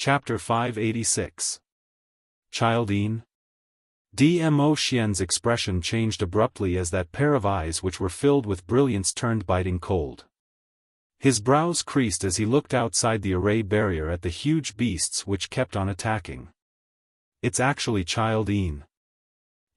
Chapter 586. Childine? Dmo Xian's expression changed abruptly as that pair of eyes which were filled with brilliance turned biting cold. His brows creased as he looked outside the array barrier at the huge beasts which kept on attacking. It's actually Childine.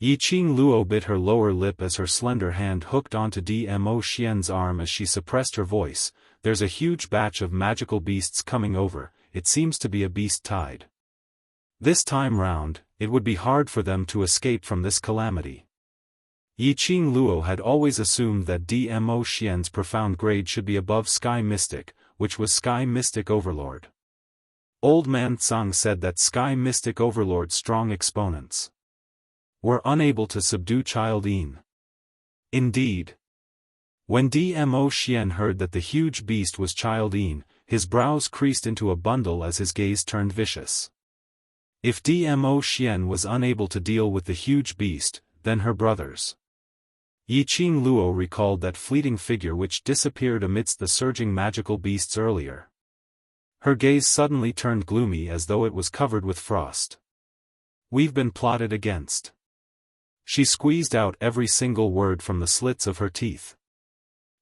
Yiqing Luo bit her lower lip as her slender hand hooked onto Dmo Xian's arm as she suppressed her voice. There's a huge batch of magical beasts coming over, it seems to be a beast tide. This time round, it would be hard for them to escape from this calamity. Yiqing Luo had always assumed that Dmo Xian's profound grade should be above Sky Mystic, which was Sky Mystic Overlord. Old Man Tsang said that Sky Mystic Overlord's strong exponents were unable to subdue Childine. Indeed. When Dmo Xian heard that the huge beast was Childine, his brows creased into a bundle as his gaze turned vicious. If Dmo Xian was unable to deal with the huge beast, then her brothers. Yiqing Luo recalled that fleeting figure which disappeared amidst the surging magical beasts earlier. Her gaze suddenly turned gloomy as though it was covered with frost. We've been plotted against. She squeezed out every single word from the slits of her teeth.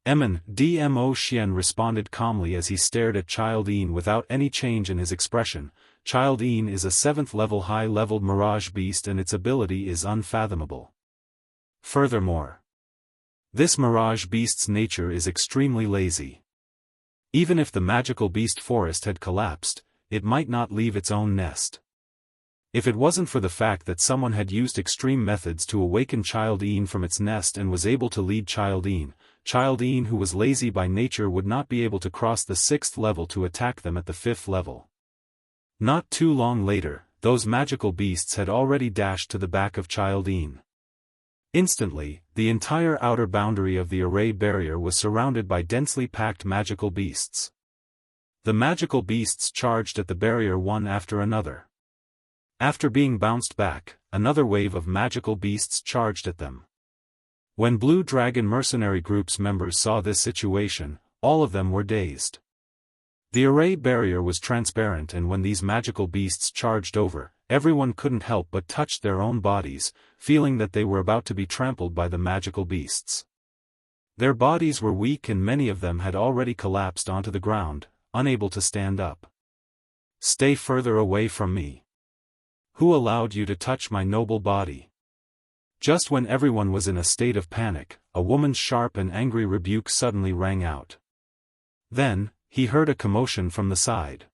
Dmo Xian responded calmly as he stared at Childine without any change in his expression. Childine is a 7th-level high-leveled mirage beast and its ability is unfathomable. Furthermore, this mirage beast's nature is extremely lazy. Even if the magical beast forest had collapsed, it might not leave its own nest. If it wasn't for the fact that someone had used extreme methods to awaken Childine from its nest and was able to lead Childine, who was lazy by nature would not be able to cross the 6th level to attack them at the 5th level. Not too long later, those magical beasts had already dashed to the back of Childine. Instantly, the entire outer boundary of the array barrier was surrounded by densely packed magical beasts. The magical beasts charged at the barrier one after another. After being bounced back, another wave of magical beasts charged at them. When Blue Dragon Mercenary Group's members saw this situation, all of them were dazed. The array barrier was transparent and when these magical beasts charged over, everyone couldn't help but touch their own bodies, feeling that they were about to be trampled by the magical beasts. Their bodies were weak and many of them had already collapsed onto the ground, unable to stand up. Stay further away from me. Who allowed you to touch my noble body? Just when everyone was in a state of panic, a woman's sharp and angry rebuke suddenly rang out. Then, he heard a commotion from the side.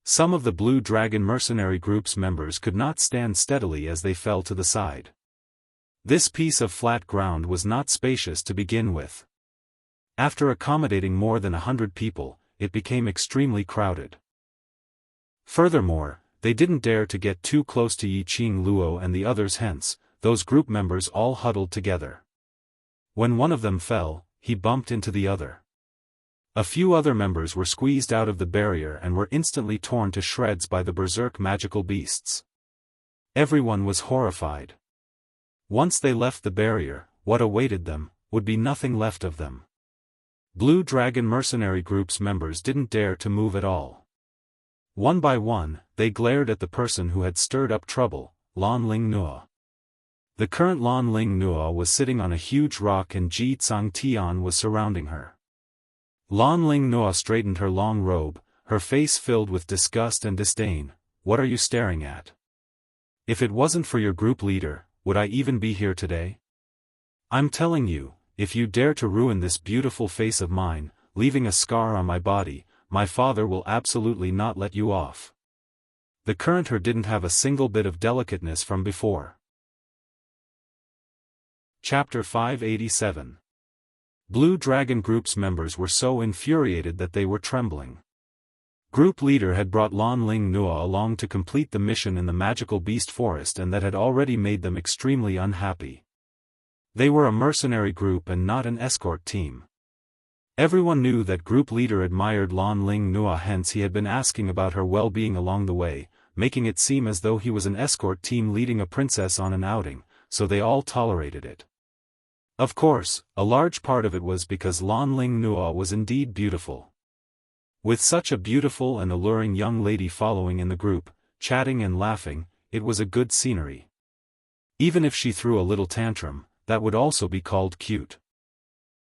Some of the Blue Dragon Mercenary Group's members could not stand steadily as they fell to the side. This piece of flat ground was not spacious to begin with. After accommodating more than 100 people, it became extremely crowded. Furthermore, they didn't dare to get too close to Yiqing Luo and the others, hence, those group members all huddled together. When one of them fell, he bumped into the other. A few other members were squeezed out of the barrier and were instantly torn to shreds by the berserk magical beasts. Everyone was horrified. Once they left the barrier, what awaited them would be nothing left of them. Blue Dragon Mercenary Group's members didn't dare to move at all. One by one, they glared at the person who had stirred up trouble, Lan Ling Nua. The current Lan Ling Nua was sitting on a huge rock and Ji Tsang Tian was surrounding her. Lan Ling Nua straightened her long robe, her face filled with disgust and disdain. What are you staring at? If it wasn't for your group leader, would I even be here today? I'm telling you, if you dare to ruin this beautiful face of mine, leaving a scar on my body, my father will absolutely not let you off. The current her didn't have a single bit of delicateness from before. Chapter 587. Blue Dragon Group's members were so infuriated that they were trembling. Group leader had brought Lan Ling Nua along to complete the mission in the magical beast forest and that had already made them extremely unhappy. They were a mercenary group and not an escort team. Everyone knew that group leader admired Lan Ling Nua, hence he had been asking about her well-being along the way, making it seem as though he was an escort team leading a princess on an outing, so they all tolerated it. Of course, a large part of it was because Lan Ling Nua was indeed beautiful. With such a beautiful and alluring young lady following in the group, chatting and laughing, it was a good scenery. Even if she threw a little tantrum, that would also be called cute.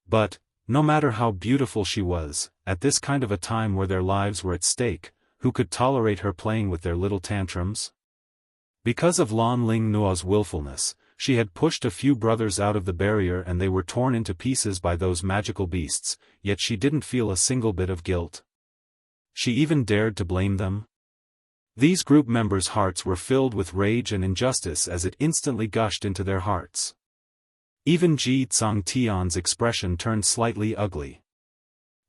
But, no matter how beautiful she was, at this kind of a time where their lives were at stake, who could tolerate her playing with their little tantrums? Because of Lan Ling Nuo's willfulness, she had pushed a few brothers out of the barrier and they were torn into pieces by those magical beasts, yet she didn't feel a single bit of guilt. She even dared to blame them. These group members' hearts were filled with rage and injustice as it instantly gushed into their hearts. Even Ji Tsangtian's expression turned slightly ugly.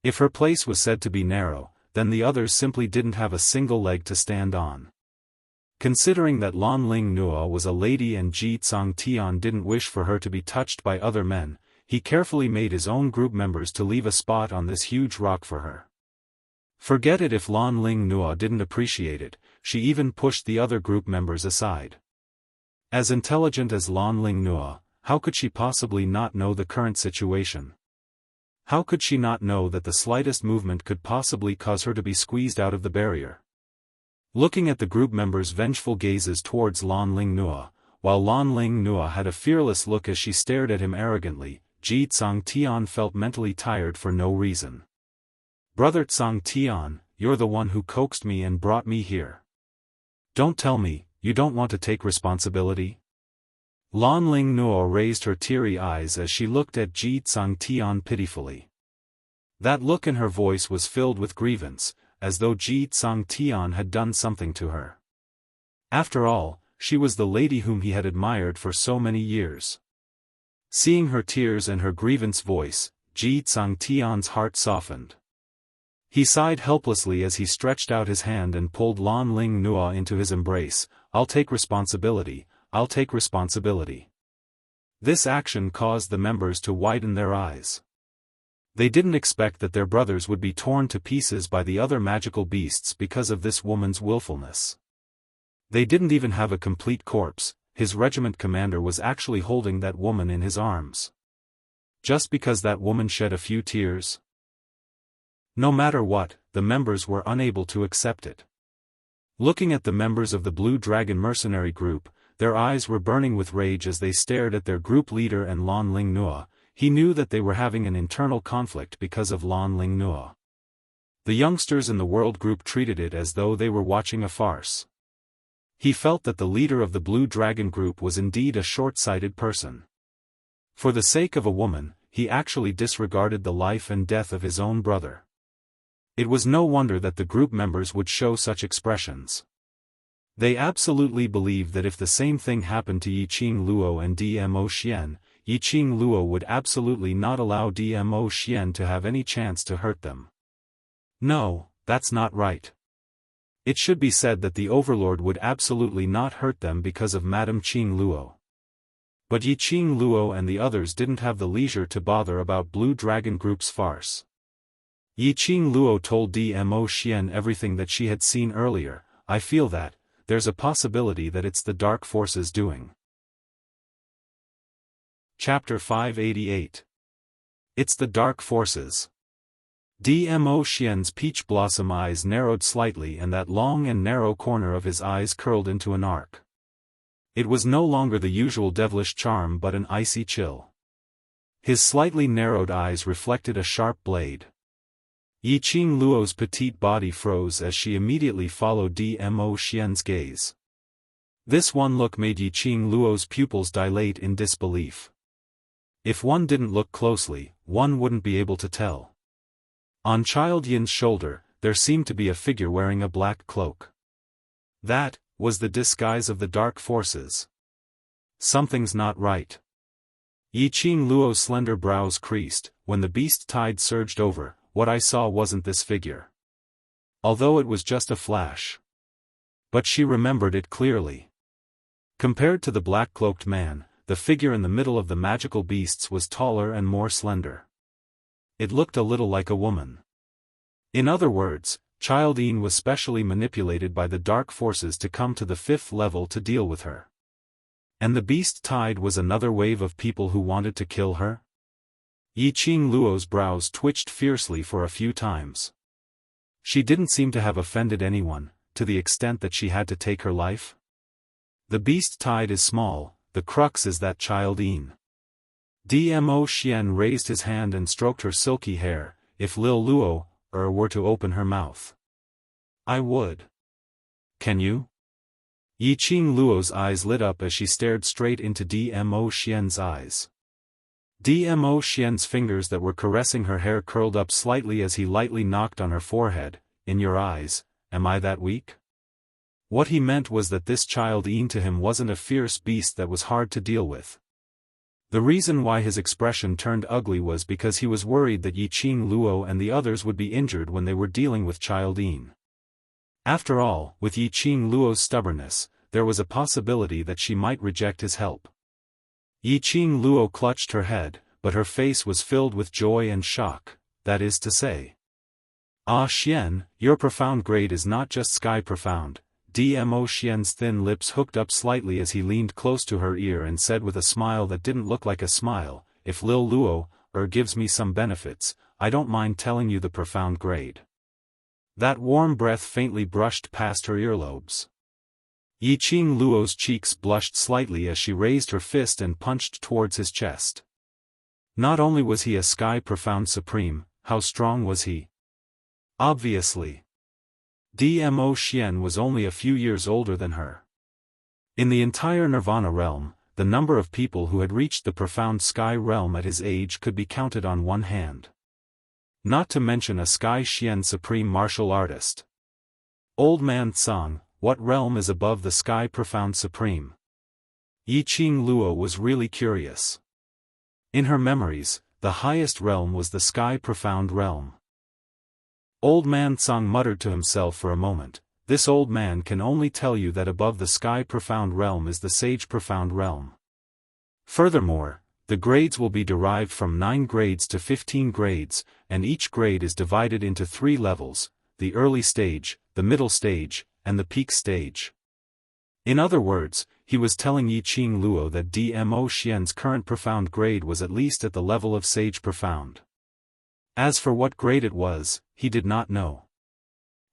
If her place was said to be narrow, then the others simply didn't have a single leg to stand on. Considering that Lan Ling Nuo was a lady and Ji Tsangtian didn't wish for her to be touched by other men, he carefully made his own group members to leave a spot on this huge rock for her. Forget it if Lan Ling Nuo didn't appreciate it, she even pushed the other group members aside. As intelligent as Lan Ling Nuo, how could she possibly not know the current situation? How could she not know that the slightest movement could possibly cause her to be squeezed out of the barrier? Looking at the group members' vengeful gazes towards Lan Ling Nuo, while Lan Ling Nuo had a fearless look as she stared at him arrogantly, Ji Tsangtian felt mentally tired for no reason. "Brother Tsangtian, you're the one who coaxed me and brought me here. Don't tell me, you don't want to take responsibility?" Lan Ling Nuo raised her teary eyes as she looked at Ji Tsangtian pitifully. That look in her voice was filled with grievance, as though Ji Tsangtian had done something to her. After all, she was the lady whom he had admired for so many years. Seeing her tears and her grievance voice, Ji Tsangtian's heart softened. He sighed helplessly as he stretched out his hand and pulled Lan Ling Nuo into his embrace. "I'll take responsibility, I'll take responsibility." This action caused the members to widen their eyes. They didn't expect that their brothers would be torn to pieces by the other magical beasts because of this woman's willfulness. They didn't even have a complete corpse, his regiment commander was actually holding that woman in his arms. Just because that woman shed a few tears? No matter what, the members were unable to accept it. Looking at the members of the Blue Dragon mercenary group, their eyes were burning with rage as they stared at their group leader and Lan Ling Nuo. He knew that they were having an internal conflict because of Lan Ling Nuo. The youngsters in the world group treated it as though they were watching a farce. He felt that the leader of the Blue Dragon group was indeed a short-sighted person. For the sake of a woman, he actually disregarded the life and death of his own brother. It was no wonder that the group members would show such expressions. They absolutely believed that if the same thing happened to Yiqing Luo and Dmo Xian, Yiqing Luo would absolutely not allow Dmo Xian to have any chance to hurt them. No, that's not right. It should be said that the Overlord would absolutely not hurt them because of Madame Qing Luo. But Yiqing Luo and the others didn't have the leisure to bother about Blue Dragon Group's farce. Yiqing Luo told Dmo Xian everything that she had seen earlier. "I feel that, there's a possibility that it's the dark forces doing." Chapter 588. It's the Dark Forces. Dmo Xian's peach blossom eyes narrowed slightly and that long and narrow corner of his eyes curled into an arc. It was no longer the usual devilish charm but an icy chill. His slightly narrowed eyes reflected a sharp blade. Yiqing Luo's petite body froze as she immediately followed Dmo Xian's gaze. This one look made Yiqing Luo's pupils dilate in disbelief. If one didn't look closely, one wouldn't be able to tell. On Child Yin's shoulder, there seemed to be a figure wearing a black cloak. That was the disguise of the dark forces. Something's not right. Yiqing Luo's slender brows creased. When the beast tide surged over, what I saw wasn't this figure. Although it was just a flash. But she remembered it clearly. Compared to the black-cloaked man, the figure in the middle of the magical beasts was taller and more slender. It looked a little like a woman. In other words, Child Yin was specially manipulated by the dark forces to come to the 5th level to deal with her. And the beast tide was another wave of people who wanted to kill her? Yiqing Luo's brows twitched fiercely for a few times. She didn't seem to have offended anyone, to the extent that she had to take her life. The beast tide is small, the crux is that Childine. Dmo Xian raised his hand and stroked her silky hair. If Lil Luo were to open her mouth, I would. Can you? Yiqing Luo's eyes lit up as she stared straight into Dmo Xian's eyes. Dmo Xian's fingers that were caressing her hair curled up slightly as he lightly knocked on her forehead. In your eyes, am I that weak? What he meant was that this Childine to him wasn't a fierce beast that was hard to deal with. The reason why his expression turned ugly was because he was worried that Yiqing Luo and the others would be injured when they were dealing with Childine. After all, with Yiqing Luo's stubbornness, there was a possibility that she might reject his help. Yiqing Luo clutched her head, but her face was filled with joy and shock, that is to say. Ah Xian, your profound grade is not just sky profound. Dmo Xian's thin lips hooked up slightly as he leaned close to her ear and said with a smile that didn't look like a smile, if Lil Luo gives me some benefits, I don't mind telling you the profound grade. That warm breath faintly brushed past her earlobes. Yiqing Luo's cheeks blushed slightly as she raised her fist and punched towards his chest. Not only was he a sky profound supreme, how strong was he? Obviously. Dmo Xian was only a few years older than her. In the entire Nirvana realm, the number of people who had reached the profound sky realm at his age could be counted on one hand. Not to mention a Sky Xian supreme martial artist. Old Man Tsang, what realm is above the Sky Profound Supreme? Yiqing Luo was really curious. In her memories, the highest realm was the Sky Profound realm. Old Man Tsang muttered to himself for a moment. This old man can only tell you that above the Sky Profound realm is the Sage Profound realm. Furthermore, the grades will be derived from 9 grades to 15 grades, and each grade is divided into 3 levels, the early stage, the middle stage, and the peak stage. In other words, he was telling Yiqing Luo that Dmo Xian's current profound grade was at least at the level of Sage Profound. As for what grade it was, he did not know.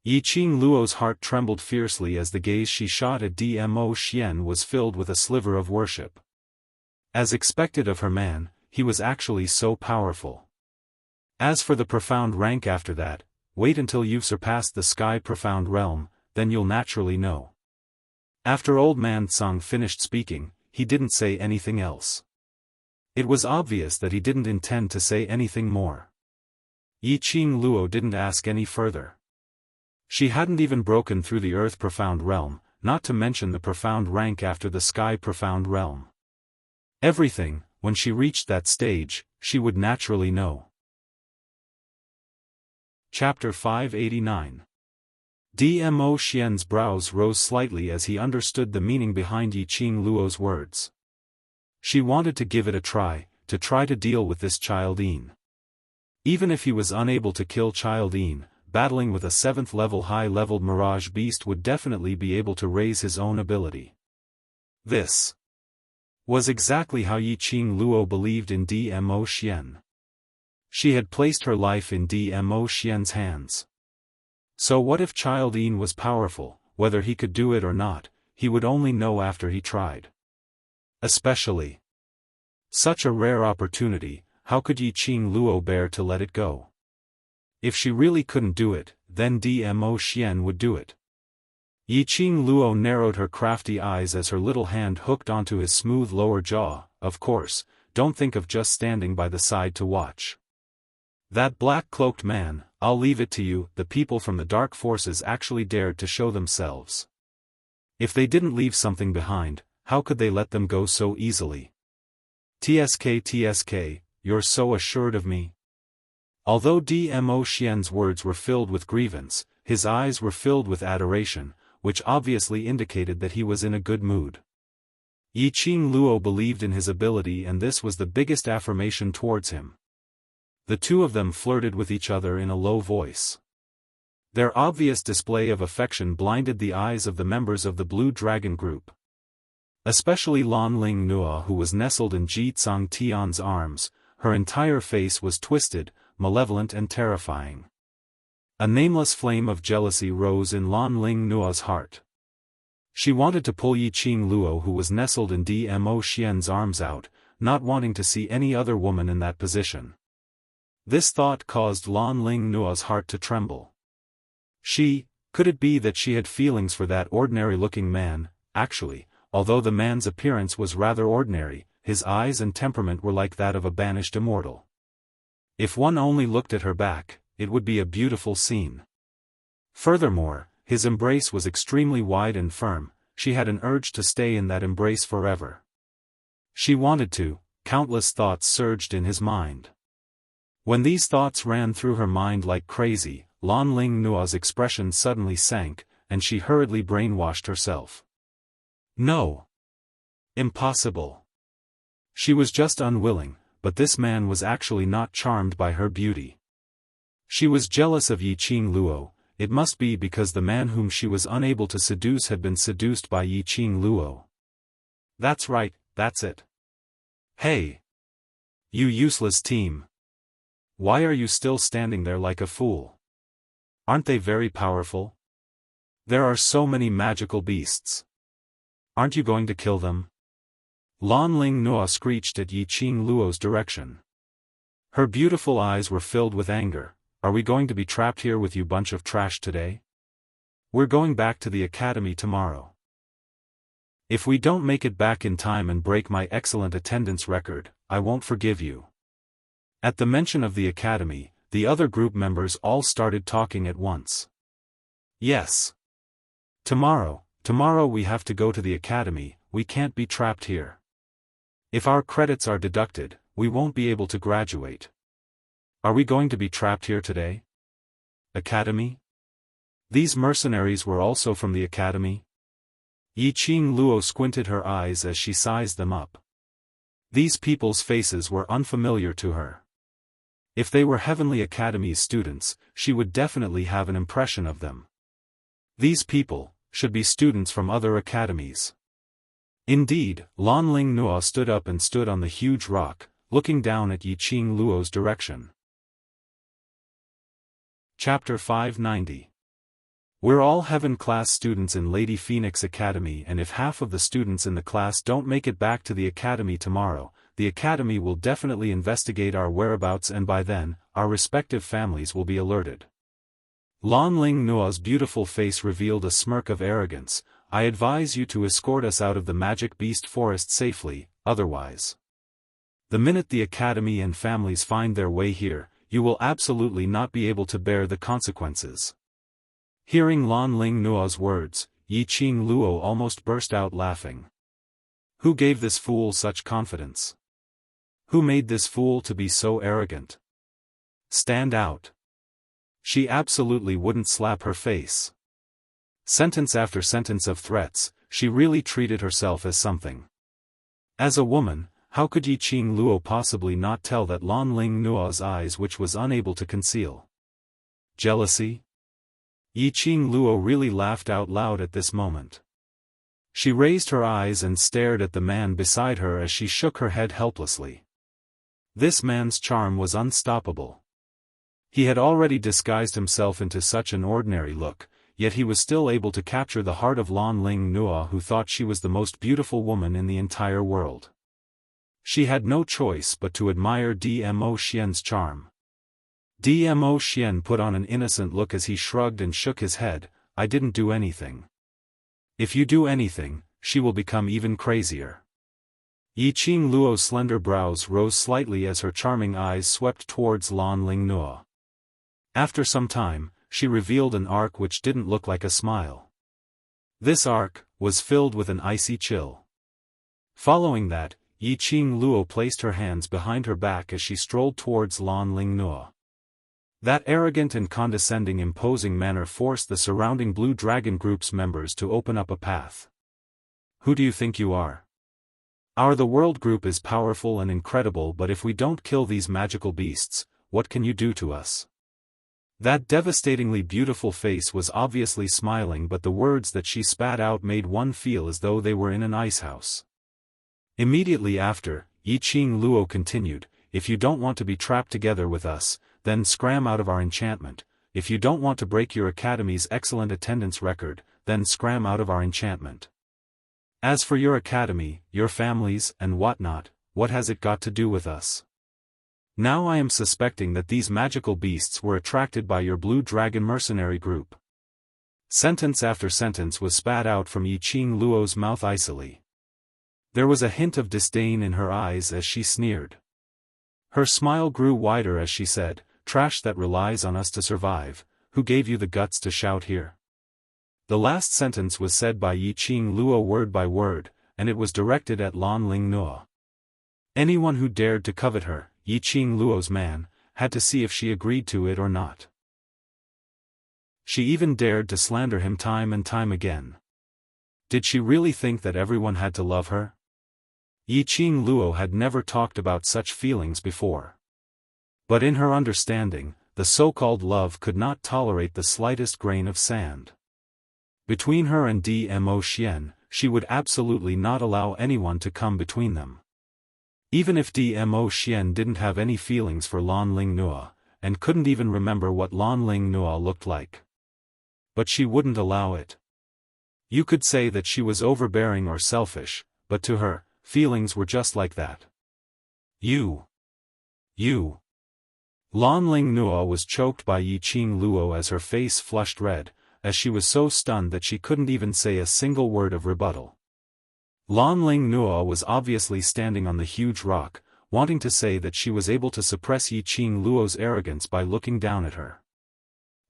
Yiqing Luo's heart trembled fiercely as the gaze she shot at Dmo Xian was filled with a sliver of worship. As expected of her man, he was actually so powerful. As for the profound rank after that, wait until you've surpassed the Sky Profound realm, then you'll naturally know. After Old Man Tsang finished speaking, he didn't say anything else. It was obvious that he didn't intend to say anything more. Yiqing Luo didn't ask any further. She hadn't even broken through the Earth Profound realm, not to mention the profound rank after the Sky Profound realm. Everything, when she reached that stage, she would naturally know. Chapter 589. Dmo Xian's brows rose slightly as he understood the meaning behind Yiqing Luo's words. She wanted to give it a try, to try to deal with this Childine. Even if he was unable to kill Childine, battling with a 7th level high-leveled Mirage Beast would definitely be able to raise his own ability. This was exactly how Yiqing Luo believed in Dmo Xian. She had placed her life in Dmo Xian's hands. So what if Childine was powerful? Whether he could do it or not, he would only know after he tried. Especially such a rare opportunity, how could Yiqing Luo bear to let it go? If she really couldn't do it, then Dmo Xian would do it. Yiqing Luo narrowed her crafty eyes as her little hand hooked onto his smooth lower jaw. Of course, don't think of just standing by the side to watch. That black-cloaked man, I'll leave it to you, the people from the dark forces actually dared to show themselves. If they didn't leave something behind, how could they let them go so easily? TSK, you're so assured of me. Although Dmo Xian's words were filled with grievance, his eyes were filled with adoration, which obviously indicated that he was in a good mood. Yiqing Luo believed in his ability, and this was the biggest affirmation towards him. The two of them flirted with each other in a low voice. Their obvious display of affection blinded the eyes of the members of the Blue Dragon group. Especially Lan Ling Nua, who was nestled in Ji Tsang Tian's arms. Her entire face was twisted, malevolent and terrifying. A nameless flame of jealousy rose in Lan Ling Nua's heart. She wanted to pull Yi Qing Luo, who was nestled in Dmo Xian's arms, out, not wanting to see any other woman in that position. This thought caused Lan Ling Nua's heart to tremble. Could it be that she had feelings for that ordinary-looking man? Actually, although the man's appearance was rather ordinary, his eyes and temperament were like that of a banished immortal. If one only looked at her back, it would be a beautiful scene. Furthermore, his embrace was extremely wide and firm. She had an urge to stay in that embrace forever. She wanted to. Countless thoughts surged in his mind. When these thoughts ran through her mind like crazy, Lan Ling Nua's expression suddenly sank, and she hurriedly brainwashed herself. No. Impossible. She was just unwilling, but this man was actually not charmed by her beauty. She was jealous of Yi Qing Luo. It must be because the man whom she was unable to seduce had been seduced by Yi Qing Luo. That's right, that's it. Hey! You useless team! Why are you still standing there like a fool? Aren't they very powerful? There are so many magical beasts. Aren't you going to kill them? Lan Ling Nua screeched at Yi Qing Luo's direction. Her beautiful eyes were filled with anger. Are we going to be trapped here with you bunch of trash today? We're going back to the academy tomorrow. If we don't make it back in time and break my excellent attendance record, I won't forgive you. At the mention of the academy, the other group members all started talking at once. Yes. Tomorrow we have to go to the academy, we can't be trapped here. If our credits are deducted, we won't be able to graduate. Are we going to be trapped here today? Academy? These mercenaries were also from the academy? Yi Qing Luo squinted her eyes as she sized them up. These people's faces were unfamiliar to her. If they were Heavenly Academy's students, she would definitely have an impression of them. These people should be students from other academies. Indeed, Lan Ling Nua stood up and stood on the huge rock, looking down at Yi Qing Luo's direction. Chapter 590. We're all Heaven-class students in Lady Phoenix Academy, and if half of the students in the class don't make it back to the academy tomorrow, the academy will definitely investigate our whereabouts, and by then, our respective families will be alerted. Lan Ling Nua's beautiful face revealed a smirk of arrogance. I advise you to escort us out of the magic beast forest safely, otherwise. The minute the academy and families find their way here, you will absolutely not be able to bear the consequences. Hearing Lan Ling Nua's words, Yi Qing Luo almost burst out laughing. Who gave this fool such confidence? Who made this fool to be so arrogant? Stand out. She absolutely wouldn't slap her face. Sentence after sentence of threats, she really treated herself as something. As a woman, how could Yi Qing Luo possibly not tell that Lan Ling Nua's eyes which was unable to conceal? Jealousy? Yi Qing Luo really laughed out loud at this moment. She raised her eyes and stared at the man beside her as she shook her head helplessly. This man's charm was unstoppable. He had already disguised himself into such an ordinary look, yet he was still able to capture the heart of Lan Ling Nua, who thought she was the most beautiful woman in the entire world. She had no choice but to admire Dmo Xian's charm. Dmo Xian put on an innocent look as he shrugged and shook his head. I didn't do anything. If you do anything, she will become even crazier. Yi Qing Luo's slender brows rose slightly as her charming eyes swept towards Lan Ling Nua. After some time, she revealed an arc which didn't look like a smile. This arc was filled with an icy chill. Following that, Yi Qing Luo placed her hands behind her back as she strolled towards Lan Ling Nua. That arrogant and condescending imposing manner forced the surrounding Blue Dragon Group's members to open up a path. Who do you think you are? The World Group is powerful and incredible, but if we don't kill these magical beasts, what can you do to us? That devastatingly beautiful face was obviously smiling, but the words that she spat out made one feel as though they were in an icehouse. Immediately after, Yi Qing Luo continued, if you don't want to be trapped together with us, then scram out of our enchantment. if you don't want to break your academy's excellent attendance record, then scram out of our enchantment. As for your academy, your families, and whatnot, what has it got to do with us? Now I am suspecting that these magical beasts were attracted by your blue dragon mercenary group. Sentence after sentence was spat out from Yiqing Luo's mouth icily. There was a hint of disdain in her eyes as she sneered. Her smile grew wider as she said, "Trash that relies on us to survive, who gave you the guts to shout here?" The last sentence was said by Yiqing Luo word by word, and it was directed at Lan Ling Nuo. Anyone who dared to covet her, Yiqing Luo's man, had to see if she agreed to it or not. She even dared to slander him time and time again. Did she really think that everyone had to love her? Yiqing Luo had never talked about such feelings before. But in her understanding, the so-called love could not tolerate the slightest grain of sand. Between her and Dmo Xian, she would absolutely not allow anyone to come between them. Even if Dmo Xian didn't have any feelings for Lan Ling Nuo, and couldn't even remember what Lan Ling Nuo looked like. But she wouldn't allow it. You could say that she was overbearing or selfish, but to her, feelings were just like that. You. Lan Ling Nuo was choked by Yiqing Luo as her face flushed red, as she was so stunned that she couldn't even say a single word of rebuttal. Lan Ling Nuo was obviously standing on the huge rock, wanting to say that she was able to suppress Yiqing Luo's arrogance by looking down at her.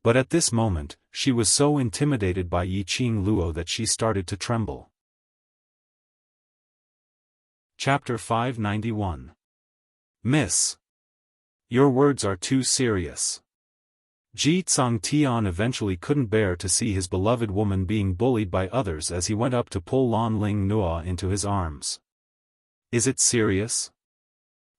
But at this moment, she was so intimidated by Yiqing Luo that she started to tremble. Chapter 591. Miss. Your words are too serious. Ji Tsangtian eventually couldn't bear to see his beloved woman being bullied by others as he went up to pull Lan Ling Nuo into his arms. Is it serious?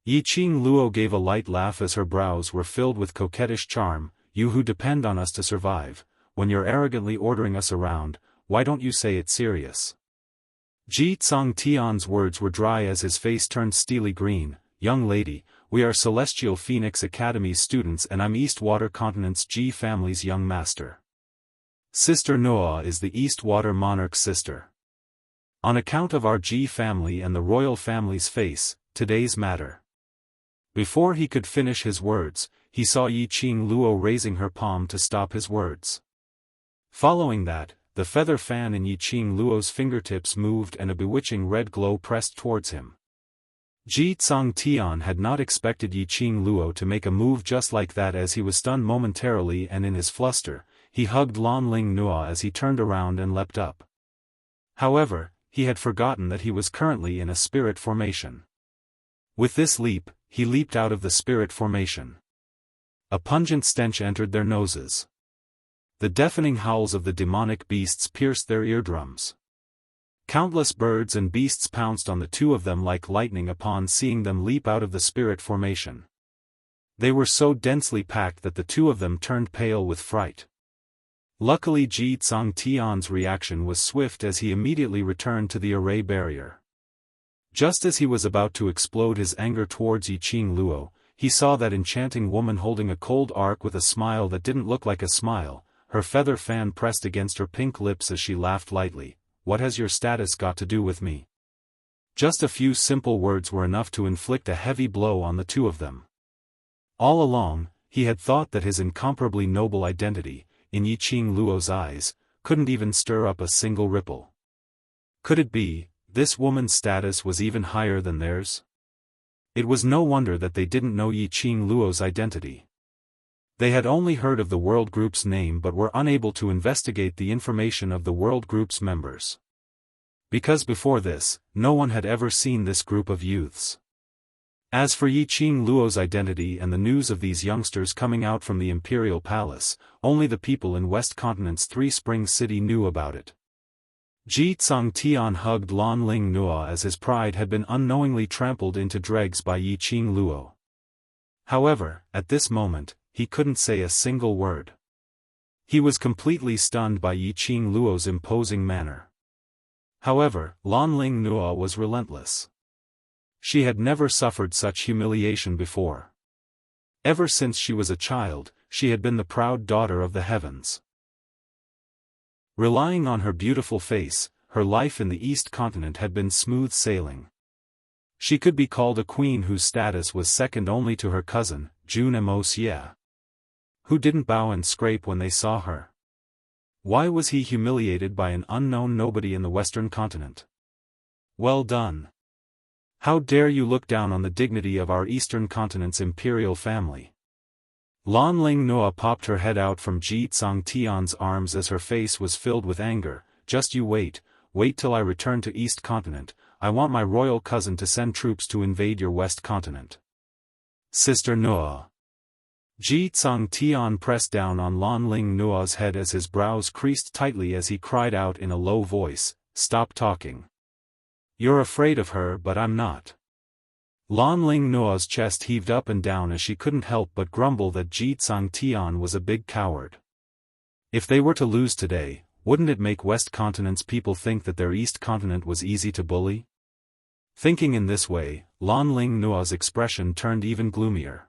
Yiqing Luo gave a light laugh as her brows were filled with coquettish charm. You who depend on us to survive, when you're arrogantly ordering us around, why don't you say it's serious? Ji Tsangtian's words were dry as his face turned steely green. Young lady, we are Celestial Phoenix Academy's students and I'm Eastwater Continent's Ji family's young master. Sister Noah is the Eastwater monarch's sister. On account of our Ji family and the royal family's face, today's matter. Before he could finish his words, he saw Yiqing Luo raising her palm to stop his words. Following that, the feather fan in Yiqing Luo's fingertips moved and a bewitching red glow pressed towards him. Ji Tsangtian had not expected Yiqing Luo to make a move just like that as he was stunned momentarily, and in his fluster, he hugged Lan Ling Nuo as he turned around and leapt up. However, he had forgotten that he was currently in a spirit formation. With this leap, he leaped out of the spirit formation. A pungent stench entered their noses. The deafening howls of the demonic beasts pierced their eardrums. Countless birds and beasts pounced on the two of them like lightning upon seeing them leap out of the spirit formation. They were so densely packed that the two of them turned pale with fright. Luckily Ji Tsangtian's reaction was swift as he immediately returned to the array barrier. Just as he was about to explode his anger towards Yiqing Luo, he saw that enchanting woman holding a cold arc with a smile that didn't look like a smile, her feather fan pressed against her pink lips as she laughed lightly. What has your status got to do with me? Just a few simple words were enough to inflict a heavy blow on the two of them. All along, he had thought that his incomparably noble identity, in Yiqing Luo's eyes, couldn't even stir up a single ripple. Could it be, this woman's status was even higher than theirs? It was no wonder that they didn't know Yiqing Luo's identity. They had only heard of the World Group's name but were unable to investigate the information of the World Group's members. Because before this, no one had ever seen this group of youths. As for Yiqing Luo's identity and the news of these youngsters coming out from the Imperial Palace, only the people in West Continent's Three Springs City knew about it. Ji Tsangtian hugged Lan Ling Nuo as his pride had been unknowingly trampled into dregs by Yiqing Luo. However, at this moment, he couldn't say a single word. He was completely stunned by Yiqing Luo's imposing manner. However, Lan Ling Nuo was relentless. She had never suffered such humiliation before. Ever since she was a child, she had been the proud daughter of the heavens. Relying on her beautiful face, her life in the East Continent had been smooth sailing. She could be called a queen whose status was second only to her cousin, Wuxia. Who didn't bow and scrape when they saw her? Why was he humiliated by an unknown nobody in the Western Continent? Well done. How dare you look down on the dignity of our Eastern Continent's imperial family? Lan Ling Noa popped her head out from Ji Tsang Tian's arms as her face was filled with anger. Just you wait till I return to East Continent. I want my royal cousin to send troops to invade your West Continent. Sister Noa. Ji Tsang Tian pressed down on Lan Ling Noa's head as his brows creased tightly as he cried out in a low voice, "Stop talking. You're afraid of her but I'm not." Lan Ling Noa's chest heaved up and down as she couldn't help but grumble that Ji Tsang Tian was a big coward. If they were to lose today, wouldn't it make West Continent's people think that their East Continent was easy to bully? Thinking in this way, Lan Ling Noa's expression turned even gloomier.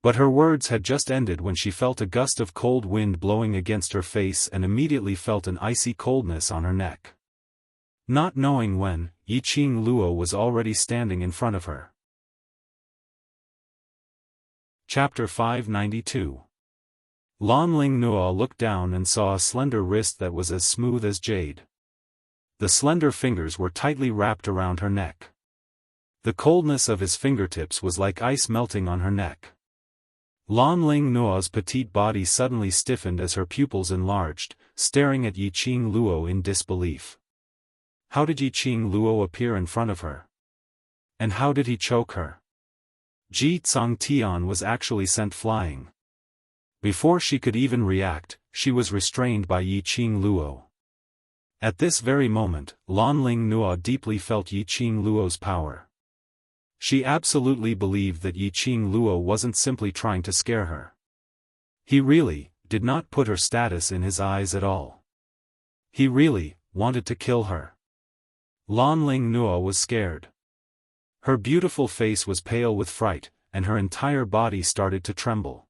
But her words had just ended when she felt a gust of cold wind blowing against her face and immediately felt an icy coldness on her neck. Not knowing when, Yiqing Luo was already standing in front of her. Chapter 592. Lan Ling Noa looked down and saw a slender wrist that was as smooth as jade. The slender fingers were tightly wrapped around her neck. The coldness of his fingertips was like ice melting on her neck. Lan Ling Noa's petite body suddenly stiffened as her pupils enlarged, staring at Yiqing Luo in disbelief. How did Yiqing Luo appear in front of her? And how did he choke her? Ji Tsang Tian was actually sent flying. Before she could even react, she was restrained by Yiqing Luo. At this very moment, Lan Ling Noa deeply felt Yiqing Luo's power. She absolutely believed that Yiqing Luo wasn't simply trying to scare her. He really did not put her status in his eyes at all. He really wanted to kill her. Lan Ling Noa was scared. Her beautiful face was pale with fright, and her entire body started to tremble.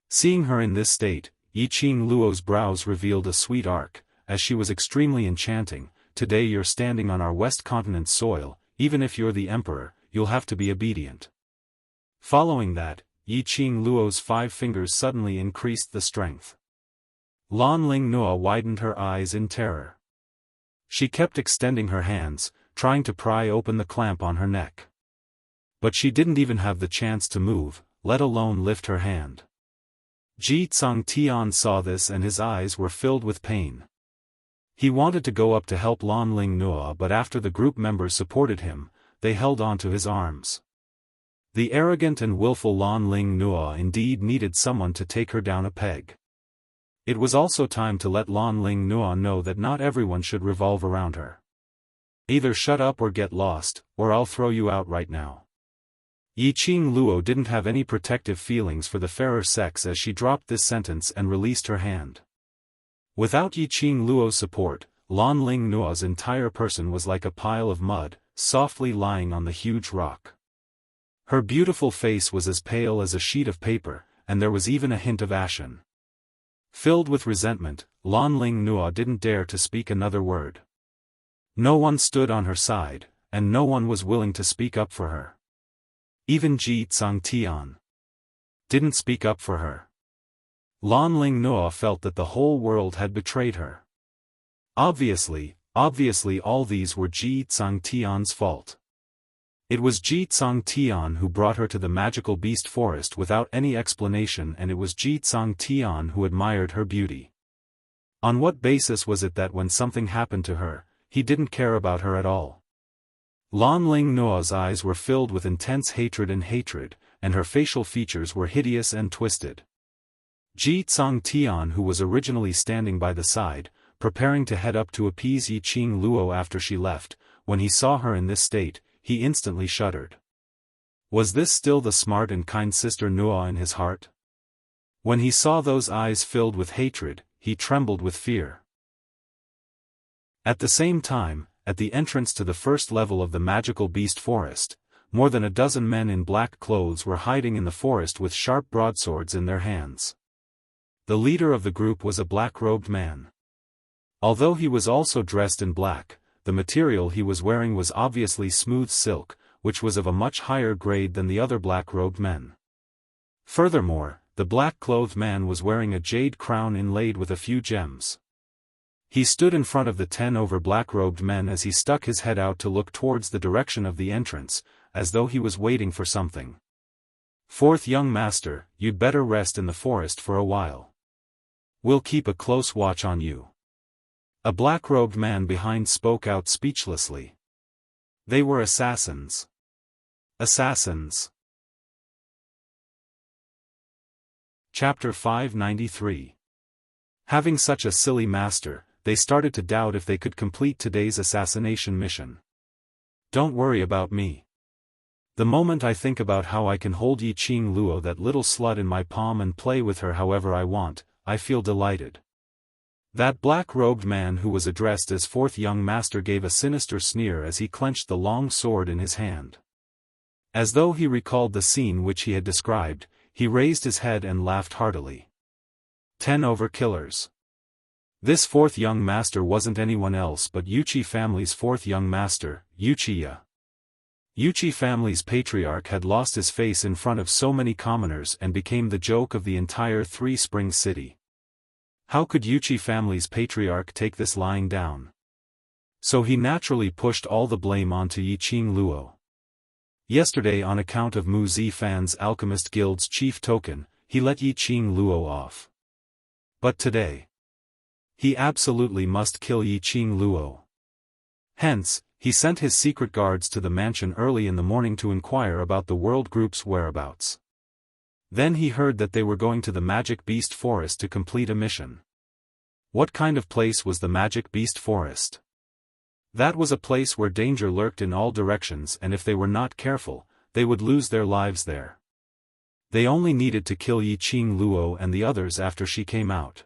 Seeing her in this state, Yiqing Luo's brows revealed a sweet arc, as she was extremely enchanting. Today you're standing on our West Continent soil, even if you're the emperor, you'll have to be obedient. Following that, Yiqing Luo's 5 fingers suddenly increased the strength. Lan Ling Noa widened her eyes in terror. She kept extending her hands, trying to pry open the clamp on her neck. But she didn't even have the chance to move, let alone lift her hand. Ji Tsang Tian saw this and his eyes were filled with pain. He wanted to go up to help Lan Ling Noa, but after the group members supported him, they held on to his arms. The arrogant and willful Lan Ling Noa indeed needed someone to take her down a peg. It was also time to let Lan Ling Noa know that not everyone should revolve around her. Either shut up or get lost, or I'll throw you out right now. Yiqing Luo didn't have any protective feelings for the fairer sex as she dropped this sentence and released her hand. Without Yiqing Luo's support, Lan Ling Noa's entire person was like a pile of mud, softly lying on the huge rock. Her beautiful face was as pale as a sheet of paper, and there was even a hint of ashen. Filled with resentment, Lan Ling Noa didn't dare to speak another word. No one stood on her side, and no one was willing to speak up for her. Even Ji Tsang Tian didn't speak up for her. Lan Ling Noa felt that the whole world had betrayed her. Obviously all these were Ji Tsang Tian's fault. It was Ji Tsang Tian who brought her to the magical beast forest without any explanation, and it was Ji Tsang Tian who admired her beauty. On what basis was it that when something happened to her, he didn't care about her at all? Lan Ling Noa's eyes were filled with intense hatred, and her facial features were hideous and twisted. Ji Tsang Tian, who was originally standing by the side, preparing to head up to appease Yiqing Luo after she left, when he saw her in this state, he instantly shuddered. Was this still the smart and kind Sister Noa in his heart? When he saw those eyes filled with hatred, he trembled with fear. At the same time, at the entrance to the first level of the magical beast forest, more than a dozen men in black clothes were hiding in the forest with sharp broadswords in their hands. The leader of the group was a black-robed man. Although he was also dressed in black, the material he was wearing was obviously smooth silk, which was of a much higher grade than the other black-robed men. Furthermore, the black-clothed man was wearing a jade crown inlaid with a few gems. He stood in front of the 10 over black-robed men as he stuck his head out to look towards the direction of the entrance, as though he was waiting for something. "Fourth young master, you'd better rest in the forest for a while. We'll keep a close watch on you." A black-robed man behind spoke out speechlessly. They were assassins. Assassins. Chapter 593. Having such a silly master, they started to doubt if they could complete today's assassination mission. "Don't worry about me. The moment I think about how I can hold Yi Qing Luo, that little slut, in my palm and play with her however I want, I feel delighted." That black-robed man who was addressed as fourth young master gave a sinister sneer as he clenched the long sword in his hand. As though he recalled the scene which he had described, he raised his head and laughed heartily. 10 over killers. This fourth young master wasn't anyone else but Yuqi family's fourth young master, Wuxia. Yuqi family's patriarch had lost his face in front of so many commoners and became the joke of the entire Three Springs city. How could Yuqi family's patriarch take this lying down? So he naturally pushed all the blame onto Yi Qing Luo. Yesterday, on account of Mu Zifan's Alchemist Guild's chief token, he let Yi Qing Luo off. But today, he absolutely must kill Yi Qing Luo. Hence, he sent his secret guards to the mansion early in the morning to inquire about the World Group's whereabouts. Then he heard that they were going to the Magic Beast Forest to complete a mission. What kind of place was the Magic Beast Forest? That was a place where danger lurked in all directions, and if they were not careful, they would lose their lives there. They only needed to kill Yi Qing Luo and the others after she came out.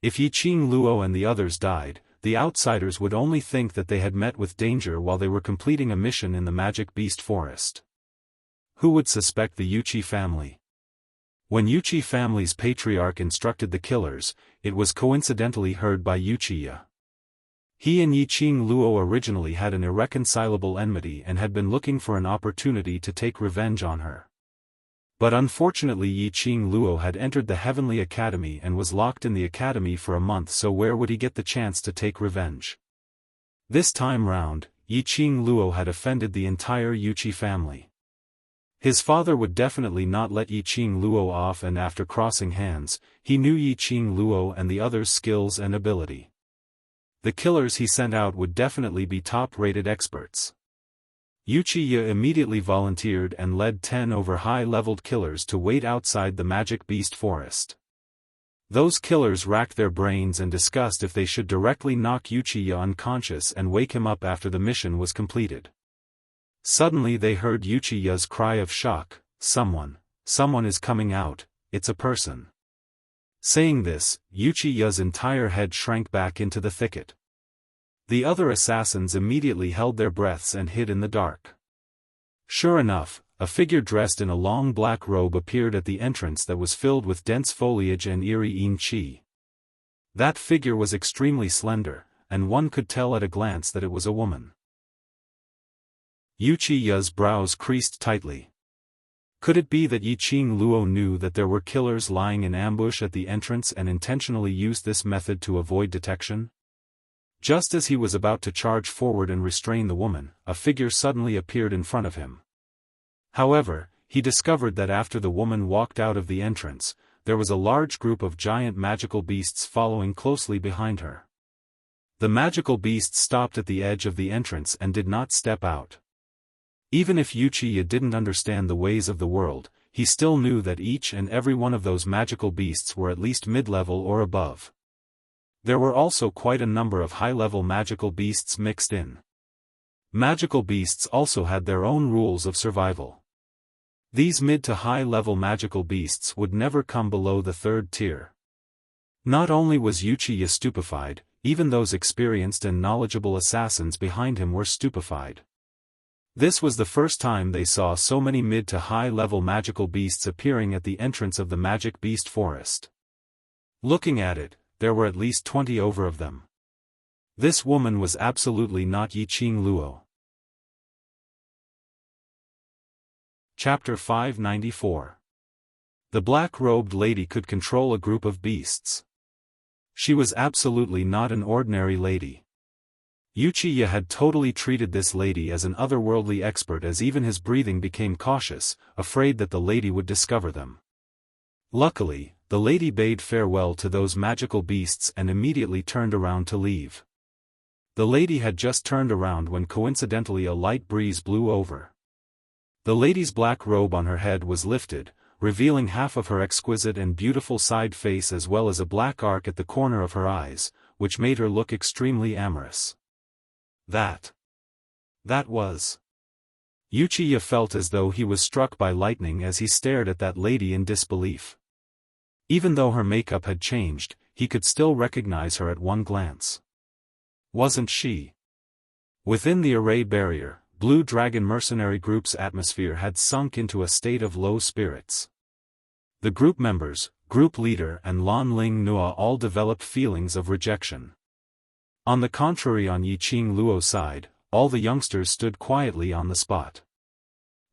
If Yi Qing Luo and the others died, the outsiders would only think that they had met with danger while they were completing a mission in the Magic Beast Forest. Who would suspect the Yuqi family? When Yuqi family's patriarch instructed the killers, it was coincidentally heard by Wuxia. He and Yi Qing Luo originally had an irreconcilable enmity and had been looking for an opportunity to take revenge on her. But unfortunately Yi Qing Luo had entered the Heavenly Academy and was locked in the academy for a month, so where would he get the chance to take revenge? This time round, Yi Qing Luo had offended the entire Yuqi family. His father would definitely not let Yi Qing Luo off, and after crossing hands, he knew Yi Qing Luo and the others' skills and ability. The killers he sent out would definitely be top-rated experts. Wuxia immediately volunteered and led 10 over high-leveled killers to wait outside the Magic Beast Forest. Those killers racked their brains and discussed if they should directly knock Wuxia unconscious and wake him up after the mission was completed. Suddenly they heard Wuxia's cry of shock, someone is coming out, it's a person." Saying this, Wuxia's entire head shrank back into the thicket. The other assassins immediately held their breaths and hid in the dark. Sure enough, a figure dressed in a long black robe appeared at the entrance that was filled with dense foliage and eerie yin qi. That figure was extremely slender, and one could tell at a glance that it was a woman. Wuxia's brows creased tightly. Could it be that Yi Qing Luo knew that there were killers lying in ambush at the entrance and intentionally used this method to avoid detection? Just as he was about to charge forward and restrain the woman, a figure suddenly appeared in front of him. However, he discovered that after the woman walked out of the entrance, there was a large group of giant magical beasts following closely behind her. The magical beasts stopped at the edge of the entrance and did not step out. Even if Wuxia didn't understand the ways of the world, he still knew that each and every one of those magical beasts were at least mid-level or above. There were also quite a number of high-level magical beasts mixed in. Magical beasts also had their own rules of survival. These mid to high-level magical beasts would never come below the third tier. Not only was Wuxia stupefied, even those experienced and knowledgeable assassins behind him were stupefied. This was the first time they saw so many mid to high-level magical beasts appearing at the entrance of the magic beast forest. Looking at it, there were at least 20 over of them. This woman was absolutely not Yiqing Luo. Chapter 594. The black-robed lady could control a group of beasts. She was absolutely not an ordinary lady. Wuxia had totally treated this lady as an otherworldly expert, as even his breathing became cautious, afraid that the lady would discover them. Luckily, the lady bade farewell to those magical beasts and immediately turned around to leave. The lady had just turned around when coincidentally a light breeze blew over. The lady's black robe on her head was lifted, revealing half of her exquisite and beautiful side face as well as a black arc at the corner of her eyes, which made her look extremely amorous. That was. Wuxia felt as though he was struck by lightning as he stared at that lady in disbelief. Even though her makeup had changed, he could still recognize her at one glance. Wasn't she? Within the array barrier, Blue Dragon Mercenary Group's atmosphere had sunk into a state of low spirits. The group members, group leader and Lan Ling Nua all developed feelings of rejection. On the contrary, on Yiqing Luo's side, all the youngsters stood quietly on the spot.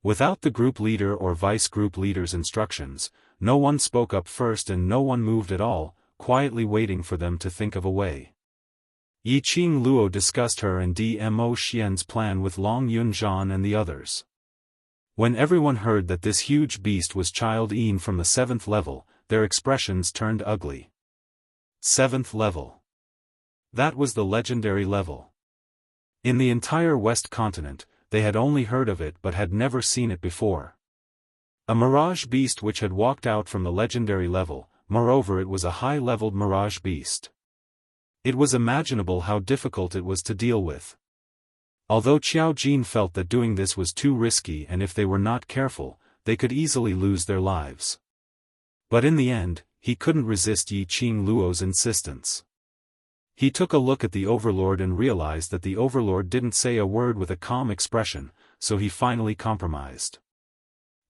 Without the group leader or vice group leader's instructions, no one spoke up first and no one moved at all, quietly waiting for them to think of a way. Yiqing Luo discussed her and Dmo Xian's plan with Long Yunzhan and the others. When everyone heard that this huge beast was Child Yin from the 7th level, their expressions turned ugly. 7th level. That was the legendary level. In the entire West continent, they had only heard of it but had never seen it before. A mirage beast which had walked out from the legendary level, moreover it was a high-leveled mirage beast. It was imaginable how difficult it was to deal with. Although Qiao Jin felt that doing this was too risky and if they were not careful, they could easily lose their lives. But in the end, he couldn't resist Yiqing Luo's insistence. He took a look at the Overlord and realized that the Overlord didn't say a word with a calm expression, so he finally compromised.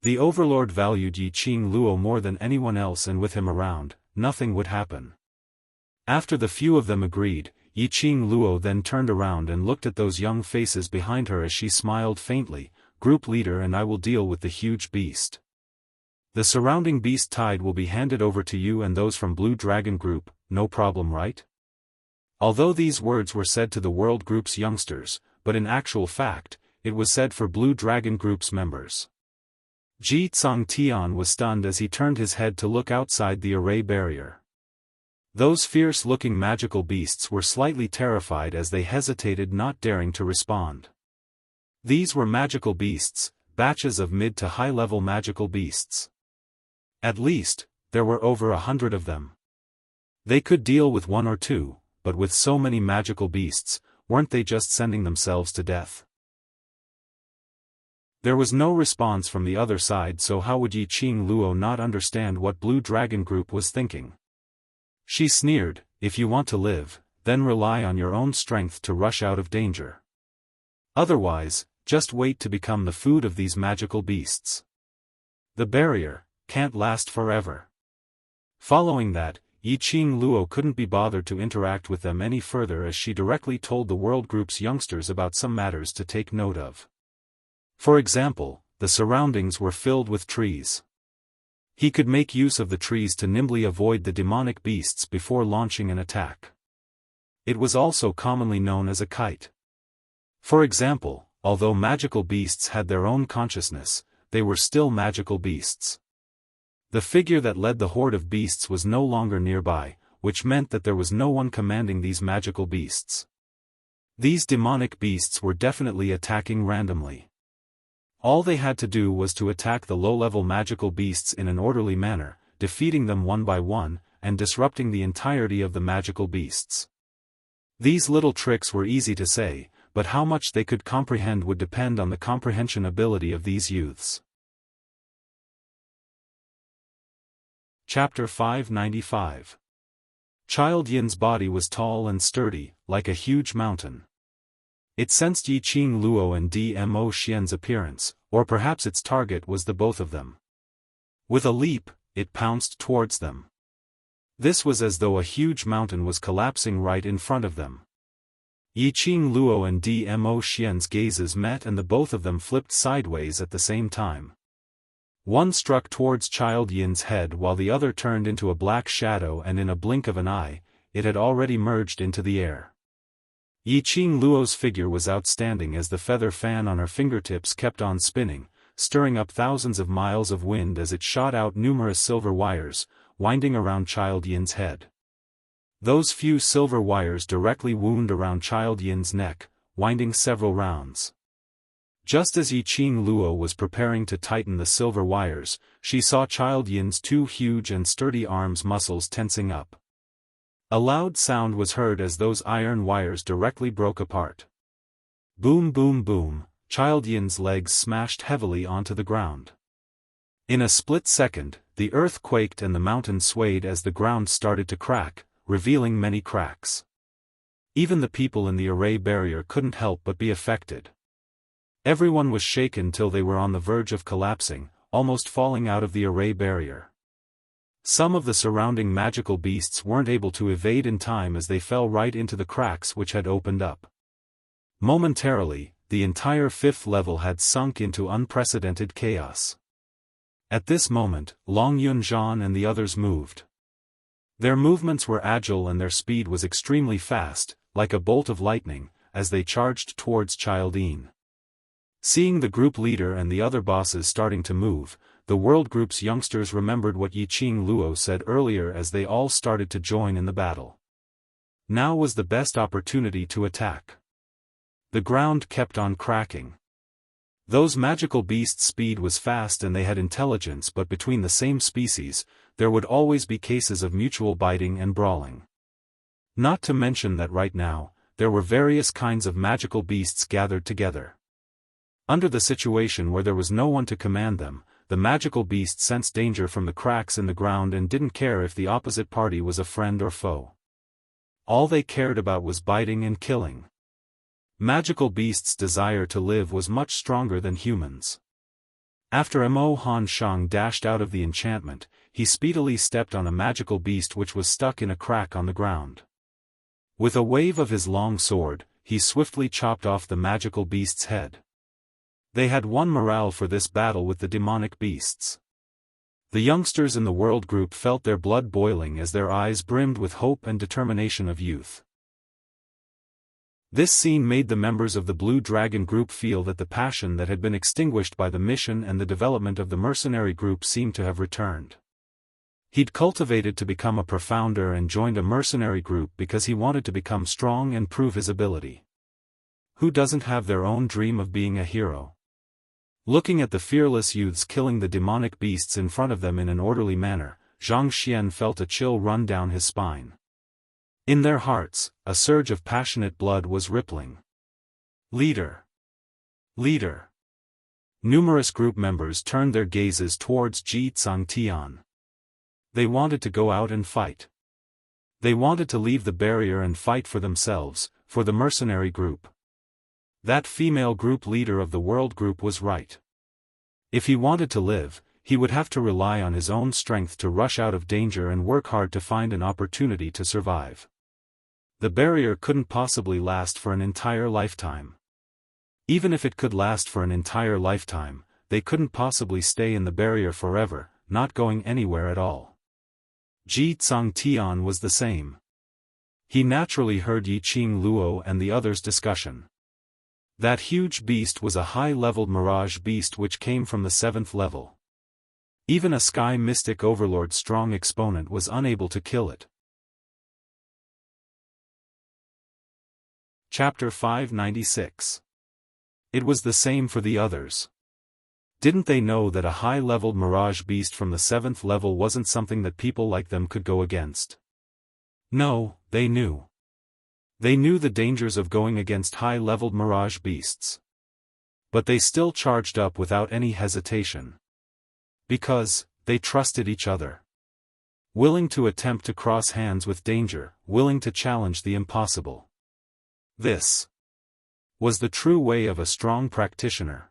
The Overlord valued Yiqing Luo more than anyone else, and with him around, nothing would happen. After the few of them agreed, Yiqing Luo then turned around and looked at those young faces behind her as she smiled faintly, "Group leader, and I will deal with the huge beast. The surrounding beast tide will be handed over to you and those from Blue Dragon Group, no problem, right?" Although these words were said to the World Group's youngsters, but in actual fact, it was said for Blue Dragon Group's members. Ji Tsangtian was stunned as he turned his head to look outside the array barrier. Those fierce-looking magical beasts were slightly terrified as they hesitated, not daring to respond. These were magical beasts, batches of mid to high-level magical beasts. At least, there were over 100 of them. They could deal with one or two, but with so many magical beasts, weren't they just sending themselves to death? There was no response from the other side, so how would Yiqing Luo not understand what Blue Dragon Group was thinking? She sneered, "If you want to live, then rely on your own strength to rush out of danger. Otherwise, just wait to become the food of these magical beasts. The barrier can't last forever." Following that, Yiqing Luo couldn't be bothered to interact with them any further as she directly told the World Group's youngsters about some matters to take note of. For example, the surroundings were filled with trees. He could make use of the trees to nimbly avoid the demonic beasts before launching an attack. It was also commonly known as a kite. For example, although magical beasts had their own consciousness, they were still magical beasts. The figure that led the horde of beasts was no longer nearby, which meant that there was no one commanding these magical beasts. These demonic beasts were definitely attacking randomly. All they had to do was to attack the low-level magical beasts in an orderly manner, defeating them one by one, and disrupting the entirety of the magical beasts. These little tricks were easy to say, but how much they could comprehend would depend on the comprehension ability of these youths. Chapter 595. Child Yin's body was tall and sturdy, like a huge mountain. It sensed Yiqing Luo and Dmo Xian's appearance, or perhaps its target was the both of them. With a leap, it pounced towards them. This was as though a huge mountain was collapsing right in front of them. Yiqing Luo and Dmo Xian's gazes met and the both of them flipped sideways at the same time. One struck towards Child Yin's head while the other turned into a black shadow, and in a blink of an eye, it had already merged into the air. Yiqing Luo's figure was outstanding as the feather fan on her fingertips kept on spinning, stirring up thousands of miles of wind as it shot out numerous silver wires, winding around Child Yin's head. Those few silver wires directly wound around Child Yin's neck, winding several rounds. Just as Yiqing Luo was preparing to tighten the silver wires, she saw Child Yin's two huge and sturdy arms' muscles tensing up. A loud sound was heard as those iron wires directly broke apart. Boom boom boom, Child Yin's legs smashed heavily onto the ground. In a split second, the earth quaked and the mountain swayed as the ground started to crack, revealing many cracks. Even the people in the array barrier couldn't help but be affected. Everyone was shaken till they were on the verge of collapsing, almost falling out of the array barrier. Some of the surrounding magical beasts weren't able to evade in time as they fell right into the cracks which had opened up. Momentarily, the entire fifth level had sunk into unprecedented chaos. At this moment, Long Yunzhan and the others moved. Their movements were agile and their speed was extremely fast, like a bolt of lightning, as they charged towards Child Yin. Seeing the group leader and the other bosses starting to move, the world group's youngsters remembered what Yiqing Luo said earlier as they all started to join in the battle. Now was the best opportunity to attack. The ground kept on cracking. Those magical beasts' speed was fast and they had intelligence, but between the same species, there would always be cases of mutual biting and brawling. Not to mention that right now, there were various kinds of magical beasts gathered together. Under the situation where there was no one to command them, the magical beast sensed danger from the cracks in the ground and didn't care if the opposite party was a friend or foe. All they cared about was biting and killing. Magical beasts' desire to live was much stronger than humans. After Mo Han Shang dashed out of the enchantment, he speedily stepped on a magical beast which was stuck in a crack on the ground. With a wave of his long sword, he swiftly chopped off the magical beast's head. They had won morale for this battle with the demonic beasts. The youngsters in the world group felt their blood boiling as their eyes brimmed with hope and determination of youth. This scene made the members of the Blue Dragon group feel that the passion that had been extinguished by the mission and the development of the mercenary group seemed to have returned. He'd cultivated to become a profounder and joined a mercenary group because he wanted to become strong and prove his ability. Who doesn't have their own dream of being a hero? Looking at the fearless youths killing the demonic beasts in front of them in an orderly manner, Zhang Xian felt a chill run down his spine. In their hearts, a surge of passionate blood was rippling. Leader! Leader! Numerous group members turned their gazes towards Ji Tsangtian. They wanted to go out and fight. They wanted to leave the barrier and fight for themselves, for the mercenary group. That female group leader of the world group was right. If he wanted to live, he would have to rely on his own strength to rush out of danger and work hard to find an opportunity to survive. The barrier couldn't possibly last for an entire lifetime. Even if it could last for an entire lifetime, they couldn't possibly stay in the barrier forever, not going anywhere at all. Ji Tsangtian was the same. He naturally heard Yiqing Luo and the others' discussion. That huge beast was a high-leveled mirage beast which came from the 7th level. Even a Sky Mystic Overlord's strong exponent was unable to kill it. Chapter 596. It was the same for the others. Didn't they know that a high-leveled mirage beast from the 7th level wasn't something that people like them could go against? No, they knew. They knew the dangers of going against high-leveled mirage beasts. But they still charged up without any hesitation. Because, they trusted each other. Willing to attempt to cross hands with danger, willing to challenge the impossible. This was the true way of a strong practitioner.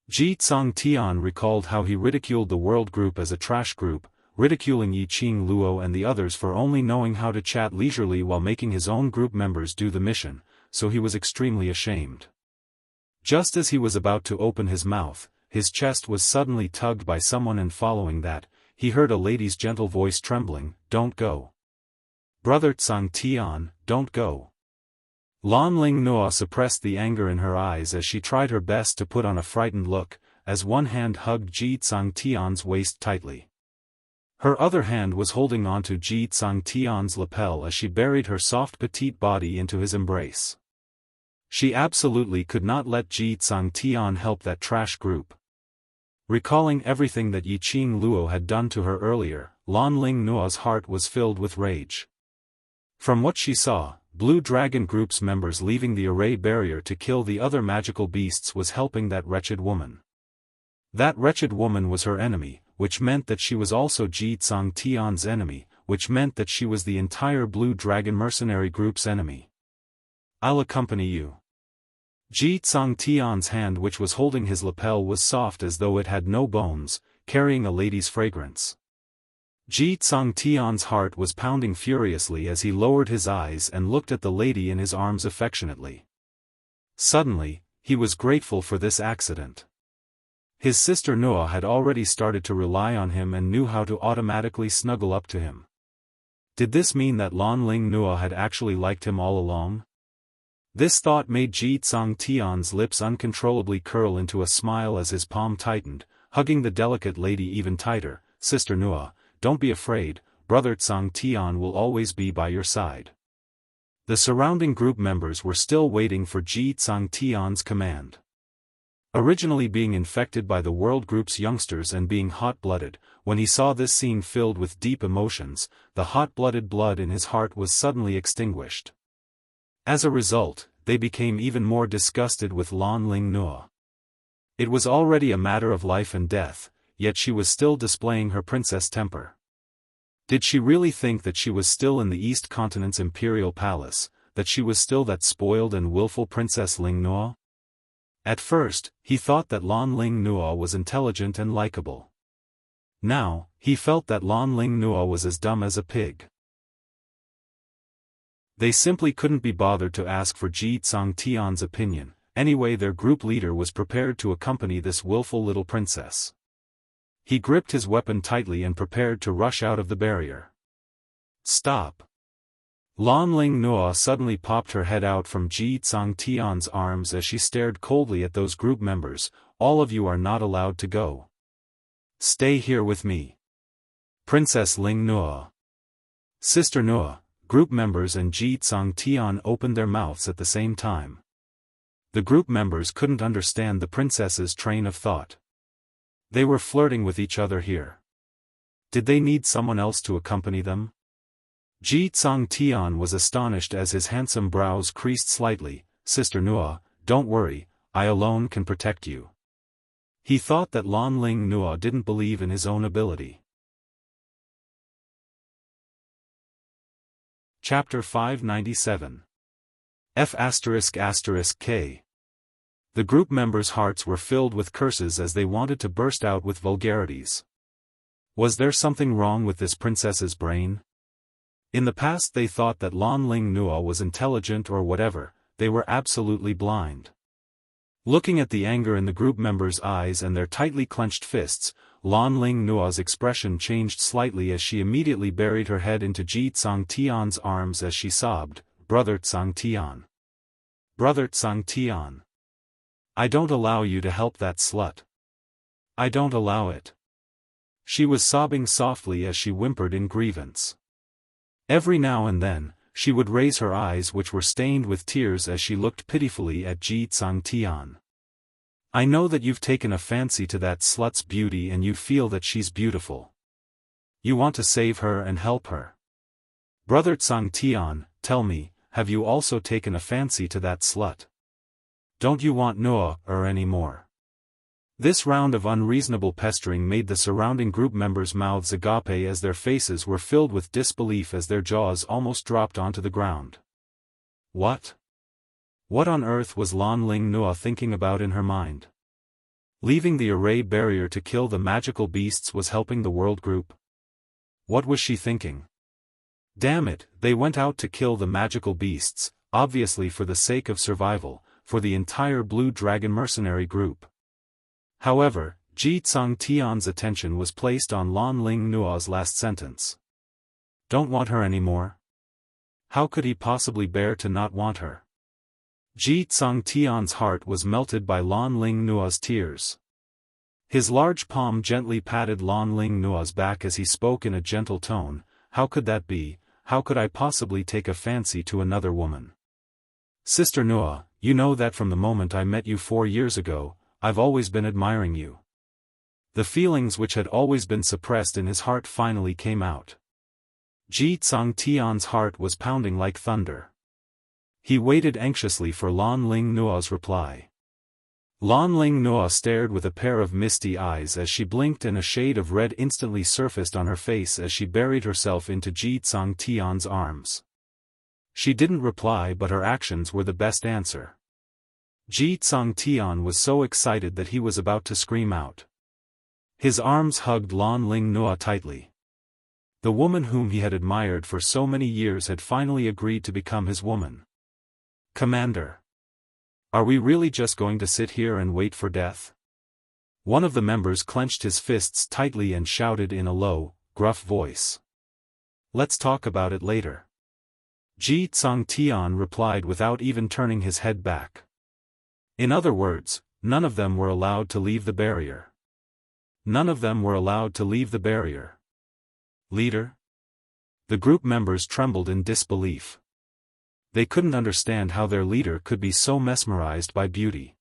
Ji Tsongtian recalled how he ridiculed the world group as a trash group, ridiculing Yi Qing Luo and the others for only knowing how to chat leisurely while making his own group members do the mission, so he was extremely ashamed. Just as he was about to open his mouth, his chest was suddenly tugged by someone, and following that, he heard a lady's gentle voice trembling, "Don't go. Brother Tsongtian, don't go." Lan Ling Nuo suppressed the anger in her eyes as she tried her best to put on a frightened look, as one hand hugged Ji Tsongtian's waist tightly. Her other hand was holding onto Ji Tsongtian's lapel as she buried her soft petite body into his embrace. She absolutely could not let Ji Tsongtian help that trash group. Recalling everything that Yi Qing Luo had done to her earlier, Lan Ling Nuo's heart was filled with rage. From what she saw, Blue Dragon Group's members leaving the array barrier to kill the other magical beasts was helping that wretched woman. That wretched woman was her enemy, which meant that she was also Ji Tsongtian's enemy, which meant that she was the entire Blue Dragon Mercenary Group's enemy. "I'll accompany you." Ji Tsongtian's hand, which was holding his lapel, was soft as though it had no bones, carrying a lady's fragrance. Ji Tsongtian's heart was pounding furiously as he lowered his eyes and looked at the lady in his arms affectionately. Suddenly, he was grateful for this accident. His sister Nuo had already started to rely on him and knew how to automatically snuggle up to him. Did this mean that Lan Ling Nuo had actually liked him all along? This thought made Ji Tsongtian's lips uncontrollably curl into a smile as his palm tightened, hugging the delicate lady even tighter. "Sister Nuo, don't be afraid, Brother Tsongtian will always be by your side." The surrounding group members were still waiting for Ji Tsongtian's command. Originally being infected by the world group's youngsters and being hot-blooded, when he saw this scene filled with deep emotions, the hot-blooded blood in his heart was suddenly extinguished. As a result, they became even more disgusted with Lan Ling Nuo. It was already a matter of life and death, yet she was still displaying her princess temper. Did she really think that she was still in the East Continent's imperial palace, that she was still that spoiled and willful Princess Ling Nuo? At first, he thought that Lan Ling Nuo was intelligent and likable. Now, he felt that Lan Ling Nuo was as dumb as a pig. They simply couldn't be bothered to ask for Ji Tsongtian's opinion. Anyway, their group leader was prepared to accompany this willful little princess. He gripped his weapon tightly and prepared to rush out of the barrier. "Stop!" Lan Ling Nuo suddenly popped her head out from Ji Tsongtian's arms as she stared coldly at those group members. "All of you are not allowed to go. Stay here with me." Princess Ling Nuo, Sister Nuo, group members and Ji Tsongtian opened their mouths at the same time. The group members couldn't understand the princess's train of thought. They were flirting with each other here. Did they need someone else to accompany them? Ji Tsongtian was astonished as his handsome brows creased slightly. "Sister Nuo, don't worry, I alone can protect you." He thought that Lan Ling Nuo didn't believe in his own ability. Chapter 597 F***K. The group members' hearts were filled with curses as they wanted to burst out with vulgarities. Was there something wrong with this princess's brain? In the past they thought that Lan Ling Nuo was intelligent or whatever, they were absolutely blind. Looking at the anger in the group members' eyes and their tightly clenched fists, Lan Ling Nuo's expression changed slightly as she immediately buried her head into Ji Tsongtian's arms as she sobbed, "Brother Tsongtian. Brother Tsongtian. I don't allow you to help that slut. I don't allow it." She was sobbing softly as she whimpered in grievance. Every now and then, she would raise her eyes, which were stained with tears, as she looked pitifully at Ji Tsongtian. "I know that you've taken a fancy to that slut's beauty and you feel that she's beautiful. You want to save her and help her. Brother Tsongtian, tell me, have you also taken a fancy to that slut? Don't you want Nuo any more?" This round of unreasonable pestering made the surrounding group members' mouths agape as their faces were filled with disbelief as their jaws almost dropped onto the ground. "What? What on earth was Lan Ling Nua thinking about in her mind? Leaving the array barrier to kill the magical beasts was helping the world group? What was she thinking? Damn it, they went out to kill the magical beasts, obviously for the sake of survival, for the entire Blue Dragon mercenary group. However, Ji Tsung Tian's attention was placed on Lan Ling Nua's last sentence. Don't want her anymore? How could he possibly bear to not want her? Ji Tsung Tian's heart was melted by Lan Ling Nua's tears. His large palm gently patted Lan Ling Nua's back as he spoke in a gentle tone. How could that be? How could I possibly take a fancy to another woman? Sister Nua, you know that from the moment I met you 4 years ago, I've always been admiring you. The feelings which had always been suppressed in his heart finally came out. Ji Tsung Tian's heart was pounding like thunder. He waited anxiously for Lan Ling Nua's reply. Lan Ling Nua stared with a pair of misty eyes as she blinked, and a shade of red instantly surfaced on her face as she buried herself into Ji Tsung Tian's arms. She didn't reply, but her actions were the best answer. Ji Tsung Tian was so excited that he was about to scream out. His arms hugged Lan Ling Nua tightly. The woman whom he had admired for so many years had finally agreed to become his woman. Commander. Are we really just going to sit here and wait for death? One of the members clenched his fists tightly and shouted in a low, gruff voice. Let's talk about it later. Ji Tsung Tian replied without even turning his head back. In other words, none of them were allowed to leave the barrier. None of them were allowed to leave the barrier. Leader? The group members trembled in disbelief. They couldn't understand how their leader could be so mesmerized by beauty.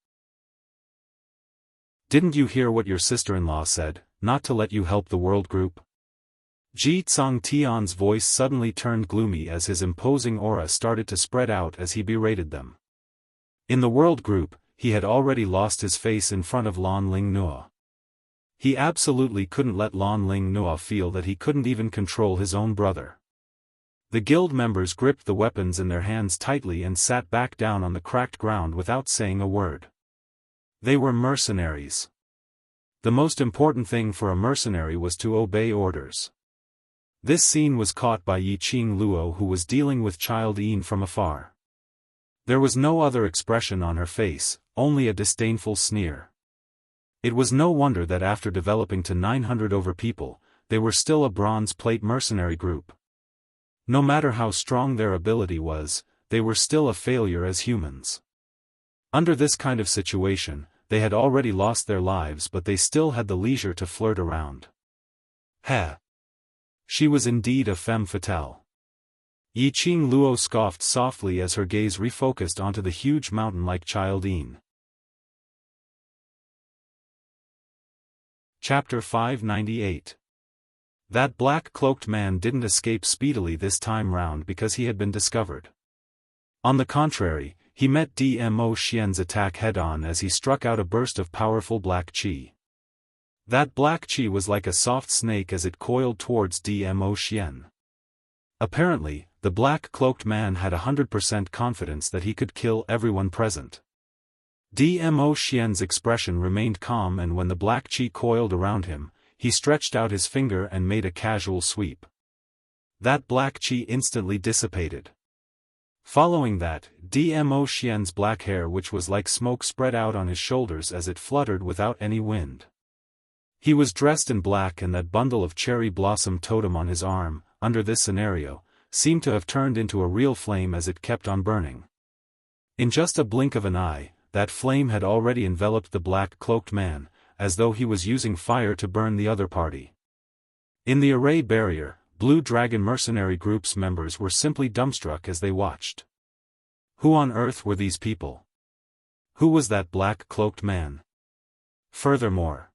Didn't you hear what your sister-in-law said, not to let you help the world group? Ji Tsung Tian's voice suddenly turned gloomy as his imposing aura started to spread out as he berated them. In the world group, he had already lost his face in front of Lan Ling Nua. He absolutely couldn't let Lan Ling Nua feel that he couldn't even control his own brother. The guild members gripped the weapons in their hands tightly and sat back down on the cracked ground without saying a word. They were mercenaries. The most important thing for a mercenary was to obey orders. This scene was caught by Yiqing Luo, who was dealing with Child Yin from afar. There was no other expression on her face, only a disdainful sneer. It was no wonder that after developing to 900 over people, they were still a bronze plate mercenary group. No matter how strong their ability was, they were still a failure as humans. Under this kind of situation, they had already lost their lives, but they still had the leisure to flirt around. Heh! She was indeed a femme fatale. Yiqing Luo scoffed softly as her gaze refocused onto the huge mountain like Child Yin. Chapter 598. That black-cloaked man didn't escape speedily this time round because he had been discovered. On the contrary, he met Dmo Xian's attack head-on as he struck out a burst of powerful black qi. That black qi was like a soft snake as it coiled towards Dmo Xian. Apparently, the black-cloaked man had 100% confidence that he could kill everyone present. Dmo Xian's expression remained calm, and when the black qi coiled around him, he stretched out his finger and made a casual sweep. That black qi instantly dissipated. Following that, Dmo Xian's black hair, which was like smoke, spread out on his shoulders as it fluttered without any wind. He was dressed in black, and that bundle of cherry blossom totem on his arm, under this scenario, seemed to have turned into a real flame as it kept on burning. In just a blink of an eye, that flame had already enveloped the black-cloaked man, as though he was using fire to burn the other party. In the array barrier, Blue Dragon mercenary group's members were simply dumbstruck as they watched. Who on earth were these people? Who was that black-cloaked man? Furthermore,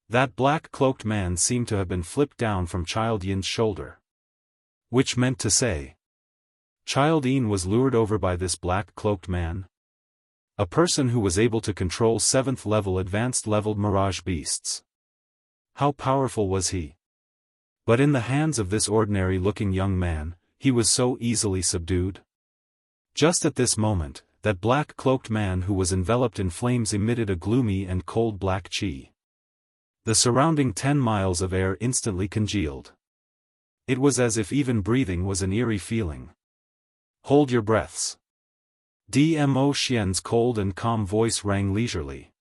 that black-cloaked man seemed to have been flipped down from Child Yin's shoulder. Which meant to say, Child Yin was lured over by this black-cloaked man? A person who was able to control 7th level advanced leveled mirage beasts. How powerful was he? But in the hands of this ordinary looking young man, he was so easily subdued. Just at this moment, that black-cloaked man who was enveloped in flames emitted a gloomy and cold black chi. The surrounding 10 miles of air instantly congealed. It was as if even breathing was an eerie feeling. "Hold your breaths." Dmo Xian's cold and calm voice rang leisurely.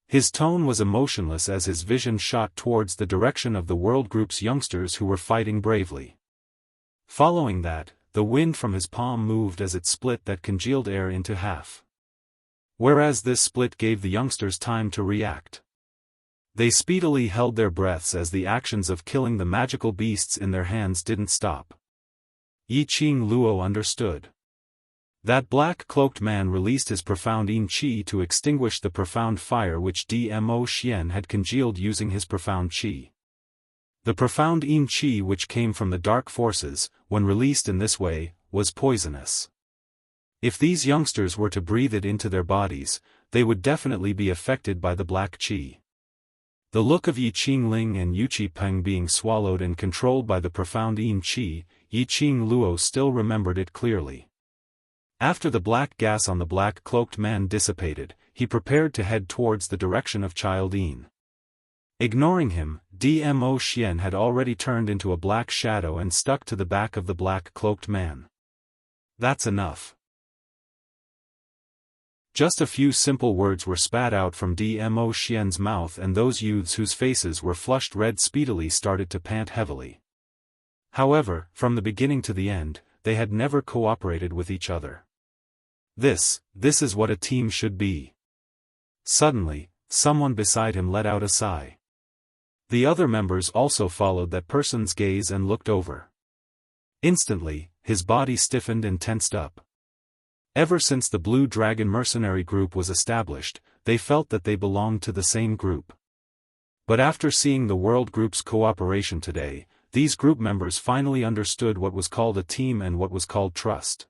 His tone was emotionless as his vision shot towards the direction of the World Group's youngsters who were fighting bravely. Following that, the wind from his palm moved as it split that congealed air into half. Whereas this split gave the youngsters time to react. They speedily held their breaths as the actions of killing the magical beasts in their hands didn't stop. Yi Qing Luo understood. That black-cloaked man released his profound yin qi to extinguish the profound fire which Dmo Xian had congealed using his profound qi. The profound yin qi which came from the dark forces, when released in this way, was poisonous. If these youngsters were to breathe it into their bodies, they would definitely be affected by the black qi. The look of Yi Qingling and Yu Qipeng being swallowed and controlled by the profound yin qi, Yi Qing Luo still remembered it clearly. After the black gas on the black-cloaked man dissipated, he prepared to head towards the direction of Child Yin. Ignoring him, Dmo Xian had already turned into a black shadow and stuck to the back of the black-cloaked man. "That's enough." Just a few simple words were spat out from Dmo Xian's mouth, and those youths whose faces were flushed red speedily started to pant heavily. However, from the beginning to the end, they had never cooperated with each other. This is what a team should be. Suddenly, someone beside him let out a sigh. The other members also followed that person's gaze and looked over. Instantly, his body stiffened and tensed up. Ever since the Blue Dragon mercenary group was established, they felt that they belonged to the same group. But after seeing the World Group's cooperation today, these group members finally understood what was called a team and what was called trust.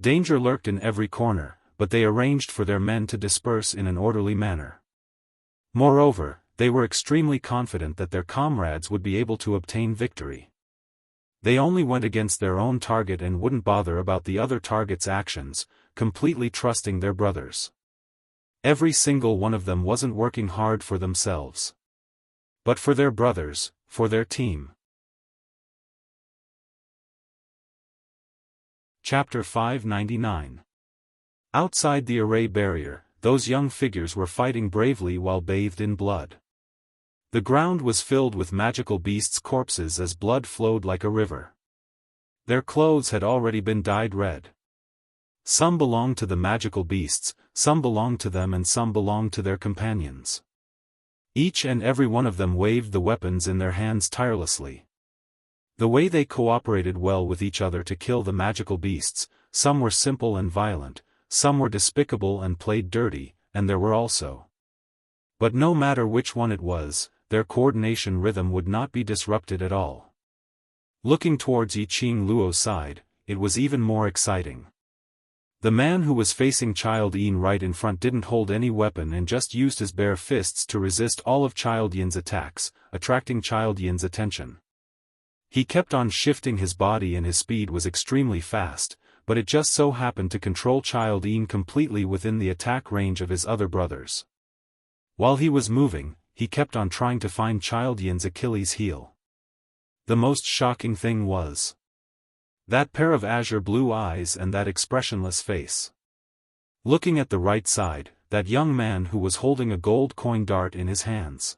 Danger lurked in every corner, but they arranged for their men to disperse in an orderly manner. Moreover, they were extremely confident that their comrades would be able to obtain victory. They only went against their own target and wouldn't bother about the other target's actions, completely trusting their brothers. Every single one of them wasn't working hard for themselves, but for their brothers, for their team. Chapter 599. Outside the array barrier, those young figures were fighting bravely while bathed in blood. The ground was filled with magical beasts' corpses as blood flowed like a river. Their clothes had already been dyed red. Some belonged to the magical beasts, some belonged to them, and some belonged to their companions. Each and every one of them waved the weapons in their hands tirelessly. The way they cooperated well with each other to kill the magical beasts, some were simple and violent, some were despicable and played dirty, and there were also. But no matter which one it was, their coordination rhythm would not be disrupted at all. Looking towards Yi Qing Luo's side, it was even more exciting. The man who was facing Child Yin right in front didn't hold any weapon and just used his bare fists to resist all of Child Yin's attacks, attracting Child Yin's attention. He kept on shifting his body and his speed was extremely fast, but it just so happened to control Child Yin completely within the attack range of his other brothers. While he was moving, he kept on trying to find Child Yin's Achilles heel. The most shocking thing was that pair of azure blue eyes and that expressionless face. Looking at the right side, that young man who was holding a gold coin dart in his hands.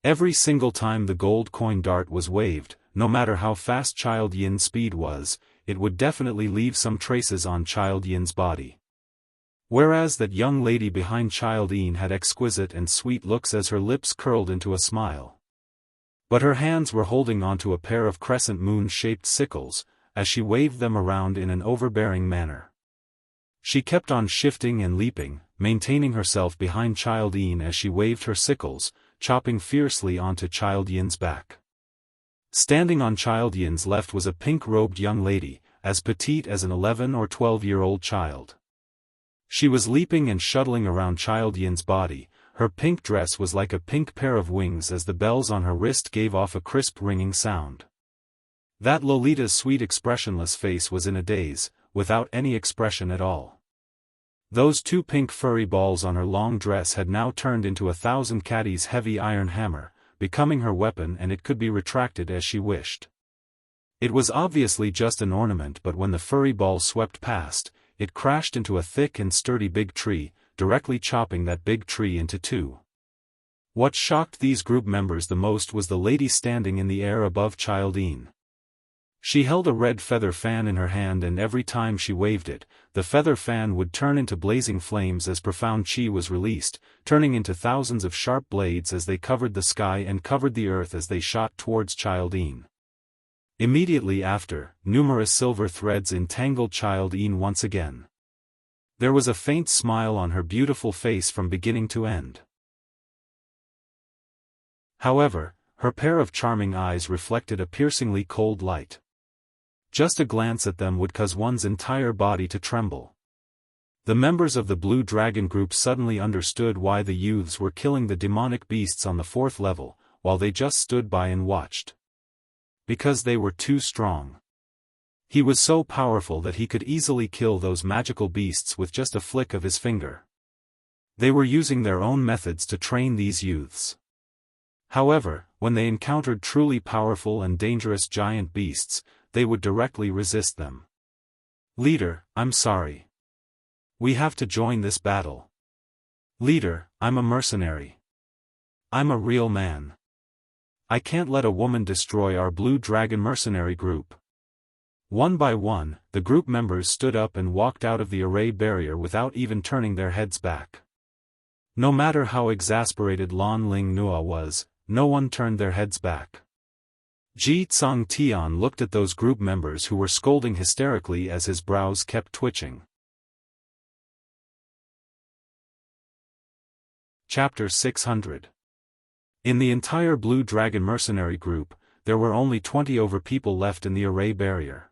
Every single time the gold coin dart was waved, no matter how fast Child Yin's speed was, it would definitely leave some traces on Child Yin's body. Whereas that young lady behind Child Yin had exquisite and sweet looks as her lips curled into a smile. But her hands were holding onto a pair of crescent moon-shaped sickles, as she waved them around in an overbearing manner. She kept on shifting and leaping, maintaining herself behind Child Yin as she waved her sickles, chopping fiercely onto Child Yin's back. Standing on Child Yin's left was a pink-robed young lady, as petite as an 11 or 12-year-old child. She was leaping and shuttling around Child Yin's body. Her pink dress was like a pink pair of wings as the bells on her wrist gave off a crisp ringing sound. That Lolita's sweet expressionless face was in a daze, without any expression at all. Those two pink furry balls on her long dress had now turned into 1,000 caddies' heavy iron hammer, becoming her weapon, and it could be retracted as she wished. It was obviously just an ornament, but when the furry ball swept past, it crashed into a thick and sturdy big tree, directly chopping that big tree into two. What shocked these group members the most was the lady standing in the air above Childine. She held a red feather fan in her hand, and every time she waved it, the feather fan would turn into blazing flames as profound chi was released, turning into thousands of sharp blades as they covered the sky and covered the earth as they shot towards Childine. Immediately after, numerous silver threads entangled Childine once again. There was a faint smile on her beautiful face from beginning to end. However, her pair of charming eyes reflected a piercingly cold light. Just a glance at them would cause one's entire body to tremble. The members of the Blue Dragon group suddenly understood why the youths were killing the demonic beasts on the 4th level, while they just stood by and watched. Because they were too strong. He was so powerful that he could easily kill those magical beasts with just a flick of his finger. They were using their own methods to train these youths. However, when they encountered truly powerful and dangerous giant beasts, they would directly resist them. "Leader, I'm sorry. We have to join this battle. Leader, I'm a mercenary. I'm a real man. I can't let a woman destroy our Blue Dragon mercenary group." One by one, the group members stood up and walked out of the array barrier without even turning their heads back. No matter how exasperated Lan Ling Nua was, no one turned their heads back. Ji Tsang Tian looked at those group members who were scolding hysterically as his brows kept twitching. Chapter 600. In the entire Blue Dragon mercenary group, there were only 20 over people left in the array barrier.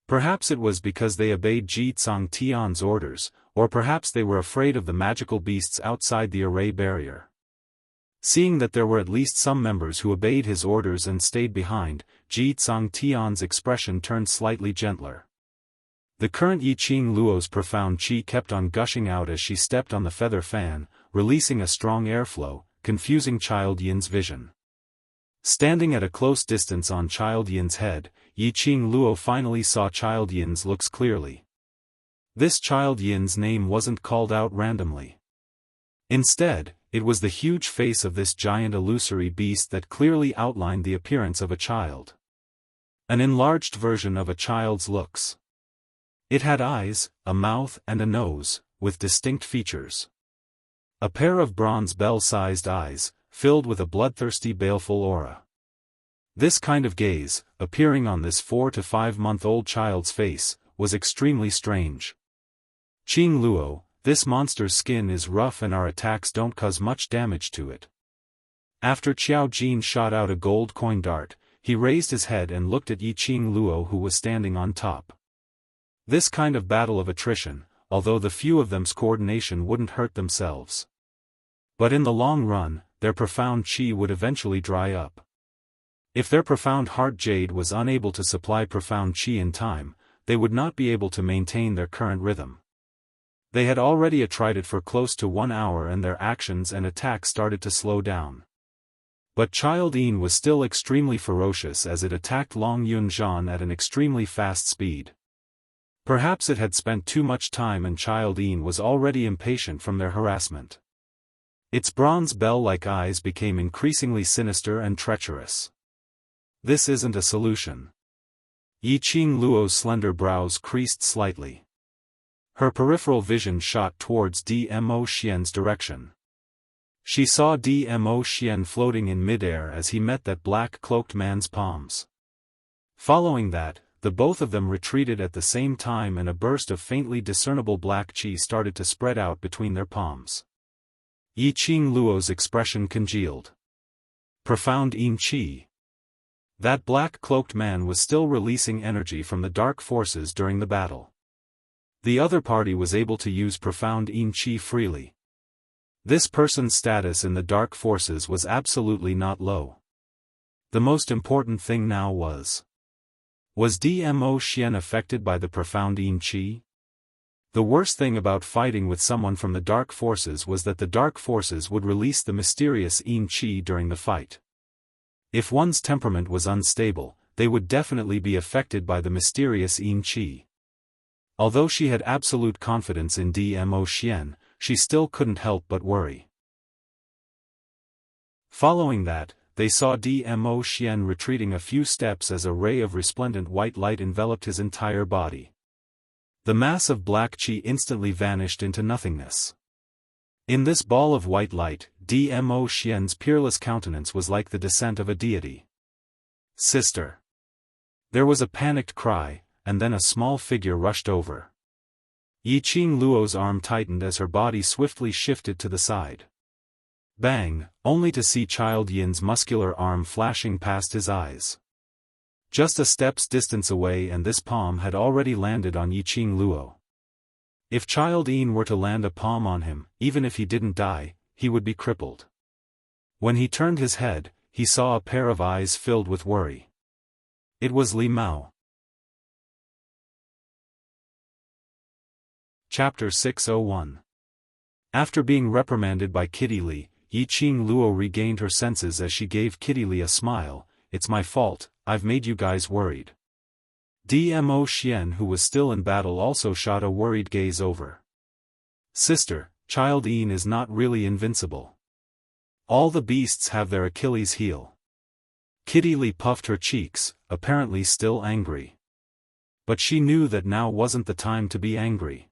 Perhaps it was because they obeyed Ji Tsang Tian's orders, or perhaps they were afraid of the magical beasts outside the array barrier. Seeing that there were at least some members who obeyed his orders and stayed behind, Ji Tsang Tian's expression turned slightly gentler. The current Yiqing Luo's profound chi kept on gushing out as she stepped on the feather fan, releasing a strong airflow, confusing Child Yin's vision. Standing at a close distance on Child Yin's head, Yiqing Luo finally saw Child Yin's looks clearly. This Child Yin's name wasn't called out randomly. Instead, it was the huge face of this giant illusory beast that clearly outlined the appearance of a child. An enlarged version of a child's looks. It had eyes, a mouth and a nose, with distinct features. A pair of bronze bell-sized eyes, filled with a bloodthirsty baleful aura. This kind of gaze, appearing on this 4 to 5-month-old child's face, was extremely strange. "Qing Luo, this monster's skin is rough and our attacks don't cause much damage to it." After Qiao Jin shot out a gold coin dart, he raised his head and looked at Yiqing Luo, who was standing on top. This kind of battle of attrition, although the few of them's coordination wouldn't hurt themselves. But in the long run, their profound chi would eventually dry up. If their profound heart jade was unable to supply profound chi in time, they would not be able to maintain their current rhythm. They had already tried it for close to 1 hour and their actions and attacks started to slow down. But Child Yin was still extremely ferocious as it attacked Long Yunzhan at an extremely fast speed. Perhaps it had spent too much time and Child Yin was already impatient from their harassment. Its bronze bell-like eyes became increasingly sinister and treacherous. This isn't a solution. Yiqing Luo's slender brows creased slightly. Her peripheral vision shot towards Dmo Xian's direction. She saw Dmo Xian floating in midair as he met that black-cloaked man's palms. Following that, the both of them retreated at the same time and a burst of faintly discernible black chi started to spread out between their palms. Yiqing Luo's expression congealed. Profound Yin Qi. That black-cloaked man was still releasing energy from the dark forces during the battle. The other party was able to use profound Yin Qi freely. This person's status in the dark forces was absolutely not low. The most important thing now was Dmo Xian affected by the profound Yin Qi? The worst thing about fighting with someone from the dark forces was that the dark forces would release the mysterious Yin Qi during the fight. If one's temperament was unstable, they would definitely be affected by the mysterious Yin Qi. Although she had absolute confidence in Dmo Xian, she still couldn't help but worry. Following that, they saw Dmo Xian retreating a few steps as a ray of resplendent white light enveloped his entire body. The mass of black qi instantly vanished into nothingness. In this ball of white light, Dmo Xian's peerless countenance was like the descent of a deity. "Sister!" There was a panicked cry, and then a small figure rushed over. Yiqing Luo's arm tightened as her body swiftly shifted to the side. Bang, only to see Child Yin's muscular arm flashing past his eyes. Just a step's distance away and this palm had already landed on Yiqing Luo. If Child Yin were to land a palm on him, even if he didn't die, he would be crippled. When he turned his head, he saw a pair of eyes filled with worry. It was Li Mao. Chapter 601. After being reprimanded by Kitty Li, Yiqing Luo regained her senses as she gave Kitty Li a smile. "It's my fault, I've made you guys worried." Dmo Xian, who was still in battle, also shot a worried gaze over. "Sister, Child Yin is not really invincible. All the beasts have their Achilles heel." Kitty Li puffed her cheeks, apparently still angry. But she knew that now wasn't the time to be angry.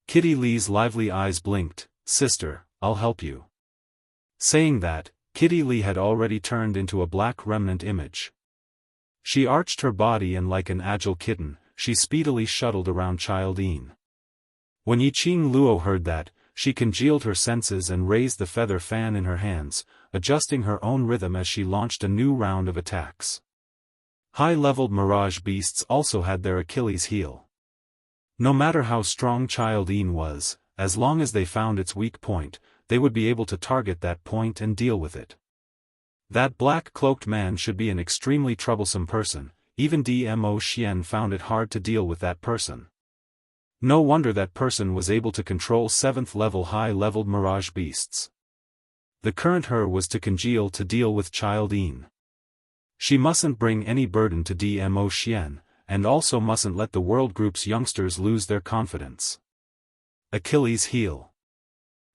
Kitty Li's lively eyes blinked. "Sister, I'll help you." Saying that, Kitty Li had already turned into a black remnant image. She arched her body and like an agile kitten, she speedily shuttled around Child Yin. When Yiqing Luo heard that, she congealed her senses and raised the feather fan in her hands, adjusting her own rhythm as she launched a new round of attacks. High-leveled mirage beasts also had their Achilles heel. No matter how strong Child Yin was, as long as they found its weak point, they would be able to target that point and deal with it. That black-cloaked man should be an extremely troublesome person. Even Dmo Xian found it hard to deal with that person. No wonder that person was able to control 7th-level high-leveled mirage beasts. The current her was to congeal to deal with Child Yin. She mustn't bring any burden to Dmo Xian, and also mustn't let the world group's youngsters lose their confidence. Achilles heel.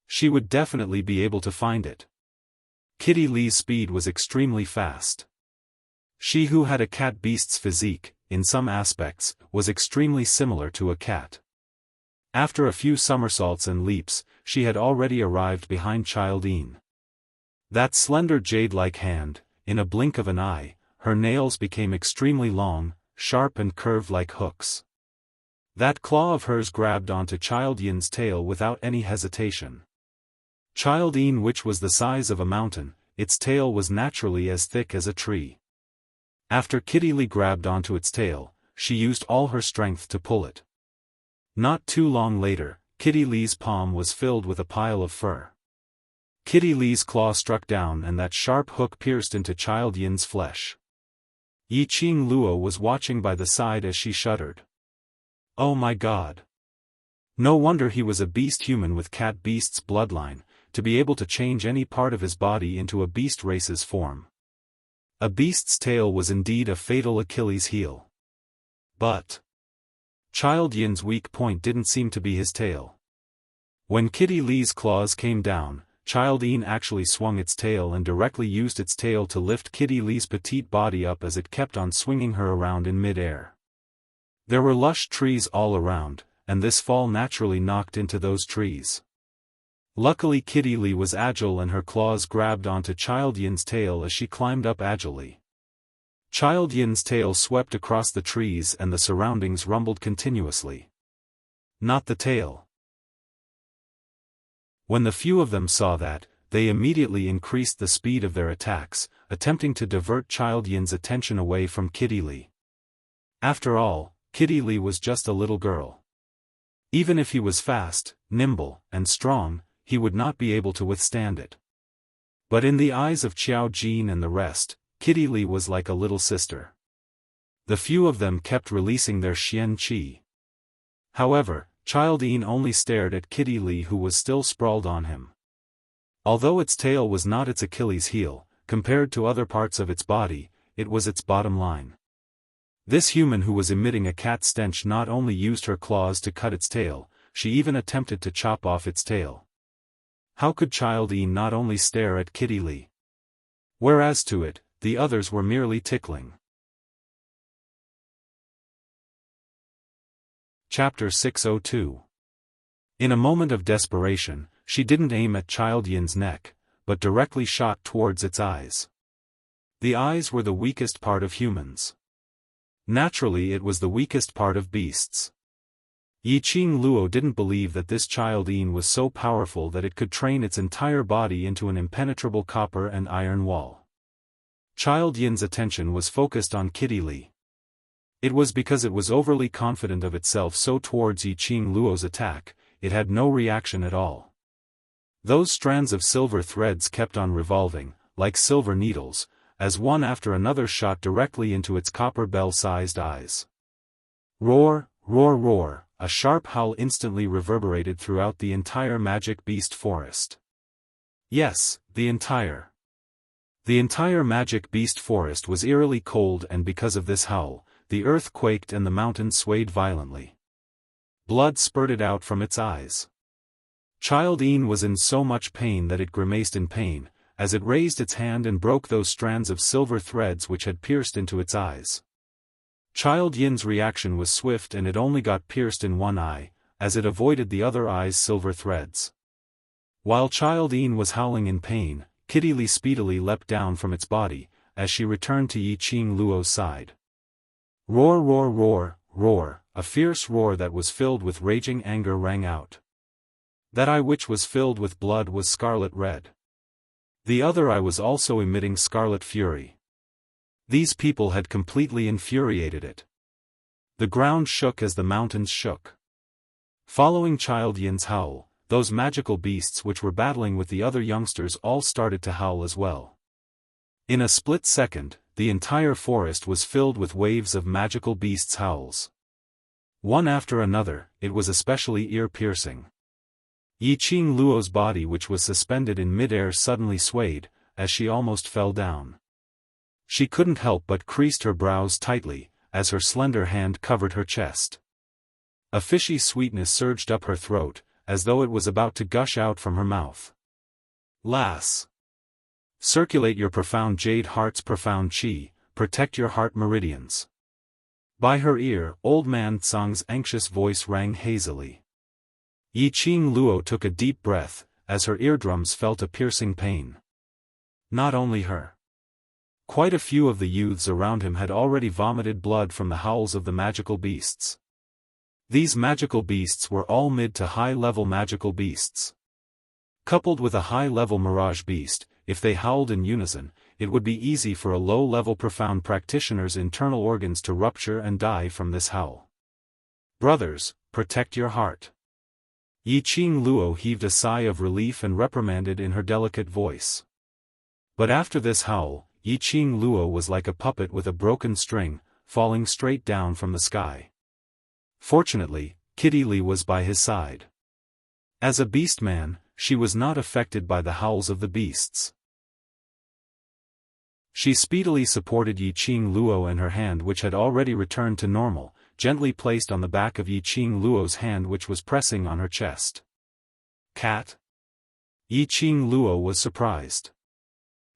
She would definitely be able to find it. Kitty Li's speed was extremely fast. She who had a cat beast's physique, in some aspects, was extremely similar to a cat. After a few somersaults and leaps, she had already arrived behind Child Yin. That slender jade-like hand, in a blink of an eye, her nails became extremely long, sharp and curved like hooks. That claw of hers grabbed onto Child Yin's tail without any hesitation. Child Yin, which was the size of a mountain, its tail was naturally as thick as a tree. After Kitty Li grabbed onto its tail, she used all her strength to pull it. Not too long later, Kitty Li's palm was filled with a pile of fur. Kitty Li's claw struck down and that sharp hook pierced into Child Yin's flesh. Yiqing Luo was watching by the side as she shuddered. Oh my god! No wonder he was a beast human with cat beast's bloodline, to be able to change any part of his body into a beast race's form. A beast's tail was indeed a fatal Achilles heel. But Child Yin's weak point didn't seem to be his tail. When Kitty Li's claws came down, Child Yin actually swung its tail and directly used its tail to lift Kitty Li's petite body up as it kept on swinging her around in mid-air. There were lush trees all around, and this fall naturally knocked into those trees. Luckily Kitty Li was agile and her claws grabbed onto Child Yin's tail as she climbed up agilely. Child Yin's tail swept across the trees and the surroundings rumbled continuously. Not the tail. When the few of them saw that, they immediately increased the speed of their attacks, attempting to divert Child Yin's attention away from Kitty Li. After all, Kitty Li was just a little girl. Even if he was fast, nimble, and strong, he would not be able to withstand it. But in the eyes of Qiao Jin and the rest, Kitty Li was like a little sister. The few of them kept releasing their Xian Qi. However, Childine only stared at Kitty Lee, who was still sprawled on him. Although its tail was not its Achilles heel, compared to other parts of its body, it was its bottom line. This human who was emitting a cat stench not only used her claws to cut its tail, she even attempted to chop off its tail. How could Childine not only stare at Kitty Lee? Whereas to it, the others were merely tickling. Chapter 602. In a moment of desperation, she didn't aim at Childin's neck, but directly shot towards its eyes. The eyes were the weakest part of humans. Naturally, it was the weakest part of beasts. Yiqing Luo didn't believe that this Childine was so powerful that it could train its entire body into an impenetrable copper and iron wall. Childin's attention was focused on Kitty Lee. It was because it was overly confident of itself, so towards Yiqing Luo's attack, it had no reaction at all. Those strands of silver threads kept on revolving, like silver needles, as one after another shot directly into its copper bell-sized eyes. Roar, roar, roar, a sharp howl instantly reverberated throughout the entire magic beast forest. Yes, the entire magic beast forest was eerily cold, and because of this howl, the earth quaked and the mountains swayed violently. Blood spurted out from its eyes. Childine was in so much pain that it grimaced in pain, as it raised its hand and broke those strands of silver threads which had pierced into its eyes. Childin's reaction was swift, and it only got pierced in one eye, as it avoided the other eye's silver threads. While Childine was howling in pain, Kitty Lee speedily leapt down from its body, as she returned to Yiqing Luo's side. Roar, roar, roar, roar, a fierce roar that was filled with raging anger rang out. That eye, which was filled with blood, was scarlet red. The other eye was also emitting scarlet fury. These people had completely infuriated it. The ground shook as the mountains shook. Following Childin's howl, those magical beasts which were battling with the other youngsters all started to howl as well. In a split second, the entire forest was filled with waves of magical beasts' howls. One after another, it was especially ear-piercing. Yiqing Luo's body, which was suspended in mid-air, suddenly swayed, as she almost fell down. She couldn't help but creased her brows tightly, as her slender hand covered her chest. A fishy sweetness surged up her throat, as though it was about to gush out from her mouth. Lass! Circulate your profound jade heart's profound chi, protect your heart meridians. By her ear, old man Tsang's anxious voice rang hazily. Yiqing Luo took a deep breath, as her eardrums felt a piercing pain. Not only her. Quite a few of the youths around him had already vomited blood from the howls of the magical beasts. These magical beasts were all mid to high-level magical beasts. Coupled with a high-level mirage beast, if they howled in unison, it would be easy for a low-level profound practitioner's internal organs to rupture and die from this howl. Brothers, protect your heart. Yiqing Luo heaved a sigh of relief and reprimanded in her delicate voice. But after this howl, Yiqing Luo was like a puppet with a broken string, falling straight down from the sky. Fortunately, Kitty Lee was by his side. As a beast man, she was not affected by the howls of the beasts. She speedily supported Yiqing Luo, and her hand, which had already returned to normal, gently placed on the back of Yiqing Luo's hand, which was pressing on her chest. Cat? Yiqing Luo was surprised.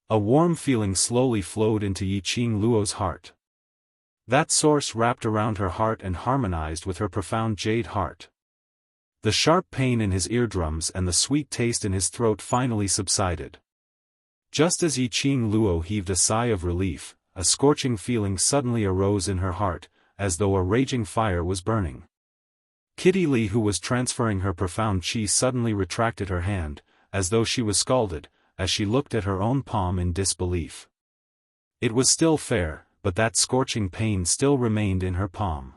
A warm feeling slowly flowed into Yiqing Luo's heart. That source wrapped around her heart and harmonized with her profound jade heart. The sharp pain in his eardrums and the sweet taste in his throat finally subsided. Just as Yiqing Luo heaved a sigh of relief, a scorching feeling suddenly arose in her heart, as though a raging fire was burning. Kitty Lee, who was transferring her profound chi, suddenly retracted her hand, as though she was scalded, as she looked at her own palm in disbelief. It was still fair, but that scorching pain still remained in her palm.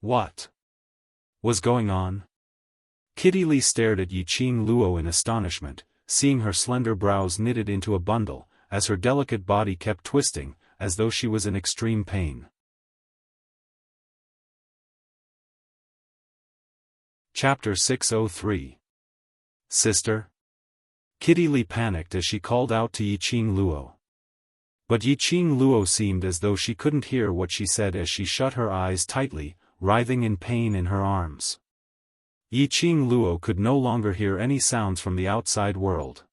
What was going on? Kitty Lee stared at Yiqing Luo in astonishment, seeing her slender brows knitted into a bundle, as her delicate body kept twisting, as though she was in extreme pain. Chapter 603. Sister? Kitty Li panicked as she called out to Yiqing Luo. But Yiqing Luo seemed as though she couldn't hear what she said as she shut her eyes tightly, writhing in pain in her arms. Yiqing Luo could no longer hear any sounds from the outside world.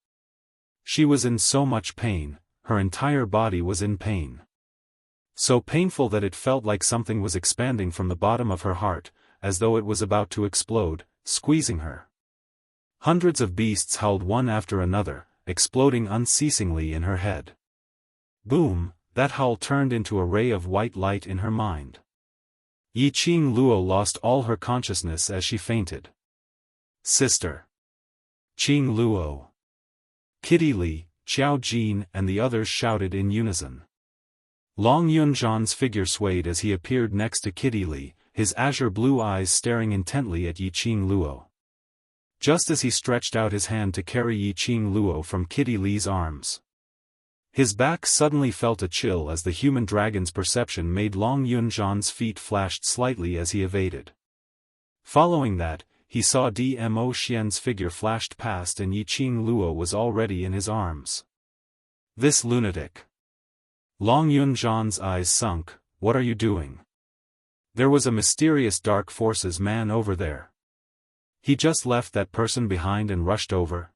She was in so much pain, her entire body was in pain. So painful that it felt like something was expanding from the bottom of her heart, as though it was about to explode, squeezing her. Hundreds of beasts howled one after another, exploding unceasingly in her head. Boom, that howl turned into a ray of white light in her mind. Yiqing Luo lost all her consciousness as she fainted. Sister! Qing Luo! Kitty Li, Xiao Jin and the others shouted in unison. Long Yunzhan's figure swayed as he appeared next to Kitty Li, his azure blue eyes staring intently at Yiqing Luo. Just as he stretched out his hand to carry Yiqing Luo from Kitty Li's arms, his back suddenly felt a chill as the human dragon's perception made Long Yunzhan's feet flashed slightly as he evaded. Following that, he saw Dmo Xian's figure flashed past and Yiqing Luo was already in his arms. This lunatic! Long Yunzhan's eyes sunk. What are you doing? There was a mysterious dark forces man over there. He just left that person behind and rushed over.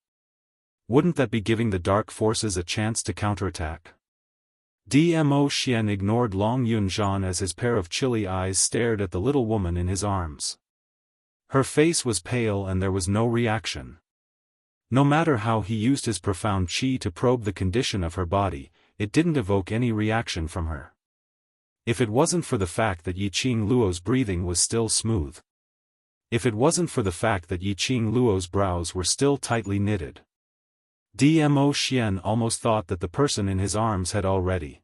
Wouldn't that be giving the dark forces a chance to counterattack? Dmo Xian ignored Long Yunzhan as his pair of chilly eyes stared at the little woman in his arms. Her face was pale and there was no reaction. No matter how he used his profound qi to probe the condition of her body, it didn't evoke any reaction from her. If it wasn't for the fact that Yiqing Luo's breathing was still smooth. If it wasn't for the fact that Yiqing Luo's brows were still tightly knitted. Dmo Xian almost thought that the person in his arms had already.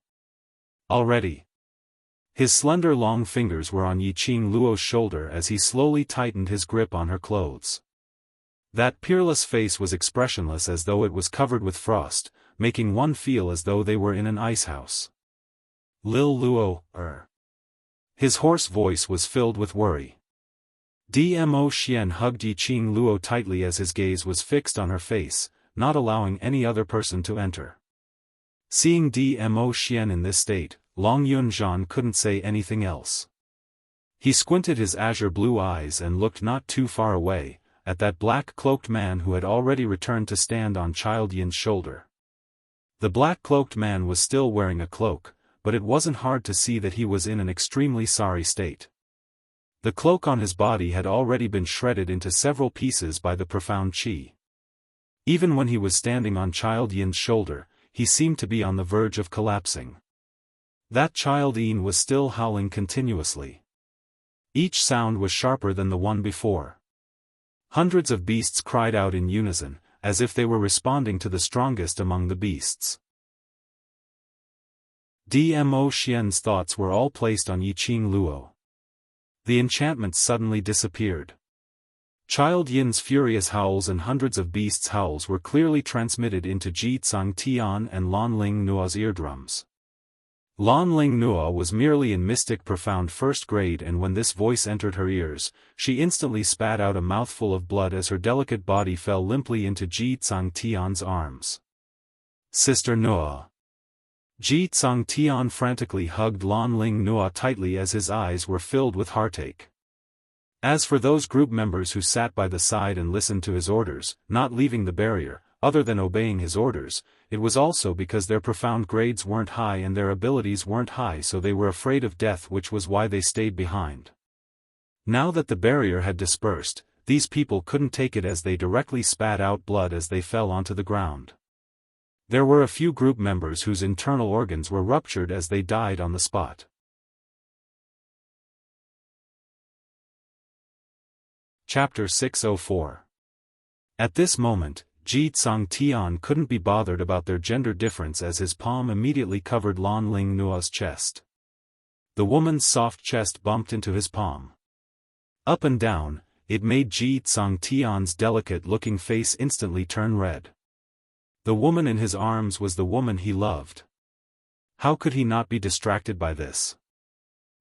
His slender long fingers were on Yiqing Luo's shoulder as he slowly tightened his grip on her clothes. That peerless face was expressionless as though it was covered with frost, making one feel as though they were in an icehouse. Lil Luo, His hoarse voice was filled with worry. Dmo Xian hugged Yiqing Luo tightly as his gaze was fixed on her face, not allowing any other person to enter. Seeing Dmo Xian in this state, Long Yunzhan couldn't say anything else. He squinted his azure blue eyes and looked not too far away, at that black-cloaked man who had already returned to stand on Child Yin's shoulder. The black-cloaked man was still wearing a cloak, but it wasn't hard to see that he was in an extremely sorry state. The cloak on his body had already been shredded into several pieces by the profound qi. Even when he was standing on Child Yin's shoulder, he seemed to be on the verge of collapsing. That Child Yin was still howling continuously. Each sound was sharper than the one before. Hundreds of beasts cried out in unison, as if they were responding to the strongest among the beasts. Dmo Xian's thoughts were all placed on Yiqing Luo. The enchantment suddenly disappeared. Child Yin's furious howls and hundreds of beasts' howls were clearly transmitted into Ji Tsang Tian and Lan Ling Nua's eardrums. Lan Ling Nua was merely in mystic profound first grade, and when this voice entered her ears, she instantly spat out a mouthful of blood as her delicate body fell limply into Ji Tsang Tian's arms. Sister Nua. Ji Tsang Tian frantically hugged Lan Ling Nua tightly as his eyes were filled with heartache. As for those group members who sat by the side and listened to his orders, not leaving the barrier, other than obeying his orders, it was also because their profound grades weren't high and their abilities weren't high, so they were afraid of death, which was why they stayed behind. Now that the barrier had dispersed, these people couldn't take it as they directly spat out blood as they fell onto the ground. There were a few group members whose internal organs were ruptured as they died on the spot. Chapter 604. At this moment, Ji Tsang Tian couldn't be bothered about their gender difference as his palm immediately covered Lan Ling Nua's chest. The woman's soft chest bumped into his palm. Up and down, it made Ji Tsang Tian's delicate-looking face instantly turn red. The woman in his arms was the woman he loved. How could he not be distracted by this?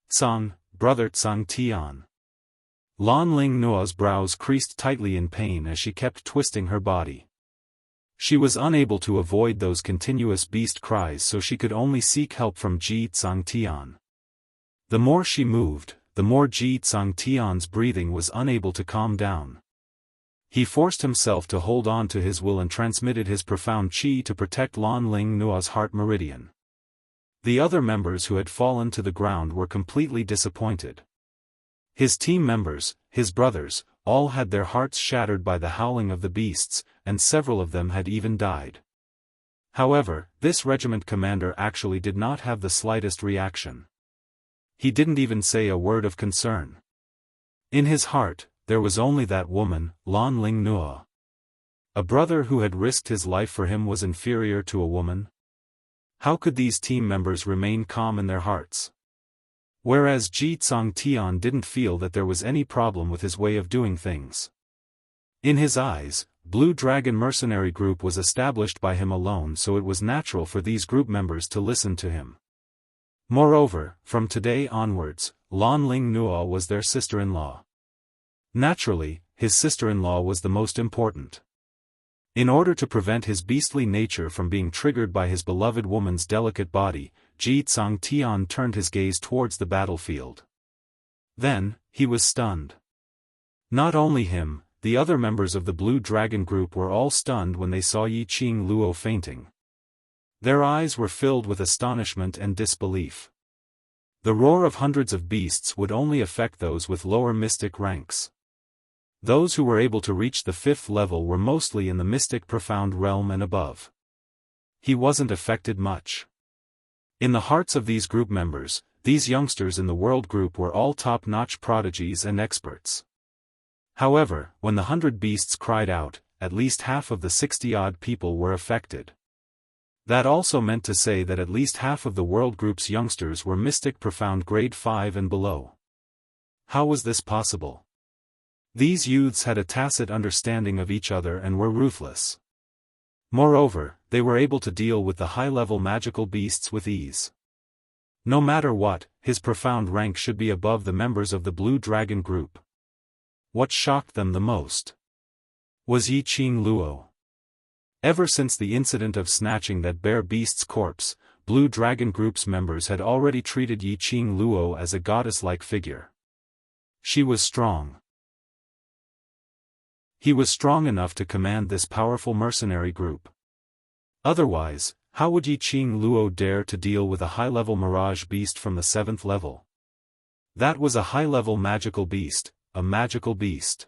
Tsang, brother Tsang Tian. Lan Ling Nua's brows creased tightly in pain as she kept twisting her body. She was unable to avoid those continuous beast cries, so she could only seek help from Ji Tsangtian. The more she moved, the more Ji Tsangtian's breathing was unable to calm down. He forced himself to hold on to his will and transmitted his profound qi to protect Lan Ling Nua's heart meridian. The other members who had fallen to the ground were completely disappointed. His team members, his brothers, all had their hearts shattered by the howling of the beasts, and several of them had even died. However, this regiment commander actually did not have the slightest reaction. He didn't even say a word of concern. In his heart, there was only that woman, Lan Ling Nua. A brother who had risked his life for him was inferior to a woman? How could these team members remain calm in their hearts? Whereas Ji Tsangtian didn't feel that there was any problem with his way of doing things. In his eyes, Blue Dragon Mercenary Group was established by him alone, so it was natural for these group members to listen to him. Moreover, from today onwards, Lan Ling Nua was their sister-in-law. Naturally, his sister-in-law was the most important. In order to prevent his beastly nature from being triggered by his beloved woman's delicate body, Ji Tsangtian turned his gaze towards the battlefield. Then, he was stunned. Not only him, the other members of the Blue Dragon Group were all stunned when they saw Yi Qing Luo fainting. Their eyes were filled with astonishment and disbelief. The roar of hundreds of beasts would only affect those with lower mystic ranks. Those who were able to reach the 5th level were mostly in the mystic profound realm and above. He wasn't affected much. In the hearts of these group members, these youngsters in the world group were all top-notch prodigies and experts. However, when the 100 beasts cried out, at least half of the 60-odd people were affected. That also meant to say that at least half of the world group's youngsters were mystic profound grade 5 and below. How was this possible? These youths had a tacit understanding of each other and were ruthless. Moreover, they were able to deal with the high-level magical beasts with ease. No matter what, his profound rank should be above the members of the Blue Dragon Group. What shocked them the most was Yi Qing Luo. Ever since the incident of snatching that bear beast's corpse, Blue Dragon Group's members had already treated Yi Qing Luo as a goddess-like figure. She was strong. He was strong enough to command this powerful mercenary group. Otherwise, how would Yi Qing Luo dare to deal with a high-level mirage beast from the 7th level? That was a high-level magical beast, a magical beast.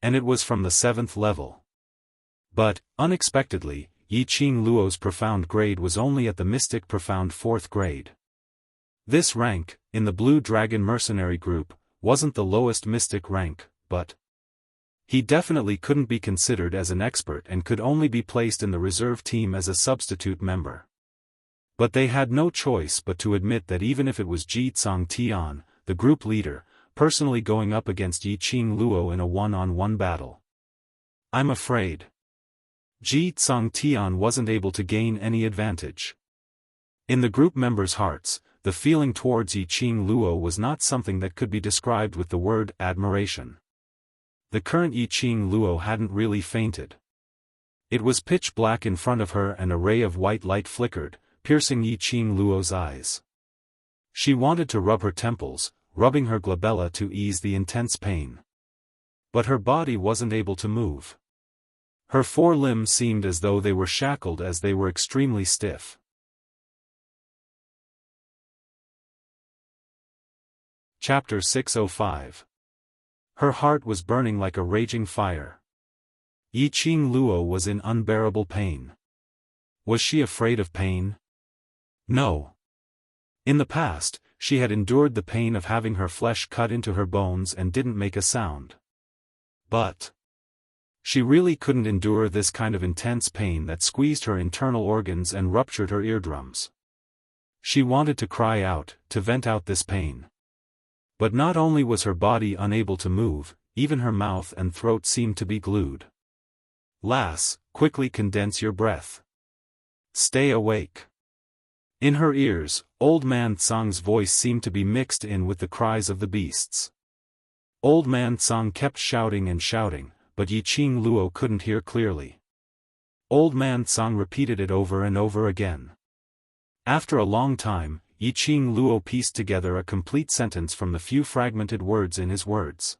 And it was from the 7th level. But, unexpectedly, Yi Qing Luo's profound grade was only at the mystic profound 4th grade. This rank, in the Blue Dragon Mercenary Group, wasn't the lowest mystic rank, but he definitely couldn't be considered as an expert and could only be placed in the reserve team as a substitute member. But they had no choice but to admit that even if it was Ji Tsangtian, the group leader, personally going up against Yi Qing Luo in a one-on-one battle. I'm afraid Ji Tsangtian wasn't able to gain any advantage. In the group members' hearts, the feeling towards Yi Qing Luo was not something that could be described with the word admiration. The current Yi Qing Luo hadn't really fainted. It was pitch black in front of her and a ray of white light flickered, piercing Yi Qing Luo's eyes. She wanted to rub her temples, rubbing her glabella to ease the intense pain. But her body wasn't able to move. Her 4 limbs seemed as though they were shackled as they were extremely stiff. Chapter 605. Her heart was burning like a raging fire. Yi Qing Luo was in unbearable pain. Was she afraid of pain? No. In the past, she had endured the pain of having her flesh cut into her bones and didn't make a sound. But she really couldn't endure this kind of intense pain that squeezed her internal organs and ruptured her eardrums. She wanted to cry out, to vent out this pain. But not only was her body unable to move, even her mouth and throat seemed to be glued. Lass, quickly condense your breath. Stay awake. In her ears, Old Man Tsang's voice seemed to be mixed in with the cries of the beasts. Old Man Tsang kept shouting and shouting, but Yiqing Luo couldn't hear clearly. Old Man Tsang repeated it over and over again. After a long time, Yiqing Luo pieced together a complete sentence from the few fragmented words in his words.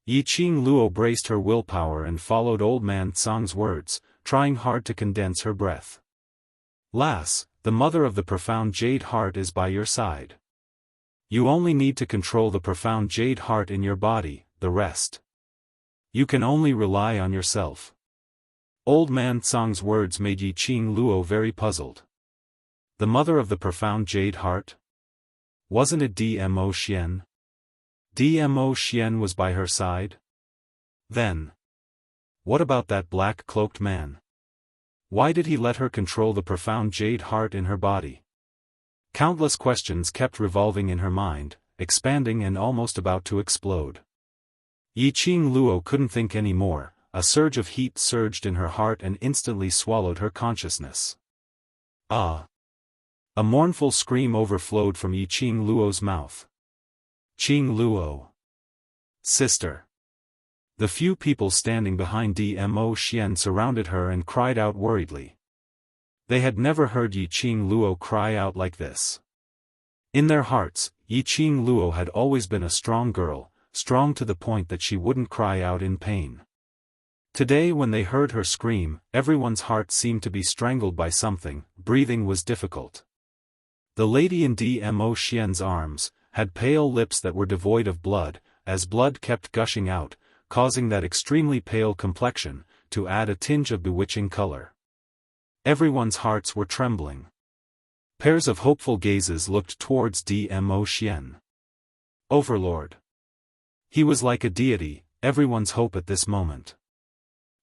Yiqing Luo braced her willpower and followed Old Man Tsang's words, trying hard to condense her breath. Lass, the mother of the profound jade heart is by your side. You only need to control the profound jade heart in your body, the rest. You can only rely on yourself. Old Man Tsang's words made Yiqing Luo very puzzled. The mother of the profound jade heart? Wasn't it Dmo Xian? Dmo Xian was by her side? Then, what about that black-cloaked man? Why did he let her control the profound jade heart in her body? Countless questions kept revolving in her mind, expanding and almost about to explode. Yiqing Luo couldn't think any more. A surge of heat surged in her heart and instantly swallowed her consciousness. Ah! A mournful scream overflowed from Yiqing Luo's mouth. Qing Luo. Sister. The few people standing behind Dmo Xian surrounded her and cried out worriedly. They had never heard Yiqing Luo cry out like this. In their hearts, Yiqing Luo had always been a strong girl, strong to the point that she wouldn't cry out in pain. Today when they heard her scream, everyone's heart seemed to be strangled by something, breathing was difficult. The lady in Dmo Xian's arms had pale lips that were devoid of blood, as blood kept gushing out, causing that extremely pale complexion to add a tinge of bewitching color. Everyone's hearts were trembling. Pairs of hopeful gazes looked towards Dmo Xian. Overlord. He was like a deity, everyone's hope at this moment.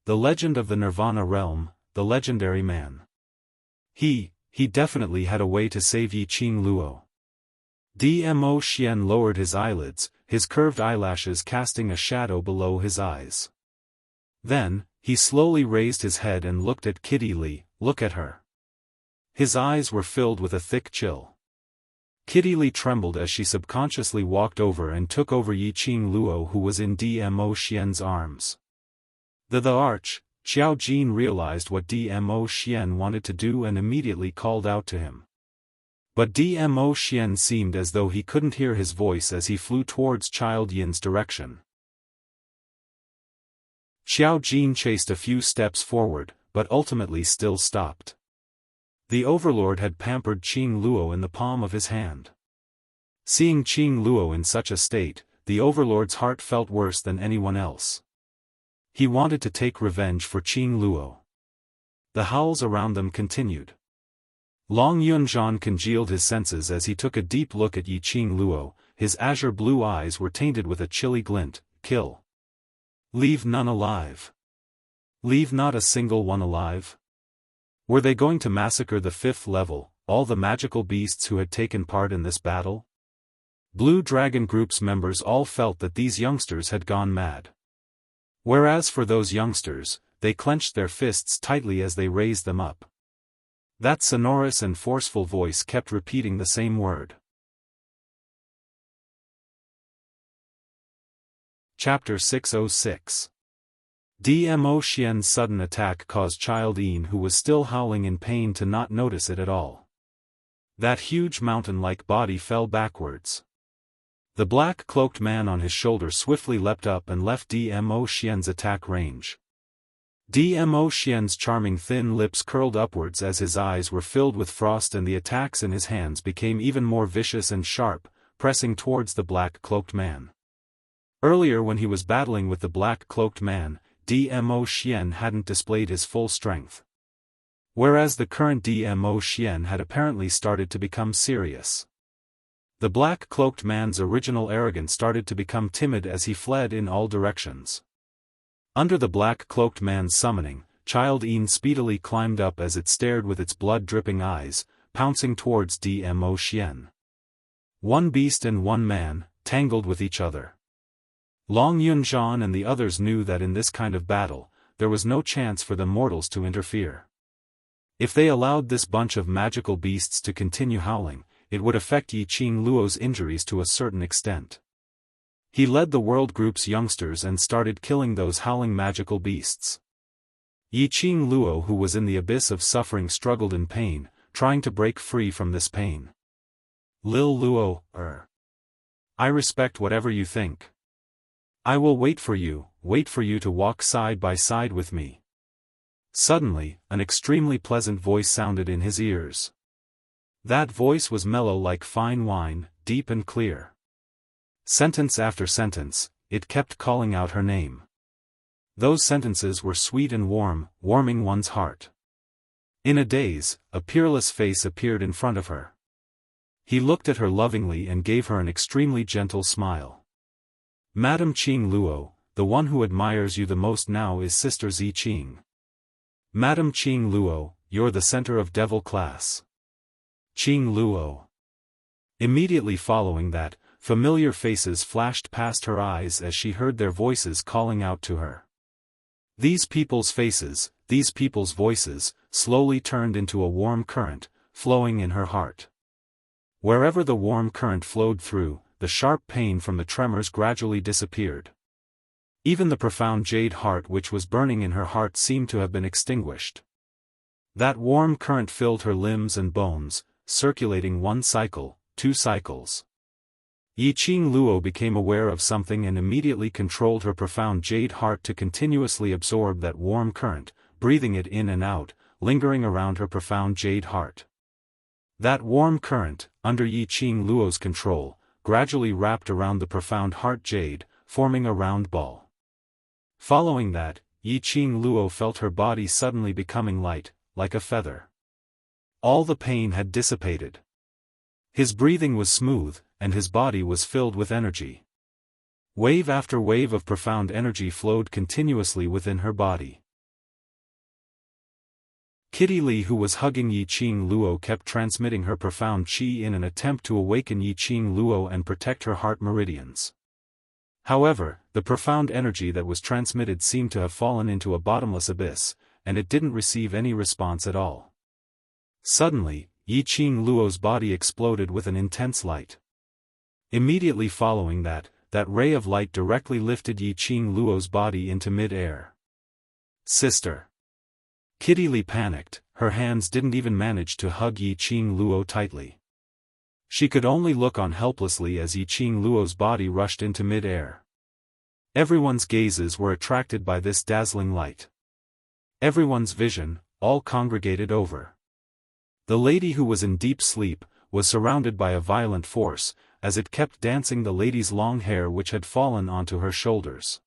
The legend of the Nirvana realm, the legendary man. He definitely had a way to save Yiqing Luo. Dmo Xian lowered his eyelids, his curved eyelashes casting a shadow below his eyes. Then, he slowly raised his head and looked at Kitty Li. Look at her. His eyes were filled with a thick chill. Kitty Li trembled as she subconsciously walked over and took over Yiqing Luo who was in Dmo Xian's arms. The arch, Xiao Jin realized what Dmo Xian wanted to do and immediately called out to him. But Dmo Xian seemed as though he couldn't hear his voice as he flew towards Child Yin's direction. Xiao Jin chased a few steps forward, but ultimately still stopped. The overlord had pampered Qing Luo in the palm of his hand. Seeing Qing Luo in such a state, the overlord's heart felt worse than anyone else. He wanted to take revenge for Qing Luo. The howls around them continued. Long Yunzhan congealed his senses as he took a deep look at Yiqing Luo, his azure blue eyes were tainted with a chilly glint. Kill. Leave none alive. Leave not a single one alive. Were they going to massacre the 5th level, all the magical beasts who had taken part in this battle? Blue Dragon Group's members all felt that these youngsters had gone mad. Whereas for those youngsters, they clenched their fists tightly as they raised them up. That sonorous and forceful voice kept repeating the same word. Chapter 606. Dmo Xian's sudden attack caused Child Yin who was still howling in pain to not notice it at all. That huge mountain-like body fell backwards. The black-cloaked man on his shoulder swiftly leapt up and left Dmo Xian's attack range. Dmo Xian's charming thin lips curled upwards as his eyes were filled with frost and the attacks in his hands became even more vicious and sharp, pressing towards the black-cloaked man. Earlier when he was battling with the black-cloaked man, Dmo Xian hadn't displayed his full strength. Whereas the current Dmo Xian had apparently started to become serious. The black-cloaked man's original arrogance started to become timid as he fled in all directions. Under the black-cloaked man's summoning, Child Yin speedily climbed up as it stared with its blood-dripping eyes, pouncing towards Dmo Xian. One beast and one man, tangled with each other. Long Yunzhan and the others knew that in this kind of battle, there was no chance for the mortals to interfere. If they allowed this bunch of magical beasts to continue howling, it would affect Yiqing Luo's injuries to a certain extent. He led the world group's youngsters and started killing those howling magical beasts. Yiqing Luo, who was in the abyss of suffering, struggled in pain, trying to break free from this pain. Lil Luo, I respect whatever you think. I will wait for you to walk side by side with me. Suddenly, an extremely pleasant voice sounded in his ears. That voice was mellow like fine wine, deep and clear. Sentence after sentence, it kept calling out her name. Those sentences were sweet and warm, warming one's heart. In a daze, a peerless face appeared in front of her. He looked at her lovingly and gave her an extremely gentle smile. Madam Qing Luo, the one who admires you the most now is Sister Ziqing. Madam Qing Luo, you're the center of devil class. Qing Luo. Immediately following that, familiar faces flashed past her eyes as she heard their voices calling out to her. These people's faces, these people's voices, slowly turned into a warm current, flowing in her heart. Wherever the warm current flowed through, the sharp pain from the tremors gradually disappeared. Even the profound jade heart which was burning in her heart seemed to have been extinguished. That warm current filled her limbs and bones, circulating 1 cycle, 2 cycles. Yiqing Luo became aware of something and immediately controlled her profound jade heart to continuously absorb that warm current, breathing it in and out, lingering around her profound jade heart. That warm current, under Yiqing Luo's control, gradually wrapped around the profound heart jade, forming a round ball. Following that, Yiqing Luo felt her body suddenly becoming light, like a feather. All the pain had dissipated. His breathing was smooth, and his body was filled with energy. Wave after wave of profound energy flowed continuously within her body. Kitty Li, who was hugging Yiqing Luo, kept transmitting her profound qi in an attempt to awaken Yiqing Luo and protect her heart meridians. However, the profound energy that was transmitted seemed to have fallen into a bottomless abyss, and it didn't receive any response at all. Suddenly, Yiqing Luo's body exploded with an intense light. Immediately following that ray of light directly lifted Yiqing Luo's body into mid-air. Sister! Kitty Li panicked, her hands didn't even manage to hug Yiqing Luo tightly. She could only look on helplessly as Yiqing Luo's body rushed into mid-air. Everyone's gazes were attracted by this dazzling light. Everyone's vision, all congregated over. The lady who was in deep sleep, was surrounded by a violent force, as it kept dancing the lady's long hair which had fallen onto her shoulders.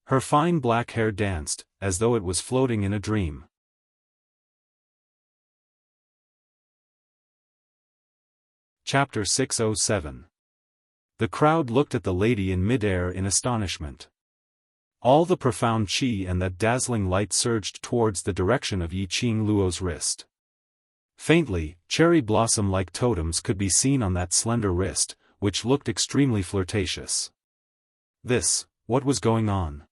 Her fine black hair danced, as though it was floating in a dream. Chapter 607. The crowd looked at the lady in midair in astonishment. All the profound qi and that dazzling light surged towards the direction of Yiqing Luo's wrist. Faintly, cherry blossom-like totems could be seen on that slender wrist, which looked extremely flirtatious. What was going on?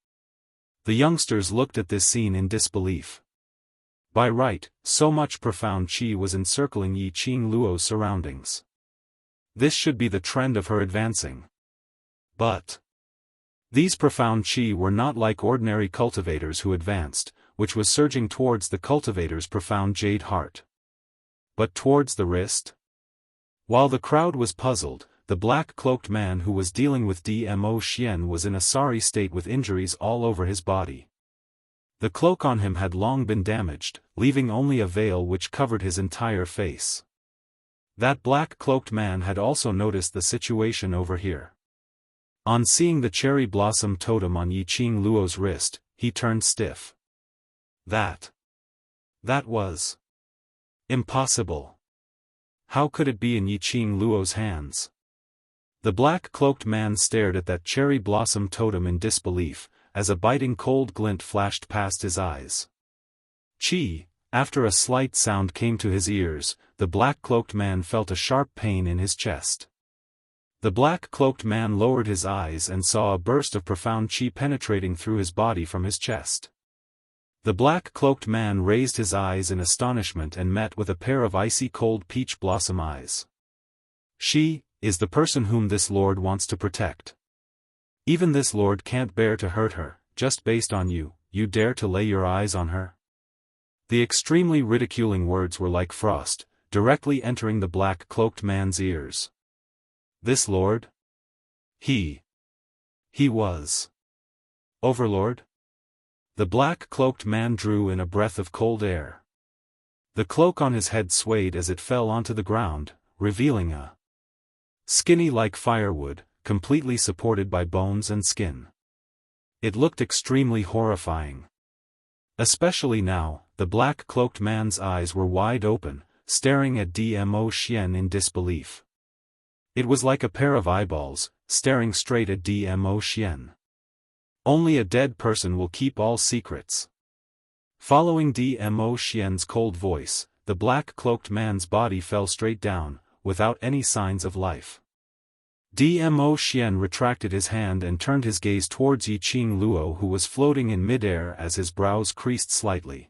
The youngsters looked at this scene in disbelief. By right, so much profound qi was encircling Yiqing Luo's surroundings. This should be the trend of her advancing. But these profound qi were not like ordinary cultivators who advanced, which was surging towards the cultivator's profound jade heart. But towards the wrist? While the crowd was puzzled, the black-cloaked man who was dealing with Dmo Xian was in a sorry state with injuries all over his body. The cloak on him had long been damaged, leaving only a veil which covered his entire face. That black-cloaked man had also noticed the situation over here. On seeing the cherry blossom totem on Yiqing Luo's wrist, he turned stiff. That was impossible. How could it be in Yiqing Luo's hands? The black-cloaked man stared at that cherry blossom totem in disbelief, as a biting cold glint flashed past his eyes. Qi! After a slight sound came to his ears, the black-cloaked man felt a sharp pain in his chest. The black-cloaked man lowered his eyes and saw a burst of profound qi penetrating through his body from his chest. The black-cloaked man raised his eyes in astonishment and met with a pair of icy cold peach blossom eyes. She is the person whom this lord wants to protect. Even this lord can't bear to hurt her, just based on you, you dare to lay your eyes on her? The extremely ridiculing words were like frost, directly entering the black-cloaked man's ears. This lord? He was Overlord? The black-cloaked man drew in a breath of cold air. The cloak on his head swayed as it fell onto the ground, revealing a skinny like firewood, completely supported by bones and skin. It looked extremely horrifying. Especially now, the black-cloaked man's eyes were wide open, staring at Dmo Xian in disbelief. It was like a pair of eyeballs, staring straight at Dmo Xian. Only a dead person will keep all secrets. Following Dmo Xian's cold voice, the black-cloaked man's body fell straight down, without any signs of life. Dmo Xian retracted his hand and turned his gaze towards Yiqing Luo, who was floating in midair as his brows creased slightly.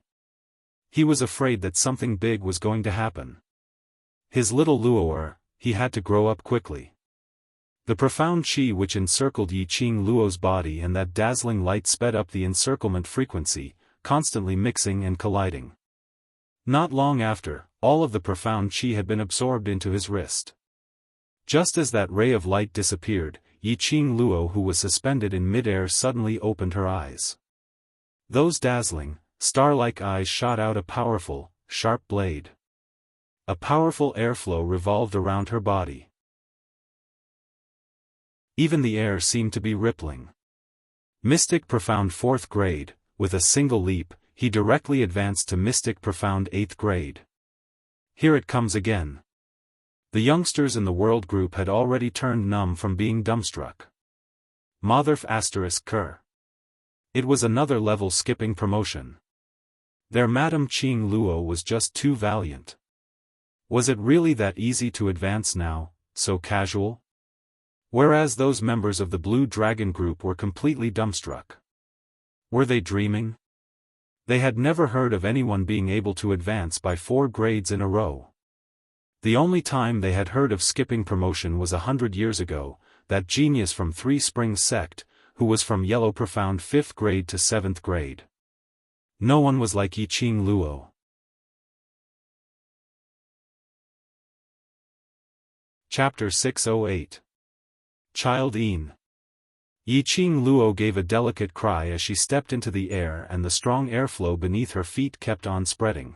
He was afraid that something big was going to happen. His little Luoer, he had to grow up quickly. The profound qi which encircled Yiqing Luo's body and that dazzling light sped up the encirclement frequency, constantly mixing and colliding. Not long after, all of the profound qi had been absorbed into his wrist. Just as that ray of light disappeared, Yiqing Luo, who was suspended in midair, suddenly opened her eyes. Those dazzling, star-like eyes shot out a powerful, sharp blade. A powerful airflow revolved around her body. Even the air seemed to be rippling. Mystic Profound 4th grade, with a single leap, he directly advanced to Mystic Profound 8th grade. Here it comes again. The youngsters in the world group had already turned numb from being dumbstruck. Motherf ****. It was another level skipping promotion. Their Madame Qing Luo was just too valiant. Was it really that easy to advance now, so casual? Whereas those members of the Blue Dragon group were completely dumbstruck. Were they dreaming? They had never heard of anyone being able to advance by 4 grades in a row. The only time they had heard of skipping promotion was 100 years ago, that genius from Three Springs sect, who was from Yellow Profound 5th grade to 7th grade. No one was like Yiqing Luo. Chapter 608. Child Yin. Yiqing Luo gave a delicate cry as she stepped into the air, and the strong airflow beneath her feet kept on spreading.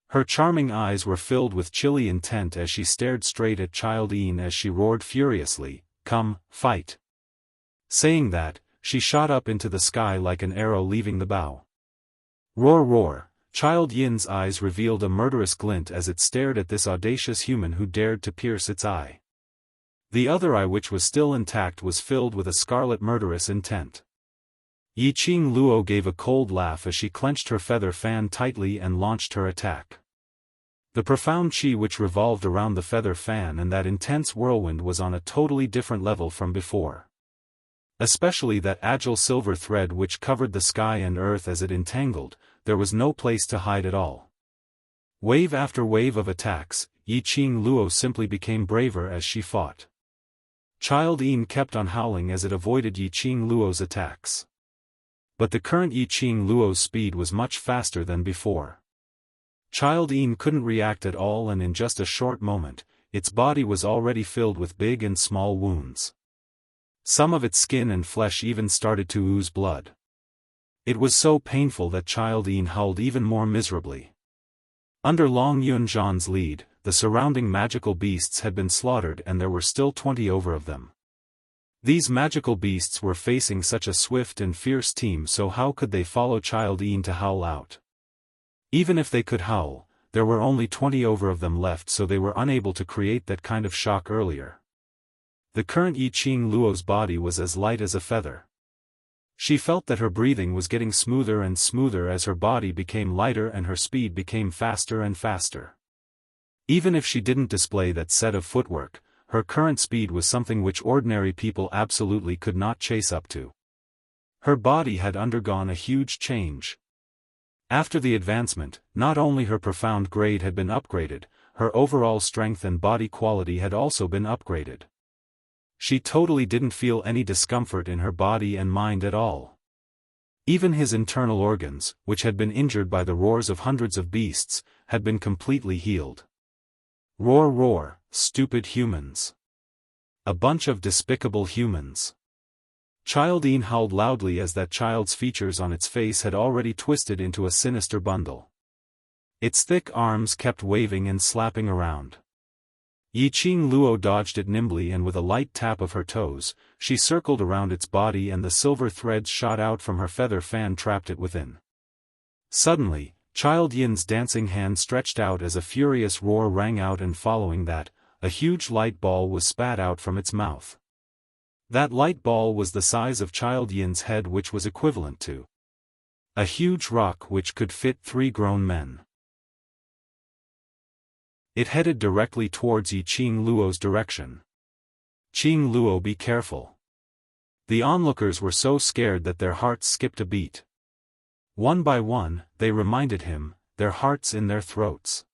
Her charming eyes were filled with chilly intent as she stared straight at Child Yin as she roared furiously, "Come, fight!" Saying that, she shot up into the sky like an arrow leaving the bow. Roar roar! Child Yin's eyes revealed a murderous glint as it stared at this audacious human who dared to pierce its eye. The other eye, which was still intact, was filled with a scarlet murderous intent. Yiqing Luo gave a cold laugh as she clenched her feather fan tightly and launched her attack. The profound qi which revolved around the feather fan and that intense whirlwind was on a totally different level from before. Especially that agile silver thread which covered the sky and earth as it entangled, there was no place to hide at all. Wave after wave of attacks, Yiqing Luo simply became braver as she fought. Child Yin kept on howling as it avoided Yiqing Luo's attacks. But the current Yiqing Luo's speed was much faster than before. Child Yin couldn't react at all, and in just a short moment, its body was already filled with big and small wounds. Some of its skin and flesh even started to ooze blood. It was so painful that Child Yin howled even more miserably. Under Long Yunzhan's lead, the surrounding magical beasts had been slaughtered, and there were still 20 over of them. These magical beasts were facing such a swift and fierce team, so how could they follow Child Yin to howl out? Even if they could howl, there were only 20 over of them left, so they were unable to create that kind of shock earlier. The current Yiqing Luo's body was as light as a feather. She felt that her breathing was getting smoother and smoother as her body became lighter and her speed became faster and faster. Even if she didn't display that set of footwork, her current speed was something which ordinary people absolutely could not chase up to. Her body had undergone a huge change. After the advancement, not only her profound grade had been upgraded, her overall strength and body quality had also been upgraded. She totally didn't feel any discomfort in her body and mind at all. Even his internal organs, which had been injured by the roars of hundreds of beasts, had been completely healed. Roar, roar, stupid humans. A bunch of despicable humans. Childine howled loudly as that child's features on its face had already twisted into a sinister bundle. Its thick arms kept waving and slapping around. Yiqing Luo dodged it nimbly, and with a light tap of her toes, she circled around its body and the silver threads shot out from her feather fan trapped it within. Suddenly, Child Yin's dancing hand stretched out as a furious roar rang out, and following that, a huge light ball was spat out from its mouth. That light ball was the size of Child Yin's head, which was equivalent to a huge rock which could fit 3 grown men. It headed directly towards Yiqing Luo's direction. "Qing Luo, be careful." The onlookers were so scared that their hearts skipped a beat. One by one, they reminded him, their hearts in their throats.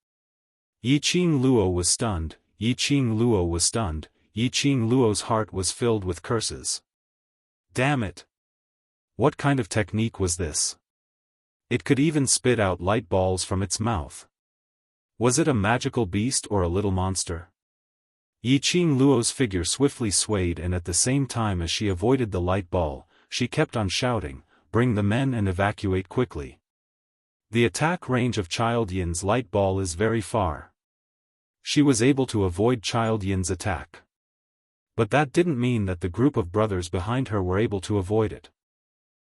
Yiqing Luo was stunned, Yiqing Luo was stunned, Yiqing Luo's heart was filled with curses. Damn it! What kind of technique was this? It could even spit out light balls from its mouth. Was it a magical beast or a little monster? Yiqing Luo's figure swiftly swayed, and at the same time as she avoided the light ball, she kept on shouting, "Bring the men and evacuate quickly." The attack range of Child Yin's light ball is very far. She was able to avoid Child Yin's attack. But that didn't mean that the group of brothers behind her were able to avoid it.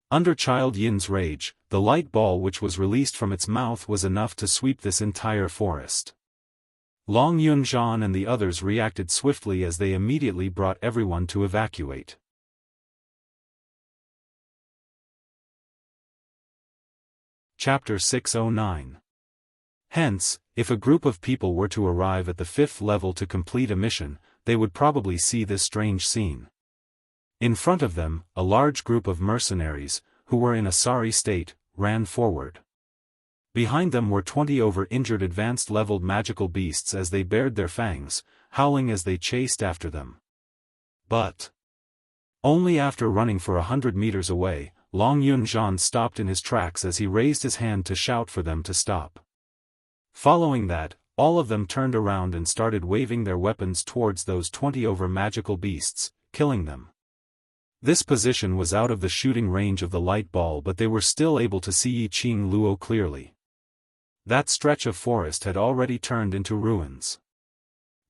Under Child Yin's rage, the light ball which was released from its mouth was enough to sweep this entire forest. Long Yunzhan and the others reacted swiftly as they immediately brought everyone to evacuate. Chapter 609. Hence, if a group of people were to arrive at the 5th level to complete a mission, they would probably see this strange scene. In front of them, a large group of mercenaries, who were in a sorry state, ran forward. Behind them were 20 over-injured advanced-leveled magical beasts as they bared their fangs, howling as they chased after them. But only after running for 100 meters away, Long Yunzhan stopped in his tracks as he raised his hand to shout for them to stop. Following that, all of them turned around and started waving their weapons towards those 20 over-magical beasts, killing them. This position was out of the shooting range of the light ball, but they were still able to see Yiqing Luo clearly. That stretch of forest had already turned into ruins.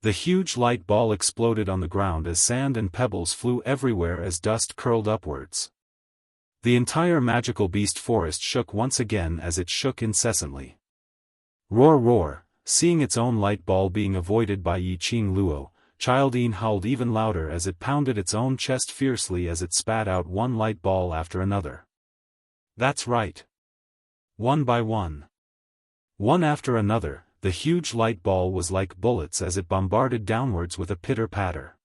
The huge light ball exploded on the ground as sand and pebbles flew everywhere as dust curled upwards. The entire magical beast forest shook once again as it shook incessantly. Roar, roar, seeing its own light ball being avoided by Yiqing Luo, Childine howled even louder as it pounded its own chest fiercely as it spat out one light ball after another. That's right. One by one. One after another, the huge light ball was like bullets as it bombarded downwards with a pitter-patter.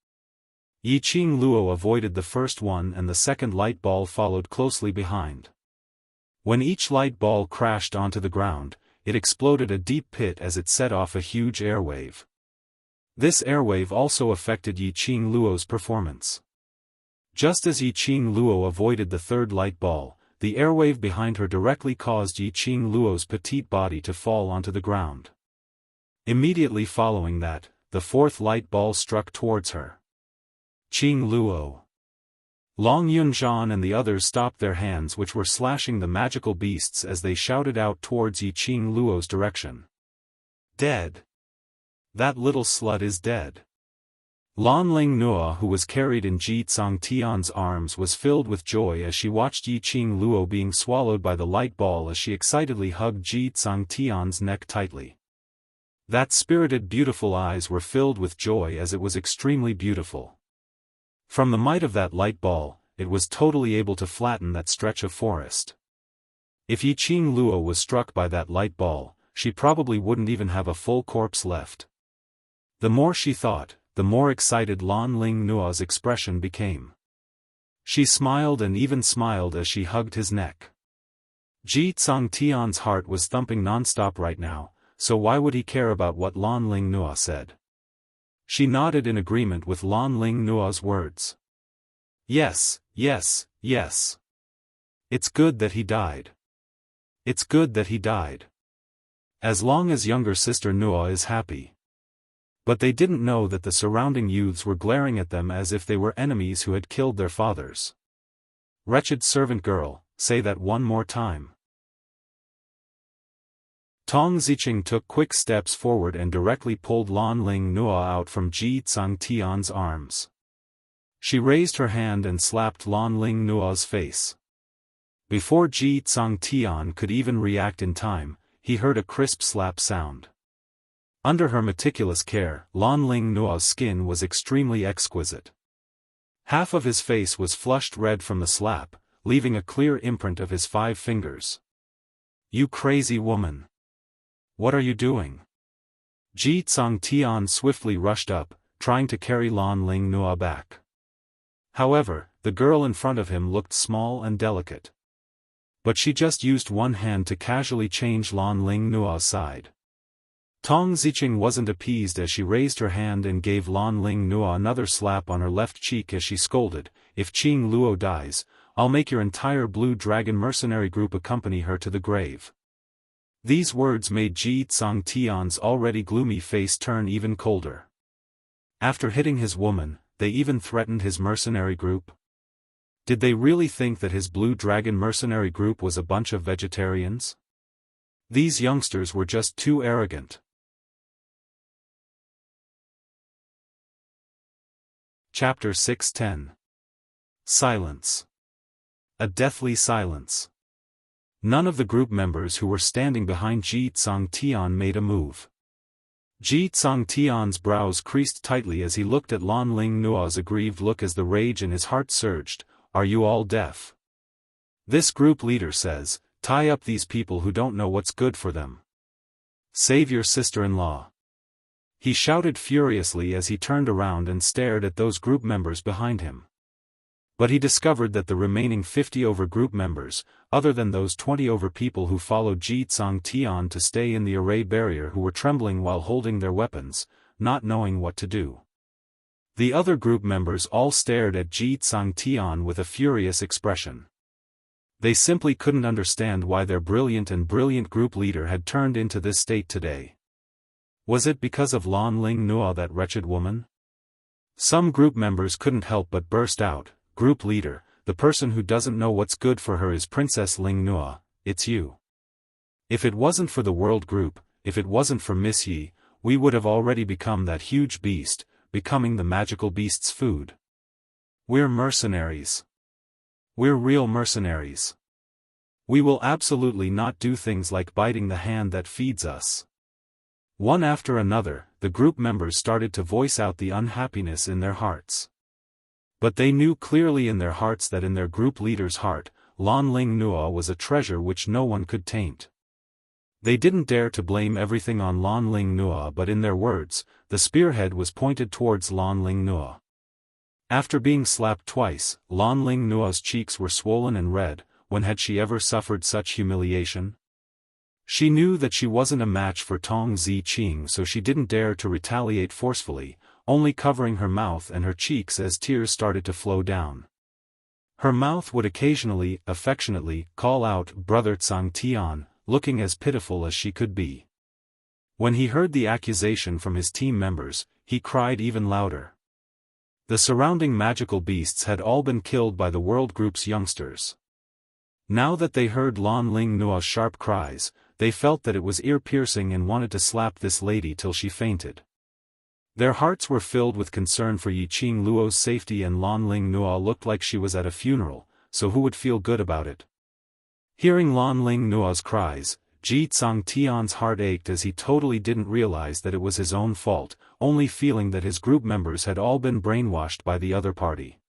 Yiqing Luo avoided the first one and the second light ball followed closely behind. When each light ball crashed onto the ground, it exploded a deep pit as it set off a huge airwave. This airwave also affected Yiqing Luo's performance. Just as Yiqing Luo avoided the third light ball, the airwave behind her directly caused Yiqing Luo's petite body to fall onto the ground. Immediately following that, the fourth light ball struck towards her. Qing Luo. Long Yunzhan and the others stopped their hands which were slashing the magical beasts as they shouted out towards Yiqing Luo's direction. Dead. That little slut is dead. Lan Ling Nua, who was carried in Ji Tsang Tian's arms, was filled with joy as she watched Yiqing Luo being swallowed by the light ball as she excitedly hugged Ji Tsang Tian's neck tightly. That spirited beautiful eyes were filled with joy as it was extremely beautiful. From the might of that light ball, it was totally able to flatten that stretch of forest. If Yiqing Luo was struck by that light ball, she probably wouldn't even have a full corpse left. The more she thought, the more excited Lan Ling Nua's expression became. She smiled and even smiled as she hugged his neck. Ji Tsang Tian's heart was thumping non-stop right now, so why would he care about what Lan Ling Nua said? She nodded in agreement with Lan Ling Nua's words. Yes, yes, yes. It's good that he died. It's good that he died. As long as younger sister Nua is happy. But they didn't know that the surrounding youths were glaring at them as if they were enemies who had killed their fathers. Wretched servant girl, say that one more time. Tong Ziqing took quick steps forward and directly pulled Lan Ling Nua out from Ji Tsangtian's arms. She raised her hand and slapped Lan Ling Nua's face. Before Ji Tsangtian could even react in time, he heard a crisp slap sound. Under her meticulous care, Lan Ling Nua's skin was extremely exquisite. Half of his face was flushed red from the slap, leaving a clear imprint of his 5 fingers. You crazy woman! What are you doing? Ji Tsangtian swiftly rushed up, trying to carry Lan Ling Nua back. However, the girl in front of him looked small and delicate. But she just used one hand to casually change Lan Ling Nua's side. Tong Ziqing wasn't appeased as she raised her hand and gave Lan Ling Nua another slap on her left cheek as she scolded, "If Qing Luo dies, I'll make your entire Blue Dragon mercenary group accompany her to the grave." These words made Ji Tsangtian's already gloomy face turn even colder. After hitting his woman, they even threatened his mercenary group? Did they really think that his Blue Dragon mercenary group was a bunch of vegetarians? These youngsters were just too arrogant. Chapter 610. Silence. A deathly silence. None of the group members who were standing behind Ji Tsangtian made a move. Ji Tsangtian's brows creased tightly as he looked at Lan Ling Nua's aggrieved look as the rage in his heart surged. Are you all deaf? This group leader says, tie up these people who don't know what's good for them. Save your sister-in-law. He shouted furiously as he turned around and stared at those group members behind him. But he discovered that the remaining 50 over group members, other than those 20 over people who followed Ji Tsangtian to stay in the array barrier who were trembling while holding their weapons, not knowing what to do. The other group members all stared at Ji Tsangtian with a furious expression. They simply couldn't understand why their brilliant group leader had turned into this state today. Was it because of Lan Ling Nua, that wretched woman? Some group members couldn't help but burst out, "Group leader, the person who doesn't know what's good for her is Princess Ling Nua, it's you. If it wasn't for the world group, if it wasn't for Miss Yi, we would have already become that huge beast, becoming the magical beast's food. We're mercenaries. We're real mercenaries. We will absolutely not do things like biting the hand that feeds us." One after another, the group members started to voice out the unhappiness in their hearts. But they knew clearly in their hearts that in their group leader's heart, Lan Ling Nua was a treasure which no one could taint. They didn't dare to blame everything on Lan Ling Nua, but in their words, the spearhead was pointed towards Lan Ling Nua. After being slapped twice, Lan Ling Nua's cheeks were swollen and red. When had she ever suffered such humiliation? She knew that she wasn't a match for Tong Ziqing, so she didn't dare to retaliate forcefully, only covering her mouth and her cheeks as tears started to flow down. Her mouth would occasionally, affectionately, call out, "Brother Tsangtian," looking as pitiful as she could be. When he heard the accusation from his team members, he cried even louder. The surrounding magical beasts had all been killed by the world group's youngsters. Now that they heard Lan Ling Nua's sharp cries, they felt that it was ear-piercing and wanted to slap this lady till she fainted. Their hearts were filled with concern for Qing Luo's safety, and Lan Ling Nua looked like she was at a funeral, so who would feel good about it? Hearing Lan Ling Nua's cries, Ji Tsangtian's heart ached as he totally didn't realize that it was his own fault, only feeling that his group members had all been brainwashed by the other party.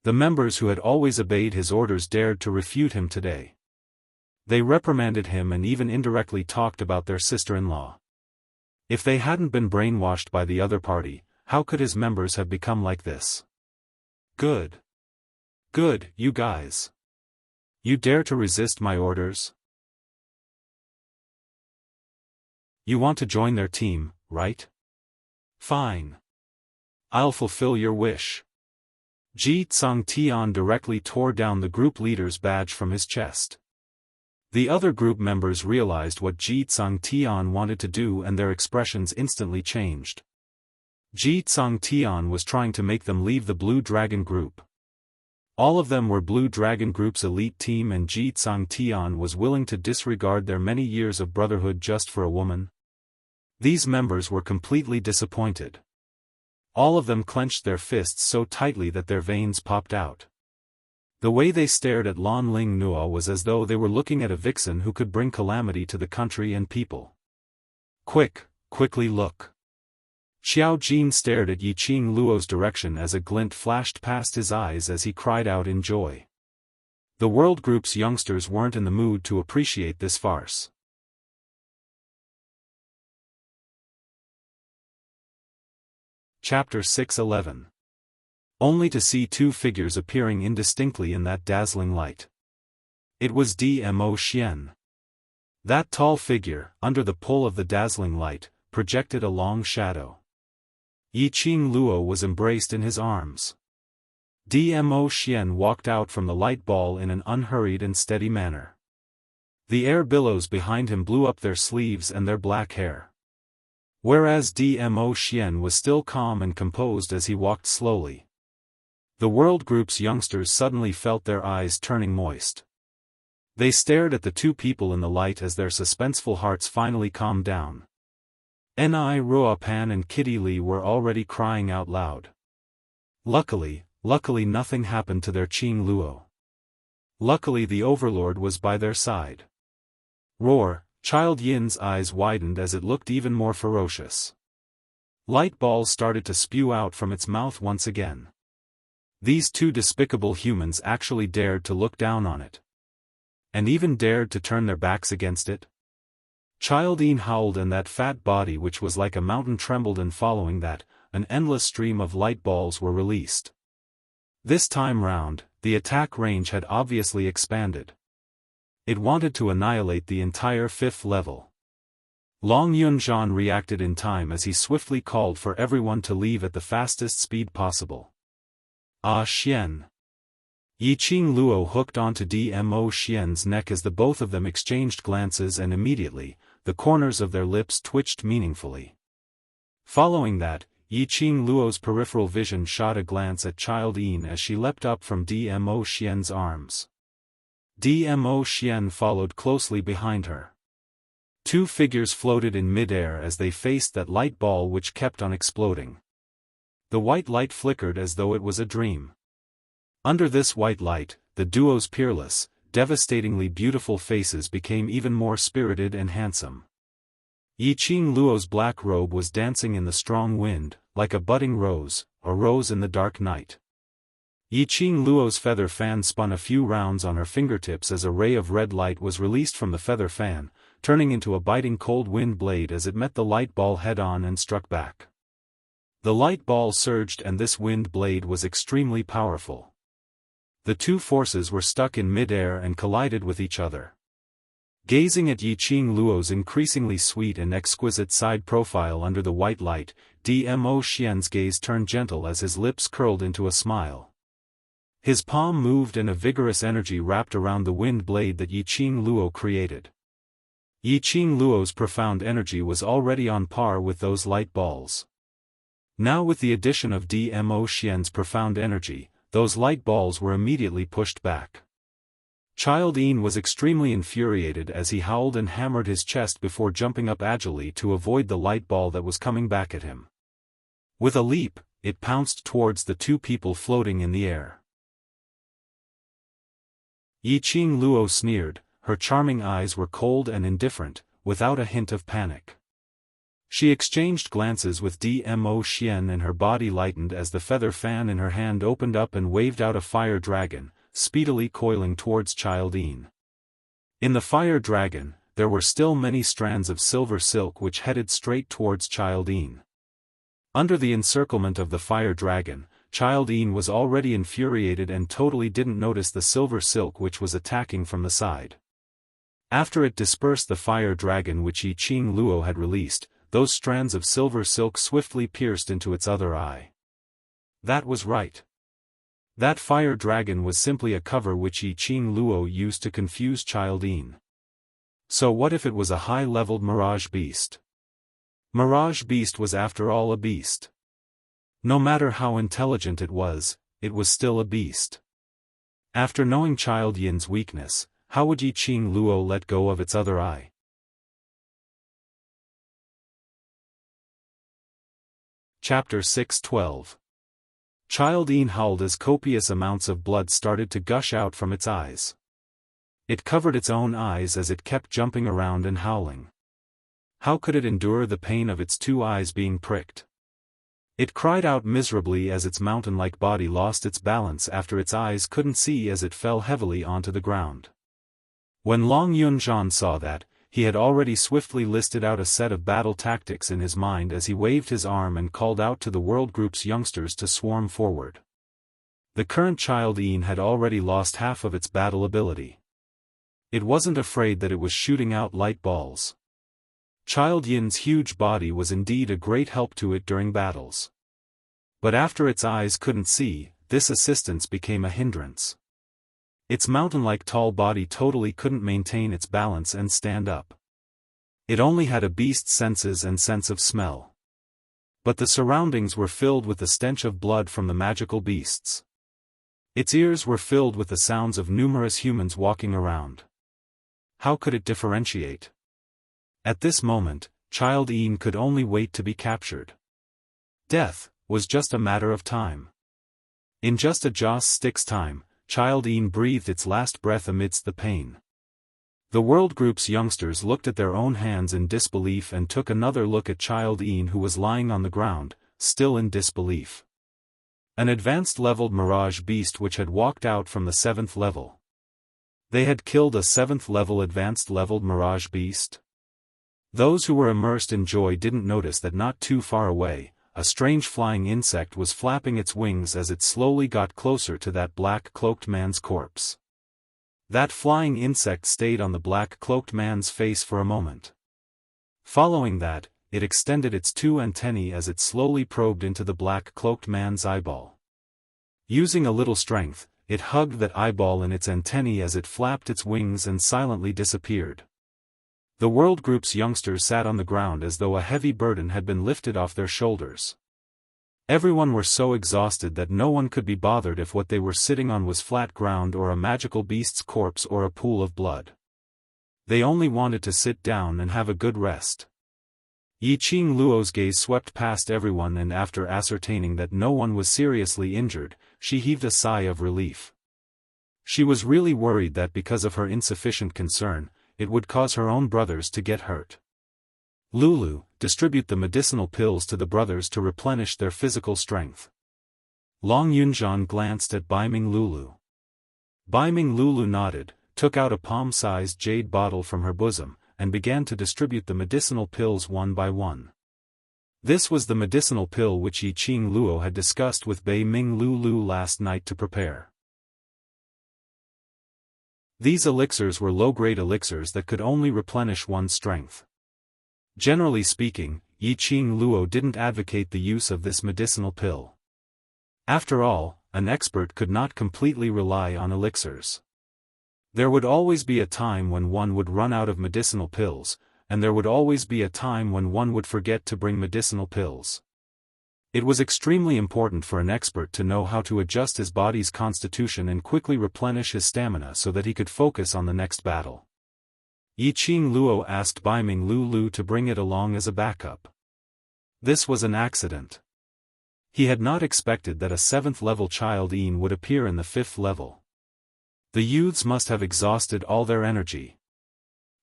The members who had always obeyed his orders dared to refute him today. They reprimanded him and even indirectly talked about their sister-in-law. If they hadn't been brainwashed by the other party, how could his members have become like this? Good. Good, you guys. You dare to resist my orders? You want to join their team, right? Fine. I'll fulfill your wish. Ji Tsung Tian directly tore down the group leader's badge from his chest. The other group members realized what Ji Tsung Tian wanted to do and their expressions instantly changed. Ji Tsung Tian was trying to make them leave the Blue Dragon group. All of them were Blue Dragon Group's elite team and Ji Tsung Tian was willing to disregard their many years of brotherhood just for a woman. These members were completely disappointed. All of them clenched their fists so tightly that their veins popped out. The way they stared at Lan Ling Nua was as though they were looking at a vixen who could bring calamity to the country and people. Quickly look. Xiao Jin stared at Yiqing Luo's direction as a glint flashed past his eyes as he cried out in joy. The World Group's youngsters weren't in the mood to appreciate this farce. Chapter 6:11. Only to see two figures appearing indistinctly in that dazzling light. It was Dmo Xian. That tall figure, under the pull of the dazzling light, projected a long shadow. Yiqing Luo was embraced in his arms. Dmo Xian walked out from the light ball in an unhurried and steady manner. The air billows behind him blew up their sleeves and their black hair. Whereas Dmo Xian was still calm and composed as he walked slowly. The World Group's youngsters suddenly felt their eyes turning moist. They stared at the two people in the light as their suspenseful hearts finally calmed down. Ni Ruopan and Kitty Li were already crying out loud. Luckily nothing happened to their Qing Luo. Luckily the Overlord was by their side. Roar! Child Yin's eyes widened as it looked even more ferocious. Light balls started to spew out from its mouth once again. These two despicable humans actually dared to look down on it. And even dared to turn their backs against it. Child Yin howled and that fat body which was like a mountain trembled, and following that, an endless stream of light balls were released. This time round, the attack range had obviously expanded. It wanted to annihilate the entire 5th level. Long Yunzhan reacted in time as he swiftly called for everyone to leave at the fastest speed possible. Ah Xian! Yiqing Luo hooked onto Dmo Xian's neck as the both of them exchanged glances, and immediately, the corners of their lips twitched meaningfully. Following that, Yiqing Luo's peripheral vision shot a glance at Child Yin as she leapt up from Dmo Xian's arms. Dmo Xian followed closely behind her. Two figures floated in mid-air as they faced that light ball which kept on exploding. The white light flickered as though it was a dream. Under this white light, the duo's peerless, devastatingly beautiful faces became even more spirited and handsome. Yiqing Luo's black robe was dancing in the strong wind, like a budding rose, a rose in the dark night. Yiqing Luo's feather fan spun a few rounds on her fingertips as a ray of red light was released from the feather fan, turning into a biting cold wind blade as it met the light ball head-on and struck back. The light ball surged and this wind blade was extremely powerful. The two forces were stuck in mid-air and collided with each other. Gazing at Yiqing Luo's increasingly sweet and exquisite side profile under the white light, Dmo Xian's gaze turned gentle as his lips curled into a smile. His palm moved and a vigorous energy wrapped around the wind blade that Yiqing Luo created. Yiqing Luo's profound energy was already on par with those light balls. Now with the addition of Dmo Xian's profound energy, those light balls were immediately pushed back. Child Yin was extremely infuriated as he howled and hammered his chest before jumping up agilely to avoid the light ball that was coming back at him. With a leap, it pounced towards the two people floating in the air. Yiqing Luo sneered, her charming eyes were cold and indifferent, without a hint of panic. She exchanged glances with Dmo Xian and her body lightened as the feather fan in her hand opened up and waved out a fire dragon, speedily coiling towards Child Yin. In the fire dragon, there were still many strands of silver silk which headed straight towards Child Yin. Under the encirclement of the fire dragon, Child Yin was already infuriated and totally didn't notice the silver silk which was attacking from the side. After it dispersed the fire dragon which Yiqing Luo had released, those strands of silver silk swiftly pierced into its other eye. That was right. That fire dragon was simply a cover which Yi Qing Luo used to confuse Child Yin. So what if it was a high-leveled Mirage Beast? Mirage Beast was after all a beast. No matter how intelligent it was still a beast. After knowing Child Yin's weakness, how would Yi Qing Luo let go of its other eye? Chapter 6:12. Child Yin howled as copious amounts of blood started to gush out from its eyes. It covered its own eyes as it kept jumping around and howling. How could it endure the pain of its two eyes being pricked? It cried out miserably as its mountain-like body lost its balance after its eyes couldn't see as it fell heavily onto the ground. When Long Yunzhan saw that, he had already swiftly listed out a set of battle tactics in his mind as he waved his arm and called out to the World Group's youngsters to swarm forward. The current Child Yin had already lost half of its battle ability. It wasn't afraid that it was shooting out light balls. Child Yin's huge body was indeed a great help to it during battles. But after its eyes couldn't see, this assistance became a hindrance. Its mountain-like tall body totally couldn't maintain its balance and stand up. It only had a beast's senses and sense of smell. But the surroundings were filled with the stench of blood from the magical beasts. Its ears were filled with the sounds of numerous humans walking around. How could it differentiate? At this moment, Child Yin could only wait to be captured. Death was just a matter of time. In just a joss stick's time, Child Yin breathed its last breath amidst the pain. The World Group's youngsters looked at their own hands in disbelief and took another look at Child Yin, who was lying on the ground, still in disbelief. An advanced-leveled Mirage Beast which had walked out from the 7th level. They had killed a 7th-level advanced-leveled Mirage Beast? Those who were immersed in joy didn't notice that not too far away, a strange flying insect was flapping its wings as it slowly got closer to that black-cloaked man's corpse. That flying insect stayed on the black-cloaked man's face for a moment. Following that, it extended its two antennae as it slowly probed into the black-cloaked man's eyeball. Using a little strength, it hugged that eyeball in its antennae as it flapped its wings and silently disappeared. The World Group's youngsters sat on the ground as though a heavy burden had been lifted off their shoulders. Everyone were so exhausted that no one could be bothered if what they were sitting on was flat ground or a magical beast's corpse or a pool of blood. They only wanted to sit down and have a good rest. Yi Qing Luo's gaze swept past everyone, and after ascertaining that no one was seriously injured, she heaved a sigh of relief. She was really worried that because of her insufficient concern, it would cause her own brothers to get hurt. Lulu, distribute the medicinal pills to the brothers to replenish their physical strength. Long Yunzhan glanced at Baiming Lulu. Baiming Lulu nodded, took out a palm-sized jade bottle from her bosom, and began to distribute the medicinal pills one by one. This was the medicinal pill which Yi Qing Luo had discussed with Baiming Lulu last night to prepare. These elixirs were low-grade elixirs that could only replenish one's strength. Generally speaking, Yi Qing Luo didn't advocate the use of this medicinal pill. After all, an expert could not completely rely on elixirs. There would always be a time when one would run out of medicinal pills, and there would always be a time when one would forget to bring medicinal pills. It was extremely important for an expert to know how to adjust his body's constitution and quickly replenish his stamina so that he could focus on the next battle. Yi Qing Luo asked Baiming Lulu to bring it along as a backup. This was an accident. He had not expected that a 7th-level Child Yin would appear in the 5th level. The youths must have exhausted all their energy.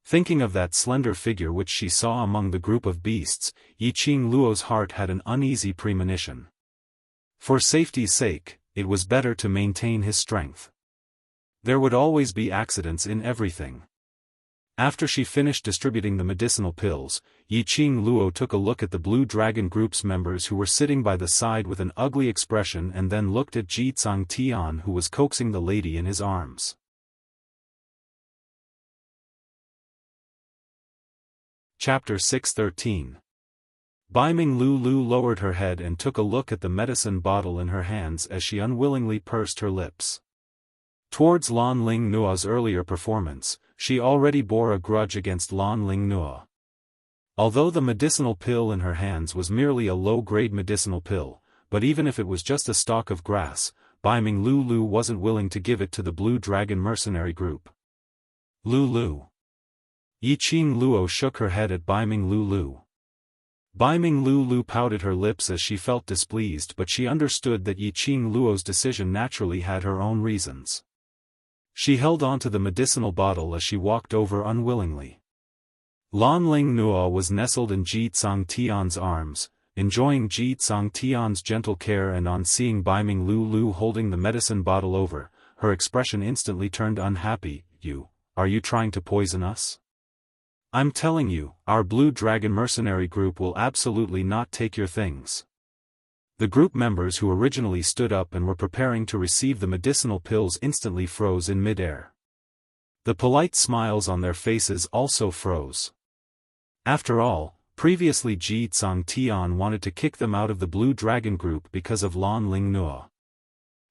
Thinking of that slender figure which she saw among the group of beasts, Yi Qing Luo's heart had an uneasy premonition. For safety's sake, it was better to maintain his strength. There would always be accidents in everything. After she finished distributing the medicinal pills, Yi Qing Luo took a look at the Blue Dragon Group's members who were sitting by the side with an ugly expression, and then looked at Ji Tsang Tian, who was coaxing the lady in his arms. Chapter 6:13. Bai Ming Lulu lowered her head and took a look at the medicine bottle in her hands as she unwillingly pursed her lips. Towards Lan Ling Nua's earlier performance, she already bore a grudge against Lan Ling Nua. Although the medicinal pill in her hands was merely a low-grade medicinal pill, but even if it was just a stalk of grass, Bai Ming Lulu wasn't willing to give it to the Blue Dragon mercenary group. Lulu. Yi Qing Luo shook her head at Bai Ming Lulu. Bai Ming Lulu pouted her lips as she felt displeased, but she understood that Yi Qing Luo's decision naturally had her own reasons. She held on to the medicinal bottle as she walked over unwillingly. Lan Ling Nua was nestled in Ji Tsang Tian's arms, enjoying Ji Tsang Tian's gentle care, and on seeing Bai Ming Lulu holding the medicine bottle over, her expression instantly turned unhappy. Are you trying to poison us? I'm telling you, our Blue Dragon mercenary group will absolutely not take your things. The group members who originally stood up and were preparing to receive the medicinal pills instantly froze in midair. The polite smiles on their faces also froze. After all, previously Ji Tsang Tian wanted to kick them out of the Blue Dragon group because of Lan Ling Nua.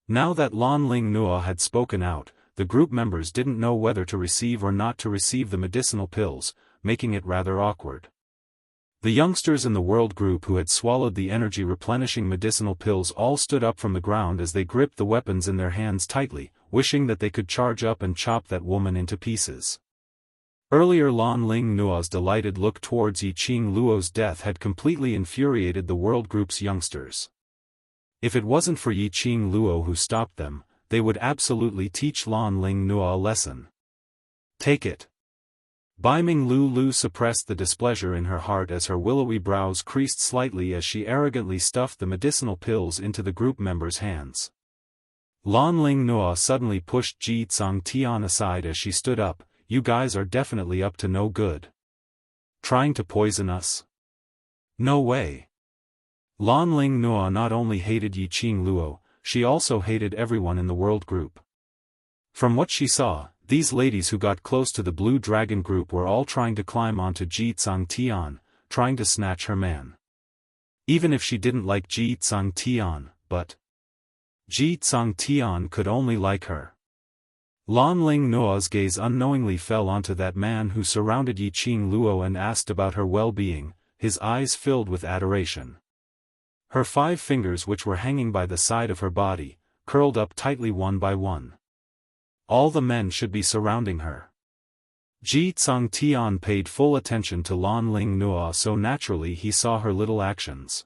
Now that Lan Ling Nua had spoken out, the group members didn't know whether to receive or not to receive the medicinal pills, making it rather awkward. The youngsters in the world group who had swallowed the energy-replenishing medicinal pills all stood up from the ground as they gripped the weapons in their hands tightly, wishing that they could charge up and chop that woman into pieces. Earlier Lan Ling Nua's delighted look towards Yi Qing Luo's death had completely infuriated the world group's youngsters. If it wasn't for Yi Qing Luo who stopped them, they would absolutely teach Lan Ling Nua a lesson. Take it. Bai Ming Lulu suppressed the displeasure in her heart as her willowy brows creased slightly as she arrogantly stuffed the medicinal pills into the group members' hands. Lan Ling Nua suddenly pushed Ji Tsang Tian aside as she stood up. You guys are definitely up to no good. Trying to poison us? No way. Lan Ling Nua not only hated Yi Qing Luo, she also hated everyone in the world group. From what she saw, these ladies who got close to the Blue Dragon group were all trying to climb onto Ji Tsang Tian, trying to snatch her man. Even if she didn't like Ji Tsang Tian, but Ji Tsang Tian could only like her. Lan Ling Nua's gaze unknowingly fell onto that man who surrounded Yi Qing Luo and asked about her well-being, his eyes filled with adoration. Her 5 fingers, which were hanging by the side of her body, curled up tightly one by one. All the men should be surrounding her. Ji Tsang Tian paid full attention to Lan Ling Nua, so naturally he saw her little actions.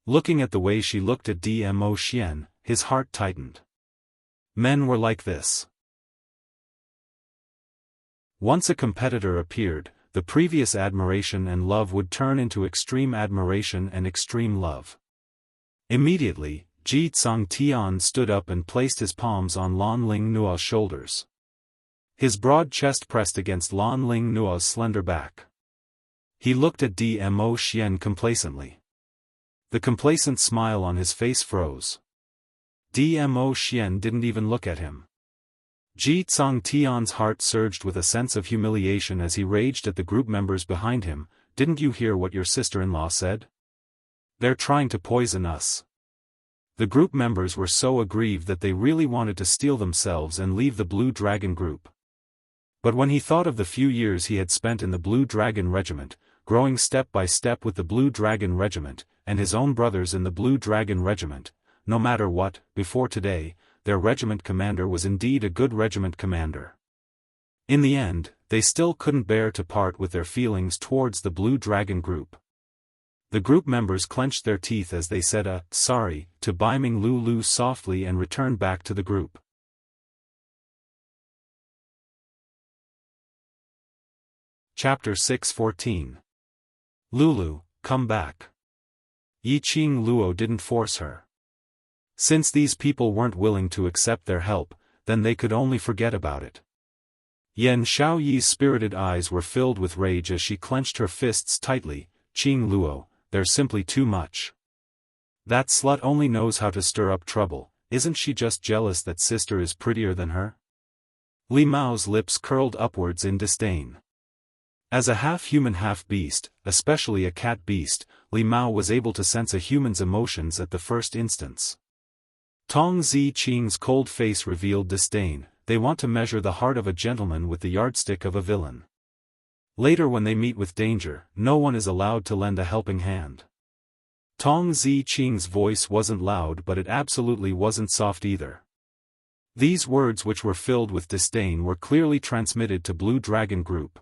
Looking at the way she looked at Dmo Xian, his heart tightened. Men were like this. Once a competitor appeared, the previous admiration and love would turn into extreme admiration and extreme love. Immediately, Ji Tsang Tian stood up and placed his palms on Lan Ling Nua's shoulders. His broad chest pressed against Lan Ling Nua's slender back. He looked at Dmo Xian complacently. The complacent smile on his face froze. Dmo Xian didn't even look at him. Ji Tsang Tian's heart surged with a sense of humiliation as he raged at the group members behind him. Didn't you hear what your sister-in-law said? They're trying to poison us. The group members were so aggrieved that they really wanted to steel themselves and leave the Blue Dragon group. But when he thought of the few years he had spent in the Blue Dragon Regiment, growing step by step with the Blue Dragon Regiment, and his own brothers in the Blue Dragon Regiment, no matter what, before today, their regiment commander was indeed a good regiment commander. In the end, they still couldn't bear to part with their feelings towards the Blue Dragon group. The group members clenched their teeth as they said sorry to Bai Ming Lulu softly and returned back to the group. Chapter 6:14. Lulu, come back. Yi Qing Luo didn't force her. Since these people weren't willing to accept their help, then they could only forget about it. Yan Xiaoyi's spirited eyes were filled with rage as she clenched her fists tightly. Qing Luo, they're simply too much. That slut only knows how to stir up trouble. Isn't she just jealous that sister is prettier than her? Li Mao's lips curled upwards in disdain. As a half-human half-beast, especially a cat beast, Li Mao was able to sense a human's emotions at the first instance. Tong Zi Qing's cold face revealed disdain. They want to measure the heart of a gentleman with the yardstick of a villain. Later when they meet with danger, no one is allowed to lend a helping hand. Tong Zi Qing's voice wasn't loud, but it absolutely wasn't soft either. These words, which were filled with disdain, were clearly transmitted to Blue Dragon Group.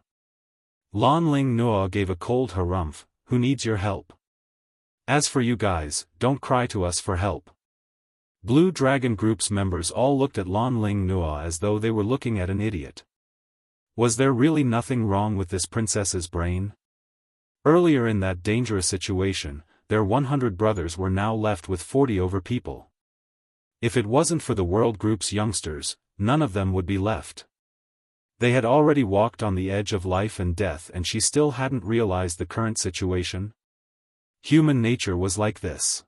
Lan Ling Nuo gave a cold harumph. Who needs your help? As for you guys, don't cry to us for help. Blue Dragon Group's members all looked at Lan Ling Nuo as though they were looking at an idiot. Was there really nothing wrong with this princess's brain? Earlier in that dangerous situation, their 100 brothers were now left with 40 over people. If it wasn't for the World Group's youngsters, none of them would be left. They had already walked on the edge of life and death, and she still hadn't realized the current situation. Human nature was like this.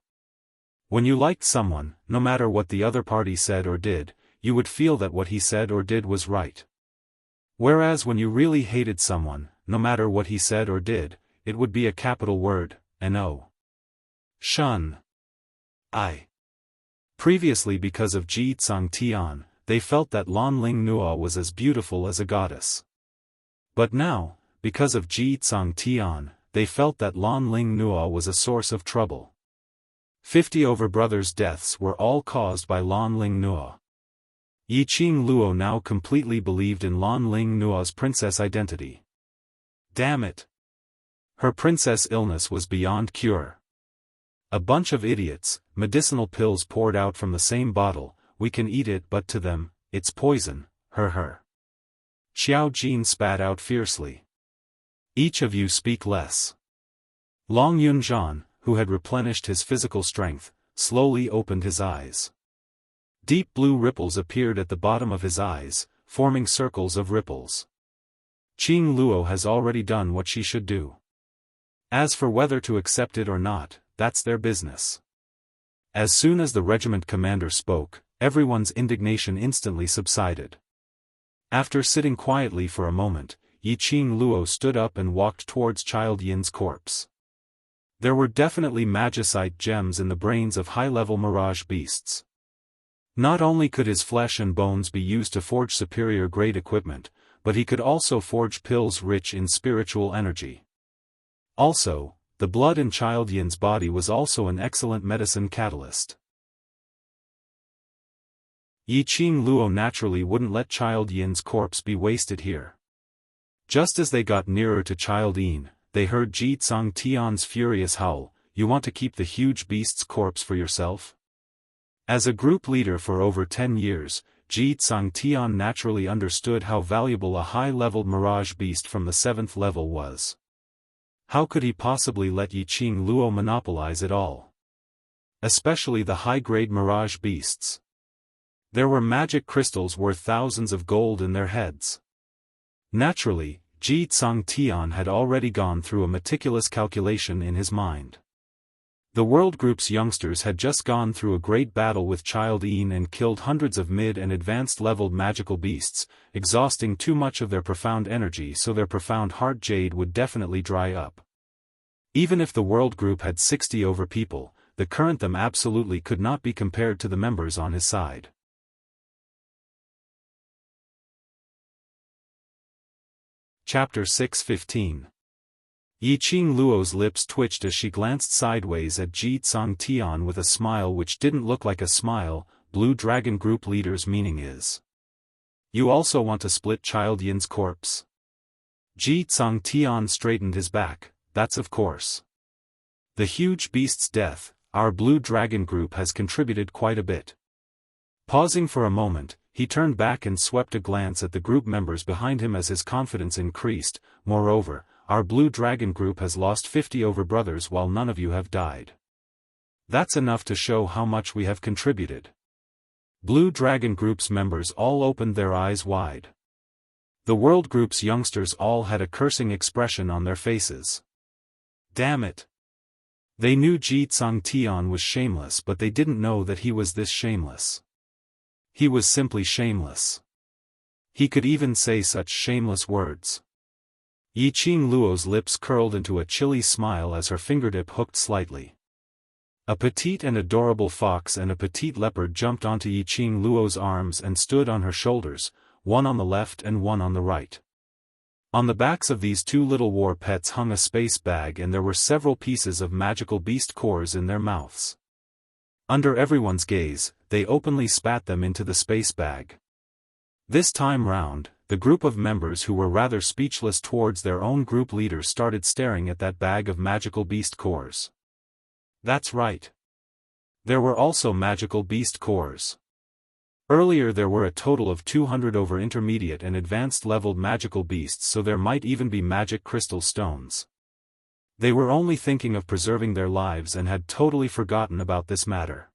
When you liked someone, no matter what the other party said or did, you would feel that what he said or did was right. Whereas when you really hated someone, no matter what he said or did, it would be a capital word, no. Shun. Previously, because of Ji Tsang Tian, they felt that Lan Ling Nuo was as beautiful as a goddess. But now, because of Ji Tsang Tian, they felt that Lan Ling Nuo was a source of trouble. 50 over brothers' deaths were all caused by Lan Ling Nuo. Yiqing Luo now completely believed in Lan Ling Nuo's princess identity. Damn it! Her princess illness was beyond cure. A bunch of idiots, medicinal pills poured out from the same bottle, we can eat it, but to them, it's poison, her. Xiao Jin spat out fiercely. Each of you speak less. Long Yunzhan, who had replenished his physical strength, slowly opened his eyes. Deep blue ripples appeared at the bottom of his eyes, forming circles of ripples. Qing Luo has already done what she should do. As for whether to accept it or not, that's their business. As soon as the regiment commander spoke, everyone's indignation instantly subsided. After sitting quietly for a moment, Yiqing Luo stood up and walked towards Child Yin's corpse. There were definitely magicite gems in the brains of high-level mirage beasts. Not only could his flesh and bones be used to forge superior-grade equipment, but he could also forge pills rich in spiritual energy. Also, the blood in Child Yin's body was also an excellent medicine catalyst. Yiqing Luo naturally wouldn't let Child Yin's corpse be wasted here. Just as they got nearer to Child Yin, they heard Ji Tsang Tian's furious howl. You want to keep the huge beast's corpse for yourself? As a group leader for over 10 years, Ji Tsang Tian naturally understood how valuable a high-leveled mirage beast from the 7th level was. How could he possibly let Yiqing Luo monopolize it all? Especially the high-grade mirage beasts. There were magic crystals worth thousands of gold in their heads. Naturally, Ji Tsang Tian had already gone through a meticulous calculation in his mind. The World Group's youngsters had just gone through a great battle with Child Yin and killed hundreds of mid- and advanced-leveled magical beasts, exhausting too much of their profound energy, so their profound heart jade would definitely dry up. Even if the World Group had 60 over people, the current them absolutely could not be compared to the members on his side. Chapter 6:15. Yiqing Luo's lips twitched as she glanced sideways at Ji Tsang Tian with a smile which didn't look like a smile. Blue Dragon Group leader's meaning is. You also want to split Child Yin's corpse? Ji Tsang Tian straightened his back. That's of course. The huge beast's death, our Blue Dragon Group has contributed quite a bit. Pausing for a moment, he turned back and swept a glance at the group members behind him as his confidence increased. Moreover, our Blue Dragon Group has lost 50 over brothers while none of you have died. That's enough to show how much we have contributed. Blue Dragon Group's members all opened their eyes wide. The World Group's youngsters all had a cursing expression on their faces. Damn it! They knew Ji Tsang Tian was shameless, but they didn't know that he was this shameless. He was simply shameless. He could even say such shameless words. Yi Qing Luo's lips curled into a chilly smile as her fingertip hooked slightly. A petite and adorable fox and a petite leopard jumped onto Yi Qing Luo's arms and stood on her shoulders, one on the left and one on the right. On the backs of these two little war pets hung a space bag, and there were several pieces of magical beast cores in their mouths. Under everyone's gaze, they openly spat them into the space bag. This time round, the group of members who were rather speechless towards their own group leader started staring at that bag of magical beast cores. That's right. There were also magical beast cores. Earlier there were a total of 200 over intermediate and advanced leveled magical beasts, so there might even be magic crystal stones. They were only thinking of preserving their lives and had totally forgotten about this matter.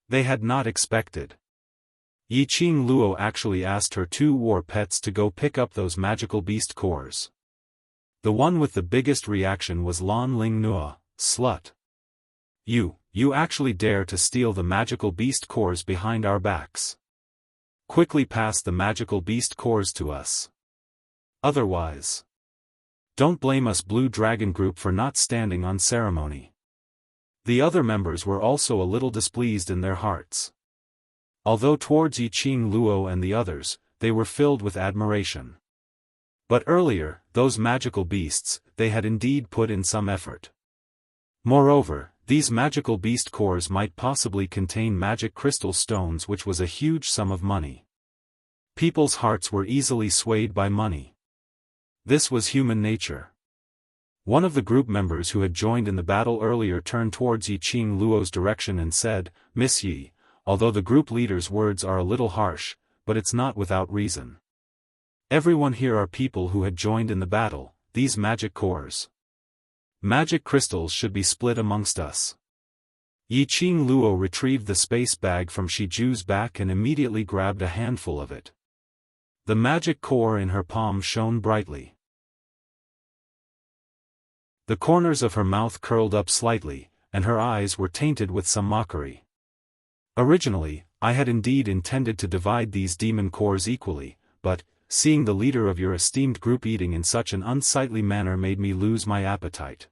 They had not expected. Yi Qing Luo actually asked her two war pets to go pick up those magical beast cores. The one with the biggest reaction was Lan Ling Nua, slut. You actually dare to steal the magical beast cores behind our backs. Quickly pass the magical beast cores to us. Otherwise, don't blame us Blue Dragon Group for not standing on ceremony. The other members were also a little displeased in their hearts. Although towards Yi Qing Luo and the others, they were filled with admiration. But earlier, those magical beasts, they had indeed put in some effort. Moreover, these magical beast cores might possibly contain magic crystal stones, which was a huge sum of money. People's hearts were easily swayed by money. This was human nature. One of the group members who had joined in the battle earlier turned towards Yi Qing Luo's direction and said, "Miss Yi, although the group leader's words are a little harsh, but it's not without reason. Everyone here are people who had joined in the battle. These magic cores, magic crystals, should be split amongst us." Yi Qing Luo retrieved the space bag from Shiju's back and immediately grabbed a handful of it. The magic core in her palm shone brightly. The corners of her mouth curled up slightly, and her eyes were tainted with some mockery. "Originally, I had indeed intended to divide these demon cores equally, but, seeing the leader of your esteemed group eating in such an unsightly manner made me lose my appetite."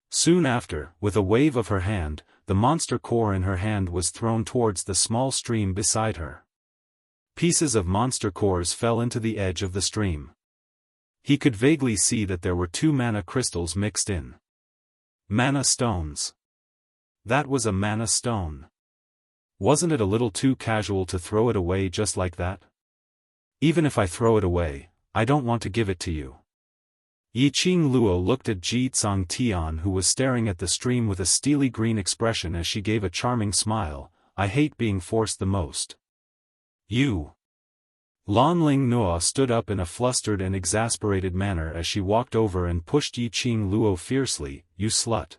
Soon after, with a wave of her hand, the monster core in her hand was thrown towards the small stream beside her. Pieces of monster cores fell into the edge of the stream. He could vaguely see that there were 2 mana crystals mixed in. Mana stones. That was a mana stone. Wasn't it a little too casual to throw it away just like that? Even if I throw it away, I don't want to give it to you. Yi Qing Luo looked at Ji Tsang Tian, who was staring at the stream with a steely green expression as she gave a charming smile. "I hate being forced the most." "You." Lan Ling Nua stood up in a flustered and exasperated manner as she walked over and pushed Yi Qing Luo fiercely. "You slut.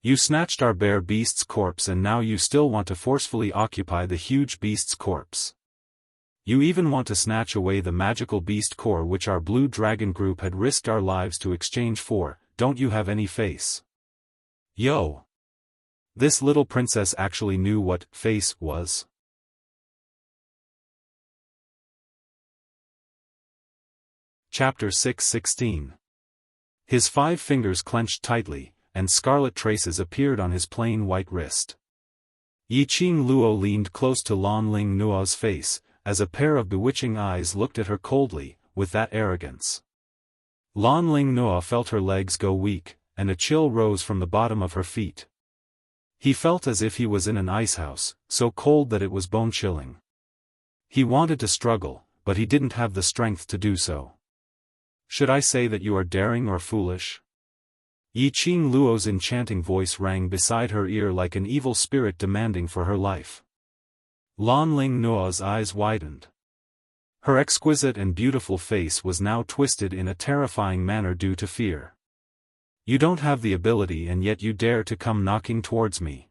You snatched our bear beast's corpse and now you still want to forcefully occupy the huge beast's corpse. You even want to snatch away the magical beast core which our Blue Dragon Group had risked our lives to exchange for. Don't you have any face?" Yo! This little princess actually knew what face was. Chapter 6:16. His 5 fingers clenched tightly, and scarlet traces appeared on his plain white wrist. Yi Qing Luo leaned close to Lan Ling Nua's face, as a pair of bewitching eyes looked at her coldly, with that arrogance. Lan Ling Nua felt her legs go weak, and a chill rose from the bottom of her feet. He felt as if he was in an icehouse, so cold that it was bone-chilling. He wanted to struggle, but he didn't have the strength to do so. "Should I say that you are daring or foolish?" Yi Qing Luo's enchanting voice rang beside her ear like an evil spirit demanding for her life. Lan Ling Nua's eyes widened. Her exquisite and beautiful face was now twisted in a terrifying manner due to fear. "You don't have the ability and yet you dare to come knocking towards me."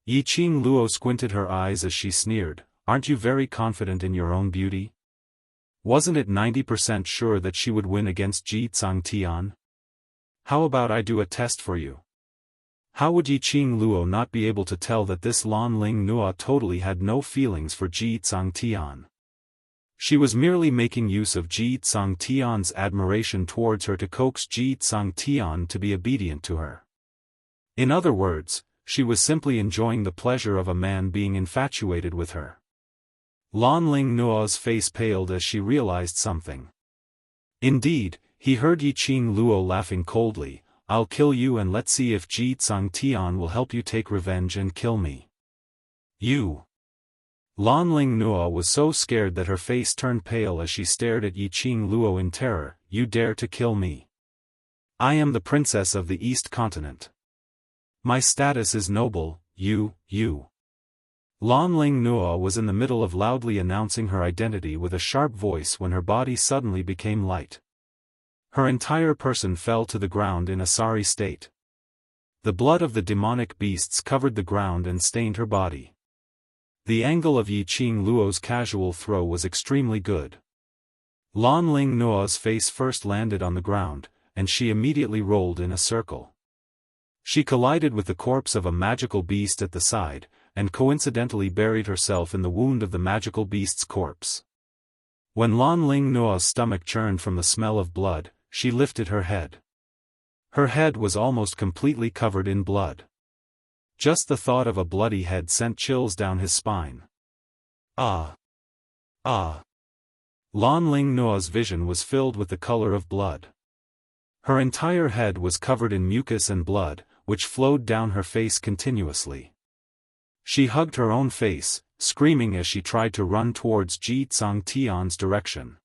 Yi Qing Luo squinted her eyes as she sneered. "Aren't you very confident in your own beauty? Wasn't it 90% sure that she would win against Ji Tsang Tian? How about I do a test for you?" How would Yi Qing Luo not be able to tell that this Lan Ling Nua totally had no feelings for Ji Tsang Tian? She was merely making use of Ji Tsangtian's admiration towards her to coax Ji Tsangtian to be obedient to her. In other words, she was simply enjoying the pleasure of a man being infatuated with her. Lan Ling Nuo's face paled as she realized something. Indeed, he heard Yiqing Luo laughing coldly, "I'll kill you and let's see if Ji Tsangtian will help you take revenge and kill me." You. Lan Ling Nuo was so scared that her face turned pale as she stared at Yiqing Luo in terror. "You dare to kill me? I am the princess of the East Continent. My status is noble, you. Lan Ling Nuo was in the middle of loudly announcing her identity with a sharp voice when her body suddenly became light. Her entire person fell to the ground in a sorry state. The blood of the demonic beasts covered the ground and stained her body. The angle of Yiqing Luo's casual throw was extremely good. Lan Ling Nuo's face first landed on the ground, and she immediately rolled in a circle. She collided with the corpse of a magical beast at the side, and coincidentally buried herself in the wound of the magical beast's corpse. When Lan Ling Nuo's stomach churned from the smell of blood, she lifted her head. Her head was almost completely covered in blood. Just the thought of a bloody head sent chills down his spine. Ah! Lan Ling Nuo's vision was filled with the color of blood. Her entire head was covered in mucus and blood, which flowed down her face continuously. She hugged her own face, screaming as she tried to run towards Ji Tsangtian's direction.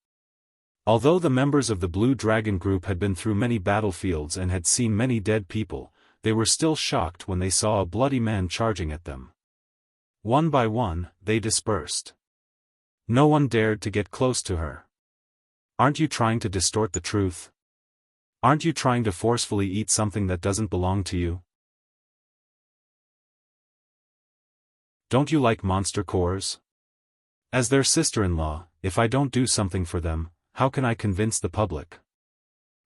Although the members of the Blue Dragon group had been through many battlefields and had seen many dead people, they were still shocked when they saw a bloody man charging at them. One by one, they dispersed. No one dared to get close to her. "Aren't you trying to distort the truth? Aren't you trying to forcefully eat something that doesn't belong to you? Don't you like monster cores? As their sister-in-law, if I don't do something for them, how can I convince the public?"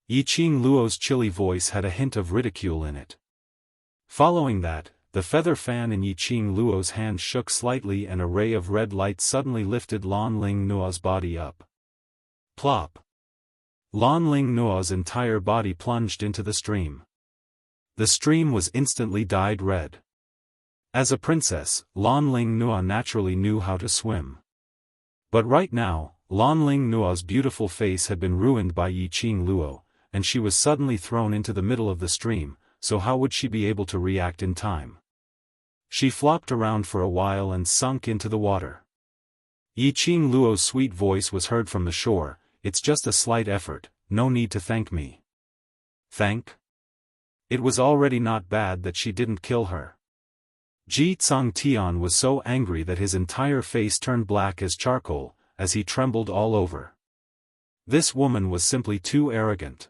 Yiqing Luo's chilly voice had a hint of ridicule in it. Following that, the feather fan in Yiqing Luo's hand shook slightly and a ray of red light suddenly lifted Lan Ling Nuo's body up. Plop! Lan Ling Nuo's entire body plunged into the stream. The stream was instantly dyed red. As a princess, Lan Ling Nuo naturally knew how to swim. But right now, Lan Ling Nuo's beautiful face had been ruined by Yiqing Luo, and she was suddenly thrown into the middle of the stream, so how would she be able to react in time? She flopped around for a while and sunk into the water. Yiqing Luo's sweet voice was heard from the shore, "It's just a slight effort, no need to thank me." Thank? It was already not bad that she didn't kill her. Ji Tsangtian was so angry that his entire face turned black as charcoal, as he trembled all over. This woman was simply too arrogant.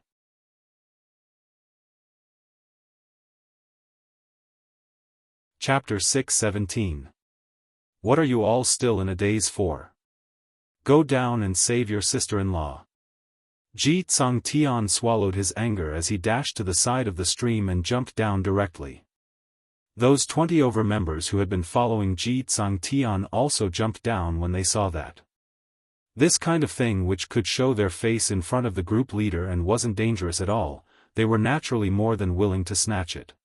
Chapter 6:17. What are you all still in a daze for? Go down and save your sister-in-law. Ji Tsangtian swallowed his anger as he dashed to the side of the stream and jumped down directly. Those 20 over members who had been following Ji Tsangtian also jumped down when they saw that. This kind of thing which could show their face in front of the group leader and wasn't dangerous at all, they were naturally more than willing to snatch it.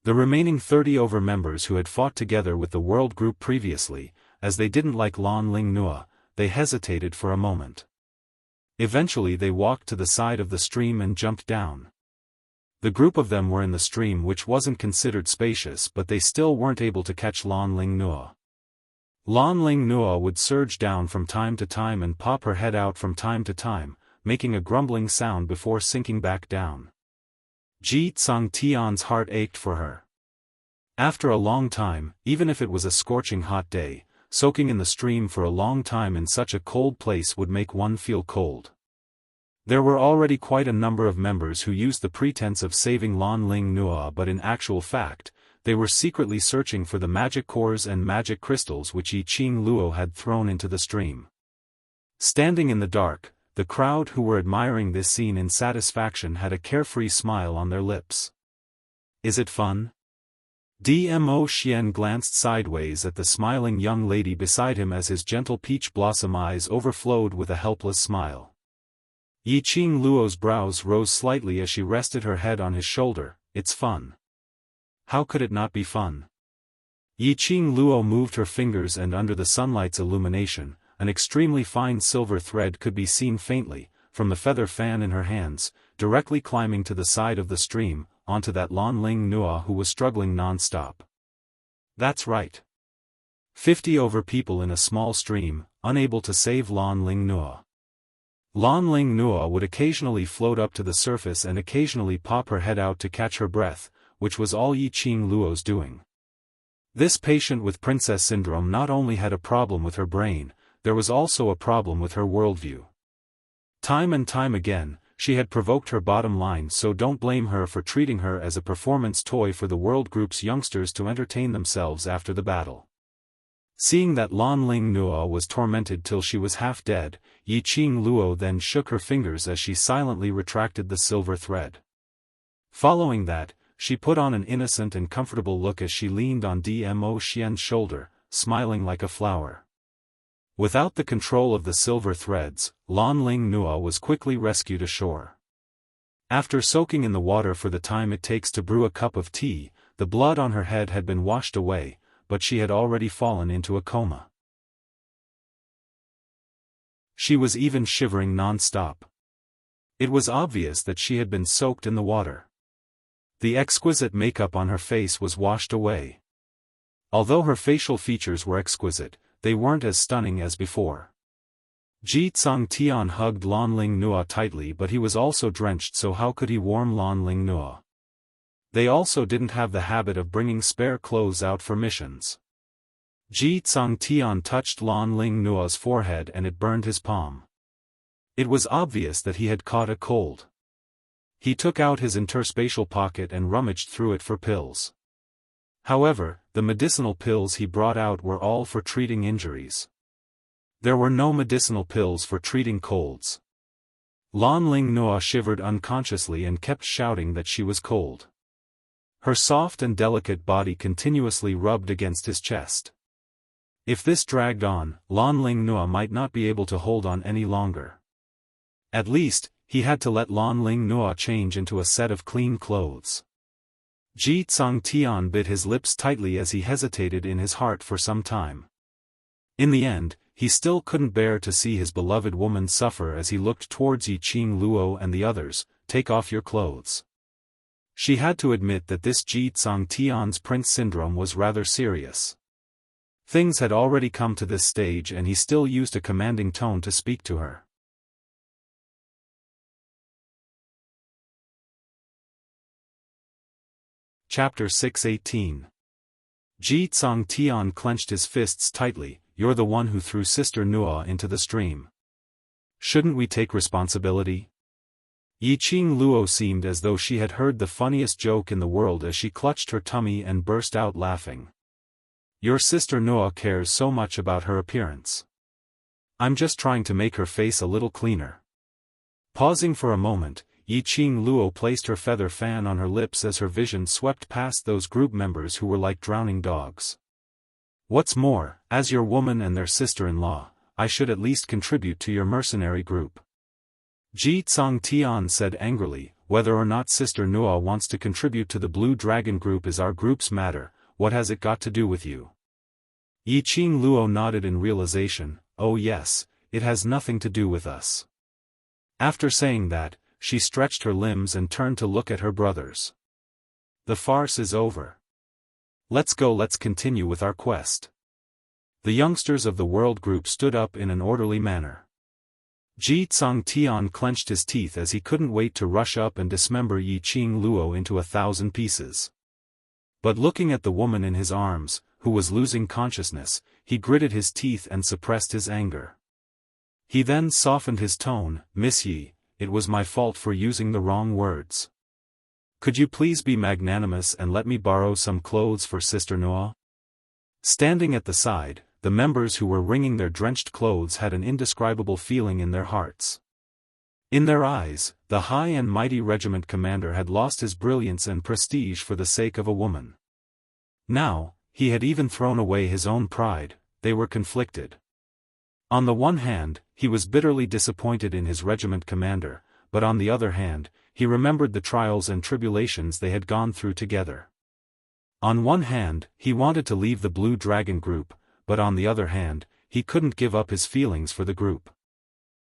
The remaining 30 over members who had fought together with the world group previously, as they didn't like Lan Ling Nuo, they hesitated for a moment. Eventually they walked to the side of the stream and jumped down. The group of them were in the stream which wasn't considered spacious, but they still weren't able to catch Lan Ling Nuo. Lan Ling Nuo would surge down from time to time and pop her head out from time to time, making a grumbling sound before sinking back down. Ji Tsangtian's heart ached for her. After a long time, even if it was a scorching hot day, soaking in the stream for a long time in such a cold place would make one feel cold. There were already quite a number of members who used the pretense of saving Lan Ling Nuo, but in actual fact, they were secretly searching for the magic cores and magic crystals which Yiqing Luo had thrown into the stream. Standing in the dark, the crowd who were admiring this scene in satisfaction had a carefree smile on their lips. Is it fun? Dmo Xian glanced sideways at the smiling young lady beside him as his gentle peach blossom eyes overflowed with a helpless smile. Yiqing Luo's brows rose slightly as she rested her head on his shoulder. It's fun. How could it not be fun? Yiqing Luo moved her fingers, and under the sunlight's illumination, an extremely fine silver thread could be seen faintly, from the feather fan in her hands, directly climbing to the side of the stream, onto that Lan Ling Nua who was struggling non-stop. That's right. 50 over people in a small stream, unable to save Lan Ling Nua. Lan Ling Nua would occasionally float up to the surface and occasionally pop her head out to catch her breath, which was all Yiqing Luo's doing. This patient with princess syndrome not only had a problem with her brain, there was also a problem with her worldview. Time and time again, she had provoked her bottom line, so don't blame her for treating her as a performance toy for the world group's youngsters to entertain themselves after the battle. Seeing that Lan Ling Nua was tormented till she was half dead, Yiqing Luo then shook her fingers as she silently retracted the silver thread. Following that, she put on an innocent and comfortable look as she leaned on Dmo Xian's shoulder, smiling like a flower. Without the control of the silver threads, Lan Ling Nua was quickly rescued ashore. After soaking in the water for the time it takes to brew a cup of tea, the blood on her head had been washed away, but she had already fallen into a coma. She was even shivering non-stop. It was obvious that she had been soaked in the water. The exquisite makeup on her face was washed away. Although her facial features were exquisite, they weren't as stunning as before. Ji Tsangtian hugged Lan Ling Nua tightly, but he was also drenched, so how could he warm Lan Ling Nua? They also didn't have the habit of bringing spare clothes out for missions. Ji Tsangtian touched Lan Ling Nua's forehead and it burned his palm. It was obvious that he had caught a cold. He took out his interspatial pocket and rummaged through it for pills. However, the medicinal pills he brought out were all for treating injuries. There were no medicinal pills for treating colds. Lan Ling Nua shivered unconsciously and kept shouting that she was cold. Her soft and delicate body continuously rubbed against his chest. If this dragged on, Lan Ling Nua might not be able to hold on any longer. At least, he had to let Lan Ling Nua change into a set of clean clothes. Ji Tsangtian bit his lips tightly as he hesitated in his heart for some time. In the end, he still couldn't bear to see his beloved woman suffer as he looked towards Yiqing Luo and the others. Take off your clothes. She had to admit that this Ji Tsangtian's prince syndrome was rather serious. Things had already come to this stage and he still used a commanding tone to speak to her. Chapter 618. Ji Tsangtian clenched his fists tightly. You're the one who threw Sister Nua into the stream. Shouldn't we take responsibility? Yiqing Luo seemed as though she had heard the funniest joke in the world as she clutched her tummy and burst out laughing. Your sister Nua cares so much about her appearance. I'm just trying to make her face a little cleaner. Pausing for a moment, Yiqing Luo placed her feather fan on her lips as her vision swept past those group members who were like drowning dogs. What's more, as your woman and their sister-in-law, I should at least contribute to your mercenary group. Ji Tsangtian said angrily, whether or not Sister Nua wants to contribute to the Blue Dragon group is our group's matter, what has it got to do with you? Yiqing Luo nodded in realization, oh yes, it has nothing to do with us. After saying that, she stretched her limbs and turned to look at her brothers. The farce is over. Let's go, let's continue with our quest. The youngsters of the world group stood up in an orderly manner. Ji Tsangtian clenched his teeth as he couldn't wait to rush up and dismember Yiqing Luo into 1,000 pieces. But looking at the woman in his arms, who was losing consciousness, he gritted his teeth and suppressed his anger. He then softened his tone, Miss Yi, it was my fault for using the wrong words. Could you please be magnanimous and let me borrow some clothes for Sister Nua? Standing at the side, the members who were wringing their drenched clothes had an indescribable feeling in their hearts. In their eyes, the high and mighty regiment commander had lost his brilliance and prestige for the sake of a woman. Now, he had even thrown away his own pride. They were conflicted. On the one hand, he was bitterly disappointed in his regiment commander, but on the other hand, he remembered the trials and tribulations they had gone through together. On one hand, he wanted to leave the Blue Dragon group, but on the other hand, he couldn't give up his feelings for the group.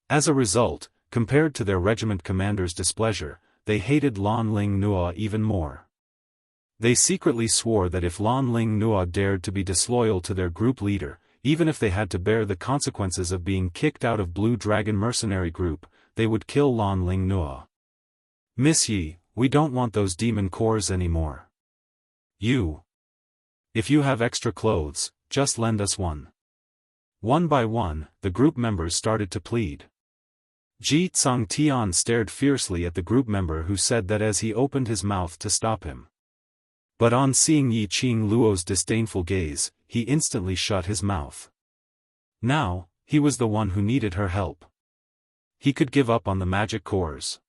As a result, compared to their regiment commander's displeasure, they hated Lan Ling Nua even more. They secretly swore that if Lan Ling Nua dared to be disloyal to their group leader, even if they had to bear the consequences of being kicked out of Blue Dragon mercenary group, they would kill Lan Ling Nua. Miss Yi, we don't want those demon cores anymore. If you have extra clothes, just lend us one. One by one, the group members started to plead. Ji Tsangtian stared fiercely at the group member who said that as he opened his mouth to stop him. But on seeing Yi Qing Luo's disdainful gaze, he instantly shut his mouth. Now, he was the one who needed her help. He could give up on the magic cores.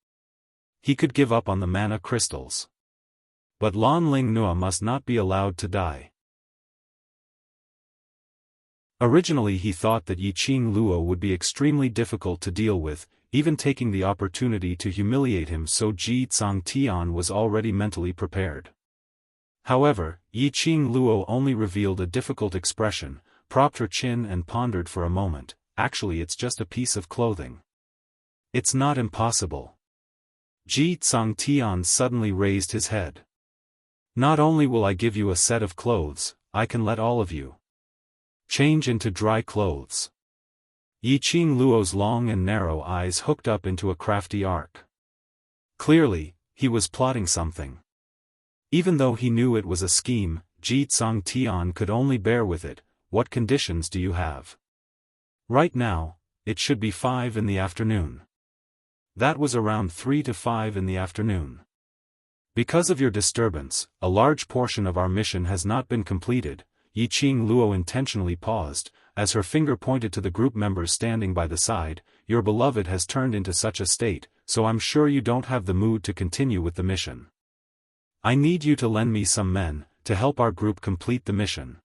He could give up on the mana crystals. But Lan Ling Nua must not be allowed to die. Originally he thought that Yi Qing Luo would be extremely difficult to deal with, even taking the opportunity to humiliate him, so Ji Tsangtian was already mentally prepared. However, Yi Qing Luo only revealed a difficult expression, propped her chin and pondered for a moment. Actually, it's just a piece of clothing. It's not impossible. Ji Tsangtian suddenly raised his head. Not only will I give you a set of clothes, I can let all of you change into dry clothes. Yi Qing Luo's long and narrow eyes hooked up into a crafty arc. Clearly, he was plotting something. Even though he knew it was a scheme, Ji Tsangtian could only bear with it. What conditions do you have? Right now, it should be 5 in the afternoon. That was around 3 to 5 in the afternoon. Because of your disturbance, a large portion of our mission has not been completed. Yi Qing Luo intentionally paused, as her finger pointed to the group members standing by the side. Your beloved has turned into such a state, so I'm sure you don't have the mood to continue with the mission. I need you to lend me some men, to help our group complete the mission.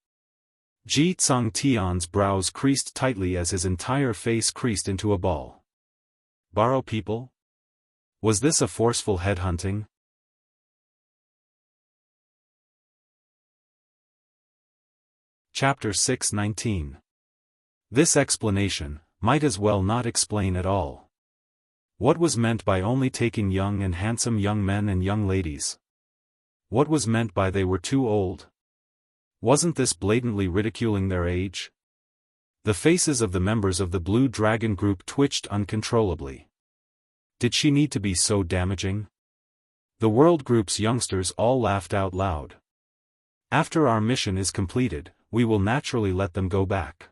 Ji Tsangtian's brows creased tightly as his entire face creased into a ball. Borrow people? Was this a forceful headhunting? Chapter 6:19. This explanation might as well not explain at all. What was meant by only taking young and handsome young men and young ladies? What was meant by they were too old? Wasn't this blatantly ridiculing their age? The faces of the members of the Blue Dragon group twitched uncontrollably. Did she need to be so damaging? The World Group's youngsters all laughed out loud. After our mission is completed, we will naturally let them go back.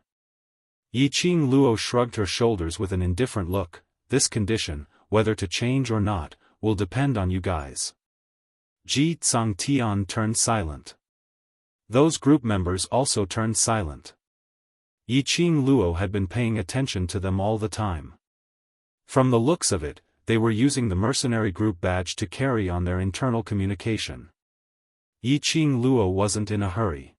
Yi Qing Luo shrugged her shoulders with an indifferent look. This condition, whether to change or not, will depend on you guys. Ji Tsangtian turned silent. Those group members also turned silent. Yi Qing Luo had been paying attention to them all the time. From the looks of it, they were using the mercenary group badge to carry on their internal communication. Yi Qing Luo wasn't in a hurry.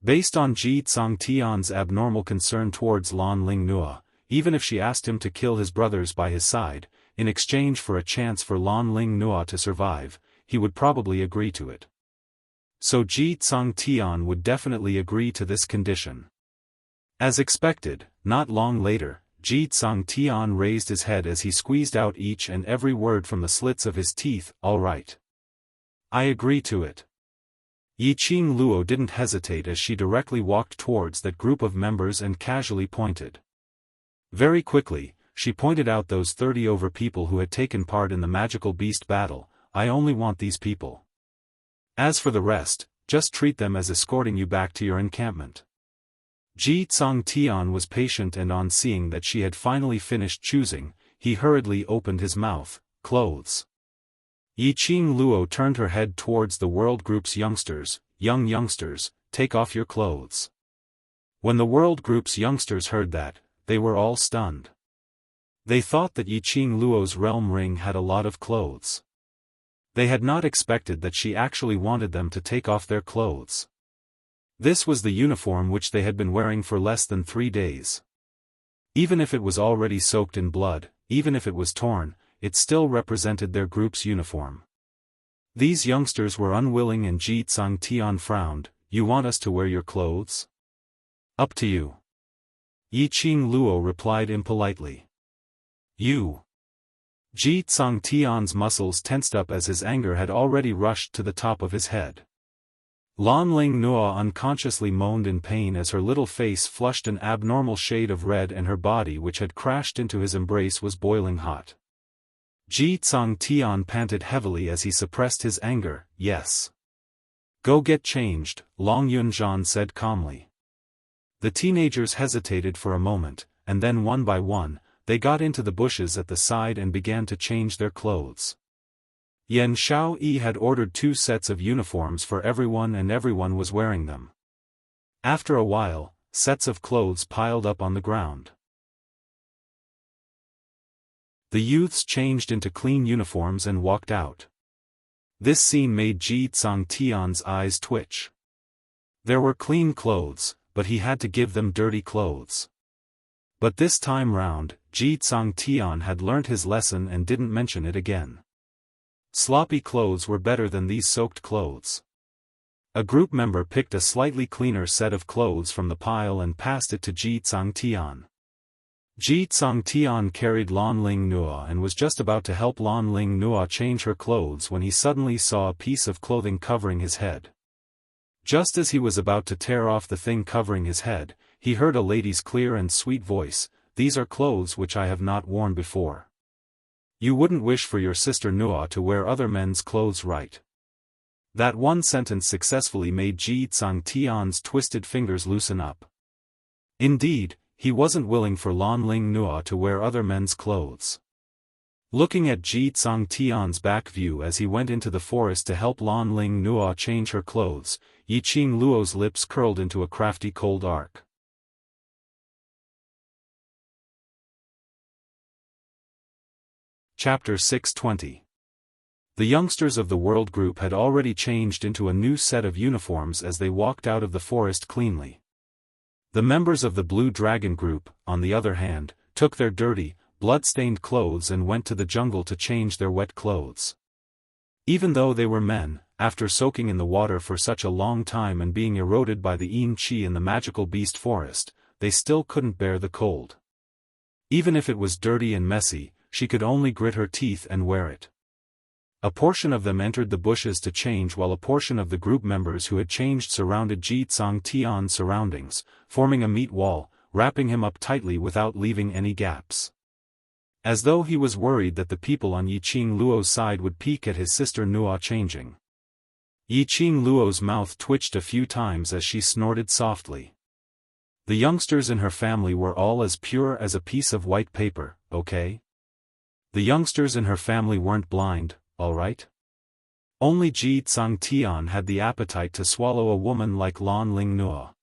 Based on Ji Tsangtian's abnormal concern towards Lan Ling Nua, even if she asked him to kill his brothers by his side, in exchange for a chance for Lan Ling Nua to survive, he would probably agree to it. So Ji Tsangtian would definitely agree to this condition. As expected, not long later, Ji Tsangtian raised his head as he squeezed out each and every word from the slits of his teeth. All right. I agree to it. Yi Qing Luo didn't hesitate as she directly walked towards that group of members and casually pointed. Very quickly, she pointed out those 30 over people who had taken part in the magical beast battle. I only want these people. As for the rest, just treat them as escorting you back to your encampment. Ji Tsangtian was patient, and on seeing that she had finally finished choosing, he hurriedly opened his mouth. Clothes. Yi Qing Luo turned her head towards the World Group's youngsters. Young youngsters, take off your clothes. When the World Group's youngsters heard that, they were all stunned. They thought that Yi Qing Luo's realm ring had a lot of clothes. They had not expected that she actually wanted them to take off their clothes. This was the uniform which they had been wearing for less than 3 days. Even if it was already soaked in blood, even if it was torn, it still represented their group's uniform. These youngsters were unwilling and Ji Tsangtian frowned. You want us to wear your clothes? Up to you. Yi Qing Luo replied impolitely. You. Ji Tsangtian's muscles tensed up as his anger had already rushed to the top of his head. Lan Ling Nua unconsciously moaned in pain as her little face flushed an abnormal shade of red and her body which had crashed into his embrace was boiling hot. Ji Tsangtian panted heavily as he suppressed his anger. Yes. Go get changed, Long Yunzhan said calmly. The teenagers hesitated for a moment, and then one by one, they got into the bushes at the side and began to change their clothes. Yan Xiaoyi had ordered 2 sets of uniforms for everyone and everyone was wearing them. After a while, sets of clothes piled up on the ground. The youths changed into clean uniforms and walked out. This scene made Ji Tsangtian's eyes twitch. There were clean clothes, but he had to give them dirty clothes. But this time round, Ji Tsangtian had learnt his lesson and didn't mention it again. Sloppy clothes were better than these soaked clothes. A group member picked a slightly cleaner set of clothes from the pile and passed it to Ji Tsangtian. Ji Tsangtian carried Lan Ling Nua and was just about to help Lan Ling Nua change her clothes when he suddenly saw a piece of clothing covering his head. Just as he was about to tear off the thing covering his head, he heard a lady's clear and sweet voice, "These are clothes which I have not worn before. You wouldn't wish for your sister Nua to wear other men's clothes, right?" That one sentence successfully made Ji Tsangtian's twisted fingers loosen up. Indeed, he wasn't willing for Lan Ling Nua to wear other men's clothes. Looking at Ji Tsangtian's back view as he went into the forest to help Lan Ling Nua change her clothes, Yi Qing Luo's lips curled into a crafty cold arc. Chapter 620. The youngsters of the World Group had already changed into a new set of uniforms as they walked out of the forest cleanly. The members of the Blue Dragon Group, on the other hand, took their dirty, blood-stained clothes and went to the jungle to change their wet clothes. Even though they were men, after soaking in the water for such a long time and being eroded by the Yin Qi in the magical beast forest, they still couldn't bear the cold. Even if it was dirty and messy, she could only grit her teeth and wear it. A portion of them entered the bushes to change while a portion of the group members who had changed surrounded Ji Tsangtian's surroundings, forming a meat wall, wrapping him up tightly without leaving any gaps. As though he was worried that the people on Yi Qing Luo's side would peek at his sister Nua changing. Yi Qing Luo's mouth twitched a few times as she snorted softly. The youngsters in her family were all as pure as a piece of white paper, okay? The youngsters in her family weren't blind, alright? Only Ji Tsangtian had the appetite to swallow a woman like Lan Ling Nua.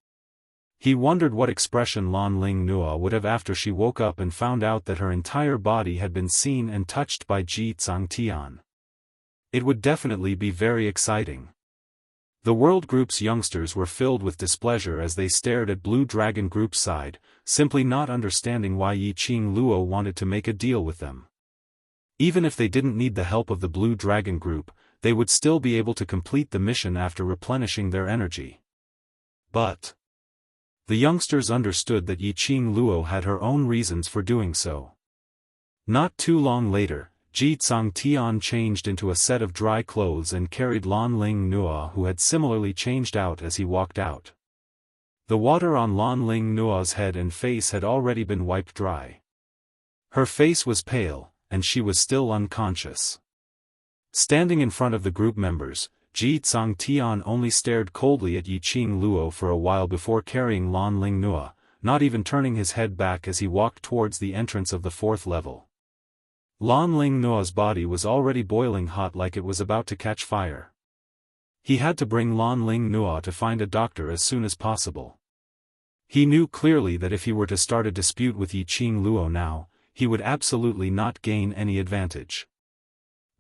He wondered what expression Lan Ling Nua would have after she woke up and found out that her entire body had been seen and touched by Ji Tsangtian. It would definitely be very exciting. The World Group's youngsters were filled with displeasure as they stared at Blue Dragon Group's side, simply not understanding why Yi Qing Luo wanted to make a deal with them. Even if they didn't need the help of the Blue Dragon Group, they would still be able to complete the mission after replenishing their energy. But the youngsters understood that Yi Qing Luo had her own reasons for doing so. Not too long later, Ji Tsangtian changed into a set of dry clothes and carried Lan Ling Nua, who had similarly changed out as he walked out. The water on Lan Ling Nua's head and face had already been wiped dry. Her face was pale, and she was still unconscious. Standing in front of the group members, Ji Tsangtian only stared coldly at Yi Qing Luo for a while before carrying Lan Ling Nua, not even turning his head back as he walked towards the entrance of the 4th level. Lan Ling Nua's body was already boiling hot like it was about to catch fire. He had to bring Lan Ling Nua to find a doctor as soon as possible. He knew clearly that if he were to start a dispute with Yi Qing Luo now, he would absolutely not gain any advantage.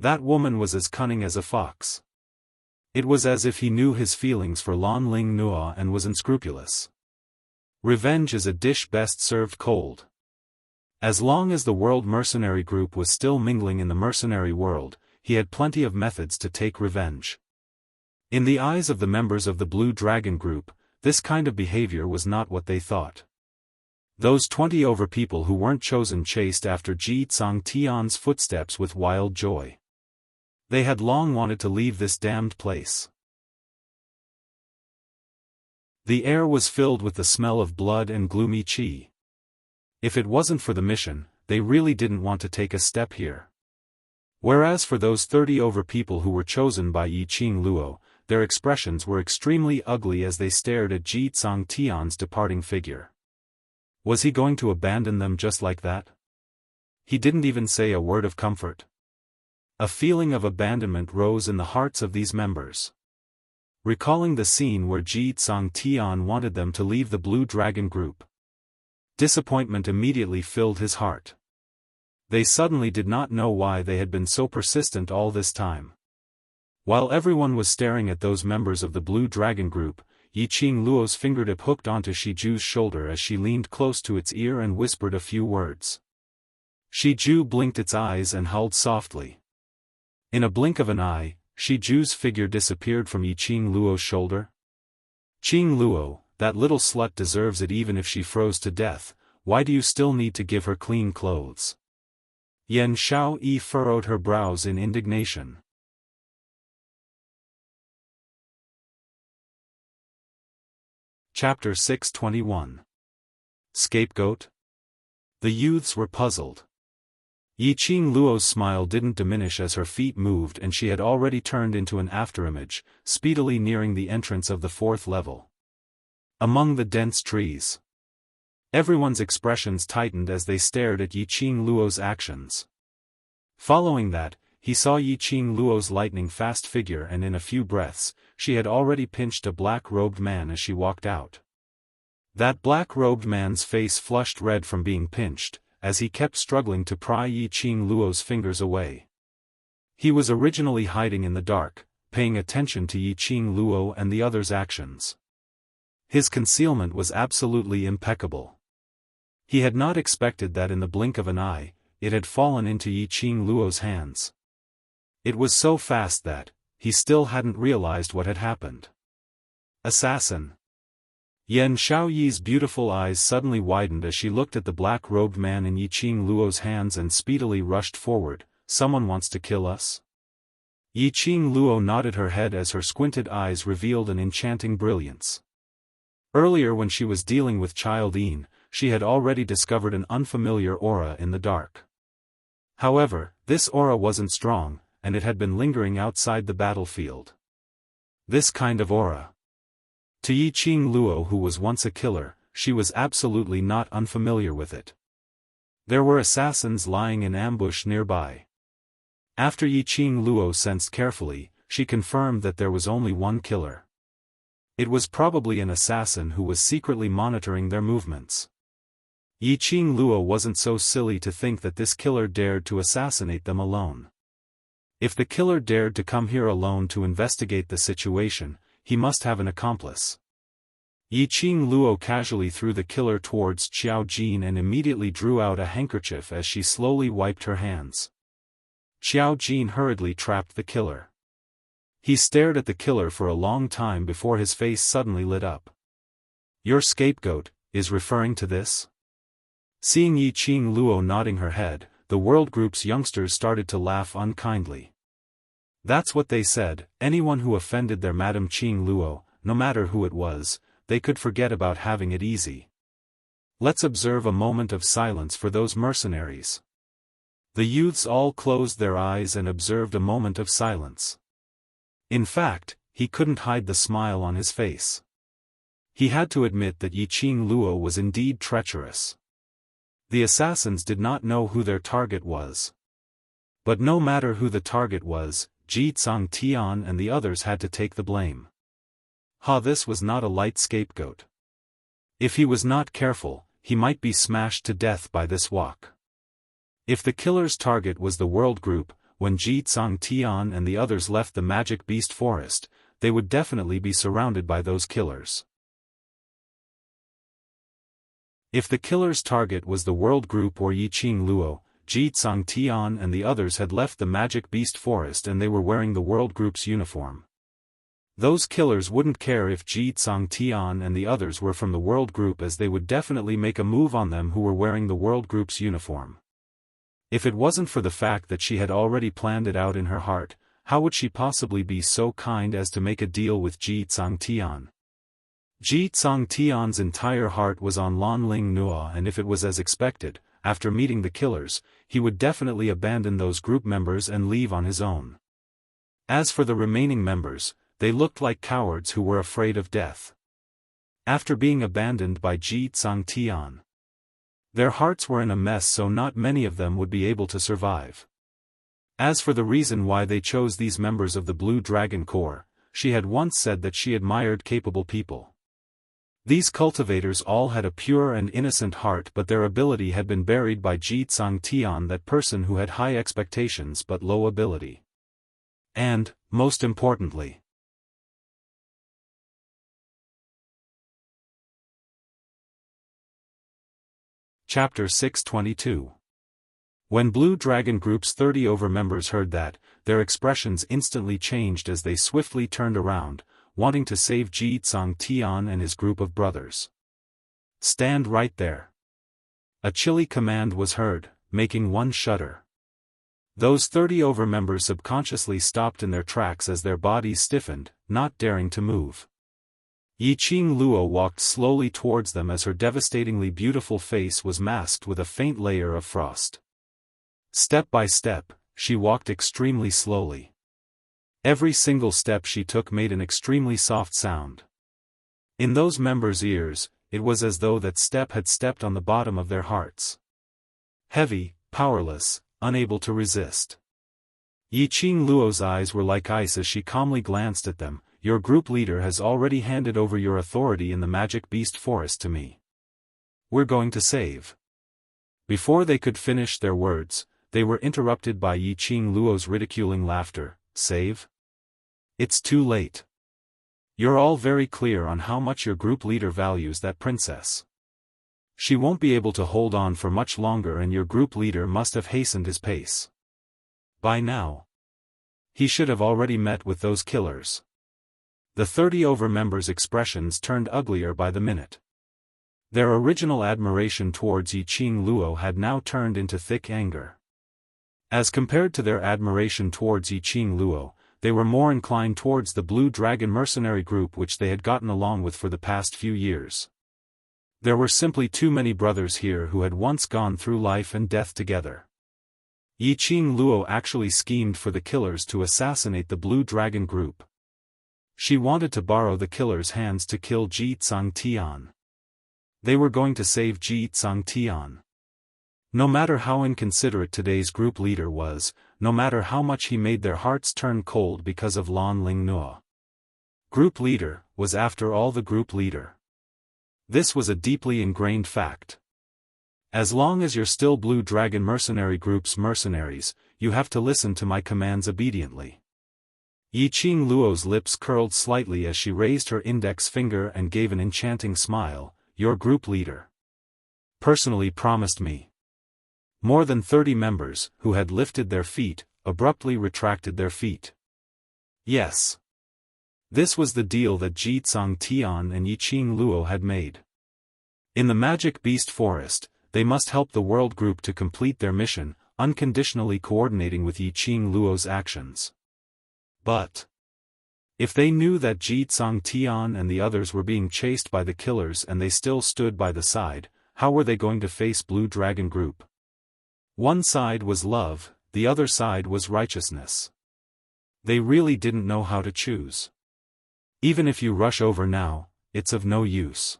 That woman was as cunning as a fox. It was as if he knew his feelings for Lan Ling Nua and was unscrupulous. Revenge is a dish best served cold. As long as the World Mercenary Group was still mingling in the mercenary world, he had plenty of methods to take revenge. In the eyes of the members of the Blue Dragon Group, this kind of behavior was not what they thought. Those 20 over people who weren't chosen chased after Ji Tsang Tian's footsteps with wild joy. They had long wanted to leave this damned place. The air was filled with the smell of blood and gloomy qi. If it wasn't for the mission, they really didn't want to take a step here. Whereas for those 30 over people who were chosen by Yi Qing Luo, their expressions were extremely ugly as they stared at Ji Tsang Tian's departing figure. Was he going to abandon them just like that? He didn't even say a word of comfort. A feeling of abandonment rose in the hearts of these members. Recalling the scene where Ji Tsang Tian wanted them to leave the Blue Dragon Group, disappointment immediately filled his heart. They suddenly did not know why they had been so persistent all this time. While everyone was staring at those members of the Blue Dragon Group, Yi Qing Luo's fingertip hooked onto Shiju's shoulder as she leaned close to its ear and whispered a few words. Shiju blinked its eyes and howled softly. In a blink of an eye, Shiju's figure disappeared from Yi Qing Luo's shoulder. Qing Luo, that little slut deserves it even if she froze to death. Why do you still need to give her clean clothes? Yan Xiao Yi furrowed her brows in indignation. Chapter 621. Scapegoat? The youths were puzzled. Yi Qing Luo's smile didn't diminish as her feet moved and she had already turned into an afterimage, speedily nearing the entrance of the 4th level. Among the dense trees, everyone's expressions tightened as they stared at Yi Qing Luo's actions. Following that, he saw Yi Qing Luo's lightning-fast figure and in a few breaths, she had already pinched a black-robed man as she walked out. That black-robed man's face flushed red from being pinched, as he kept struggling to pry Yi Qing Luo's fingers away. He was originally hiding in the dark, paying attention to Yi Qing Luo and the others' actions. His concealment was absolutely impeccable. He had not expected that in the blink of an eye, it had fallen into Yi Qing Luo's hands. It was so fast that, he still hadn't realized what had happened. Assassin. Yan Xiaoyi's beautiful eyes suddenly widened as she looked at the black-robed man in Yi Qing Luo's hands and speedily rushed forward. Someone wants to kill us? Yi Qing Luo nodded her head as her squinted eyes revealed an enchanting brilliance. Earlier when she was dealing with Child Yin, she had already discovered an unfamiliar aura in the dark. However, this aura wasn't strong, and it had been lingering outside the battlefield. This kind of aura. To Yi Qing Luo, who was once a killer, she was absolutely not unfamiliar with it. There were assassins lying in ambush nearby. After Yi Qing Luo sensed carefully, she confirmed that there was only one killer. It was probably an assassin who was secretly monitoring their movements. Yi Qing Luo wasn't so silly to think that this killer dared to assassinate them alone. If the killer dared to come here alone to investigate the situation, he must have an accomplice. Yi Qing Luo casually threw the killer towards Xiao Jin and immediately drew out a handkerchief as she slowly wiped her hands. Xiao Jin hurriedly trapped the killer. He stared at the killer for a long time before his face suddenly lit up. Your scapegoat is referring to this? Seeing Yi Qing Luo nodding her head, the World Group's youngsters started to laugh unkindly. That's what they said, anyone who offended their Madame Qing Luo, no matter who it was, they could forget about having it easy. Let's observe a moment of silence for those mercenaries. The youths all closed their eyes and observed a moment of silence. In fact, he couldn't hide the smile on his face. He had to admit that Yi Qing Luo was indeed treacherous. The assassins did not know who their target was. But no matter who the target was, Ji Tsang Tian and the others had to take the blame. This was not a light scapegoat. If he was not careful, he might be smashed to death by this walk. If the killer's target was the World Group, when Ji Tsang Tian and the others left the Magic Beast Forest, they would definitely be surrounded by those killers. If the killer's target was the World Group or Yiqing Luo, Ji Tsang Tian and the others had left the Magic Beast Forest and they were wearing the World Group's uniform. Those killers wouldn't care if Ji Tsang Tian and the others were from the World Group, as they would definitely make a move on them who were wearing the World Group's uniform. If it wasn't for the fact that she had already planned it out in her heart, how would she possibly be so kind as to make a deal with Ji Tsang Tian? Ji Tsang Tian's entire heart was on Lan Ling Nua, and if it was as expected, after meeting the killers, he would definitely abandon those group members and leave on his own. As for the remaining members, they looked like cowards who were afraid of death. After being abandoned by Ji Tsang Tian, their hearts were in a mess, so not many of them would be able to survive. As for the reason why they chose these members of the Blue Dragon Corps, she had once said that she admired capable people. These cultivators all had a pure and innocent heart, but their ability had been buried by Ji Tsang Tian, that person who had high expectations but low ability. And, most importantly, Chapter 622. When Blue Dragon Group's 30 over members heard that, their expressions instantly changed as they swiftly turned around, wanting to save Ji Tsang Tian and his group of brothers. "Stand right there." A chilly command was heard, making one shudder. Those 30 over members subconsciously stopped in their tracks as their bodies stiffened, not daring to move. Yiqing Luo walked slowly towards them as her devastatingly beautiful face was masked with a faint layer of frost. Step by step, she walked extremely slowly. Every single step she took made an extremely soft sound. In those members' ears, it was as though that step had stepped on the bottom of their hearts. Heavy, powerless, unable to resist. Yiqing Luo's eyes were like ice as she calmly glanced at them. "Your group leader has already handed over your authority in the Magic Beast Forest to me. We're going to save." Before they could finish their words, they were interrupted by Yiqing Luo's ridiculing laughter. "Save? It's too late. You're all very clear on how much your group leader values that princess. She won't be able to hold on for much longer, and your group leader must have hastened his pace. By now, he should have already met with those killers." The 30 over members' expressions turned uglier by the minute. Their original admiration towards Yiqing Luo had now turned into thick anger. As compared to their admiration towards Yiqing Luo, they were more inclined towards the Blue Dragon mercenary group which they had gotten along with for the past few years. There were simply too many brothers here who had once gone through life and death together. Yiqing Luo actually schemed for the killers to assassinate the Blue Dragon group. She wanted to borrow the killers' hands to kill Ji Tsang Tian. They were going to save Ji Tsang Tian. No matter how inconsiderate today's group leader was, no matter how much he made their hearts turn cold because of Lan Ling Nua. Group leader was after all the group leader. This was a deeply ingrained fact. As long as you're still Blue Dragon mercenary group's mercenaries, you have to listen to my commands obediently. Yiqing Luo's lips curled slightly as she raised her index finger and gave an enchanting smile. "Your group leader personally promised me." More than 30 members, who had lifted their feet, abruptly retracted their feet. Yes. This was the deal that Ji Tsang Tian and Yiqing Luo had made. In the Magic Beast Forest, they must help the World Group to complete their mission, unconditionally coordinating with Yiqing Luo's actions. But if they knew that Ji Tsang Tian and the others were being chased by the killers and they still stood by the side, how were they going to face Blue Dragon Group? One side was love, the other side was righteousness. They really didn't know how to choose. Even if you rush over now, it's of no use.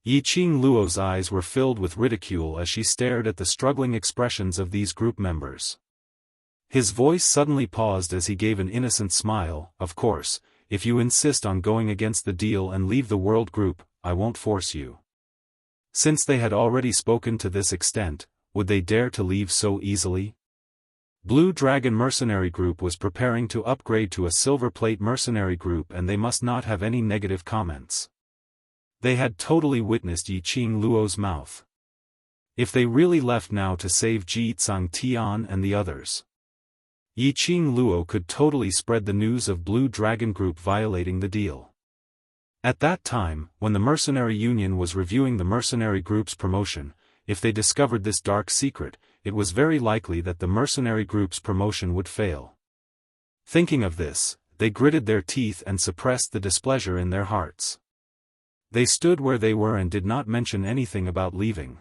Yiqing Luo's eyes were filled with ridicule as she stared at the struggling expressions of these group members. His voice suddenly paused as he gave an innocent smile. "Of course, if you insist on going against the deal and leave the World Group, I won't force you." Since they had already spoken to this extent, would they dare to leave so easily? Blue Dragon Mercenary Group was preparing to upgrade to a Silver Plate Mercenary Group, and they must not have any negative comments. They had totally witnessed Yi Qing Luo's mouth. If they really left now to save Ji Tsang Tian and the others, Yi Qing Luo could totally spread the news of Blue Dragon Group violating the deal. At that time, when the Mercenary Union was reviewing the Mercenary Group's promotion, if they discovered this dark secret, it was very likely that the Mercenary Group's promotion would fail. Thinking of this, they gritted their teeth and suppressed the displeasure in their hearts. They stood where they were and did not mention anything about leaving.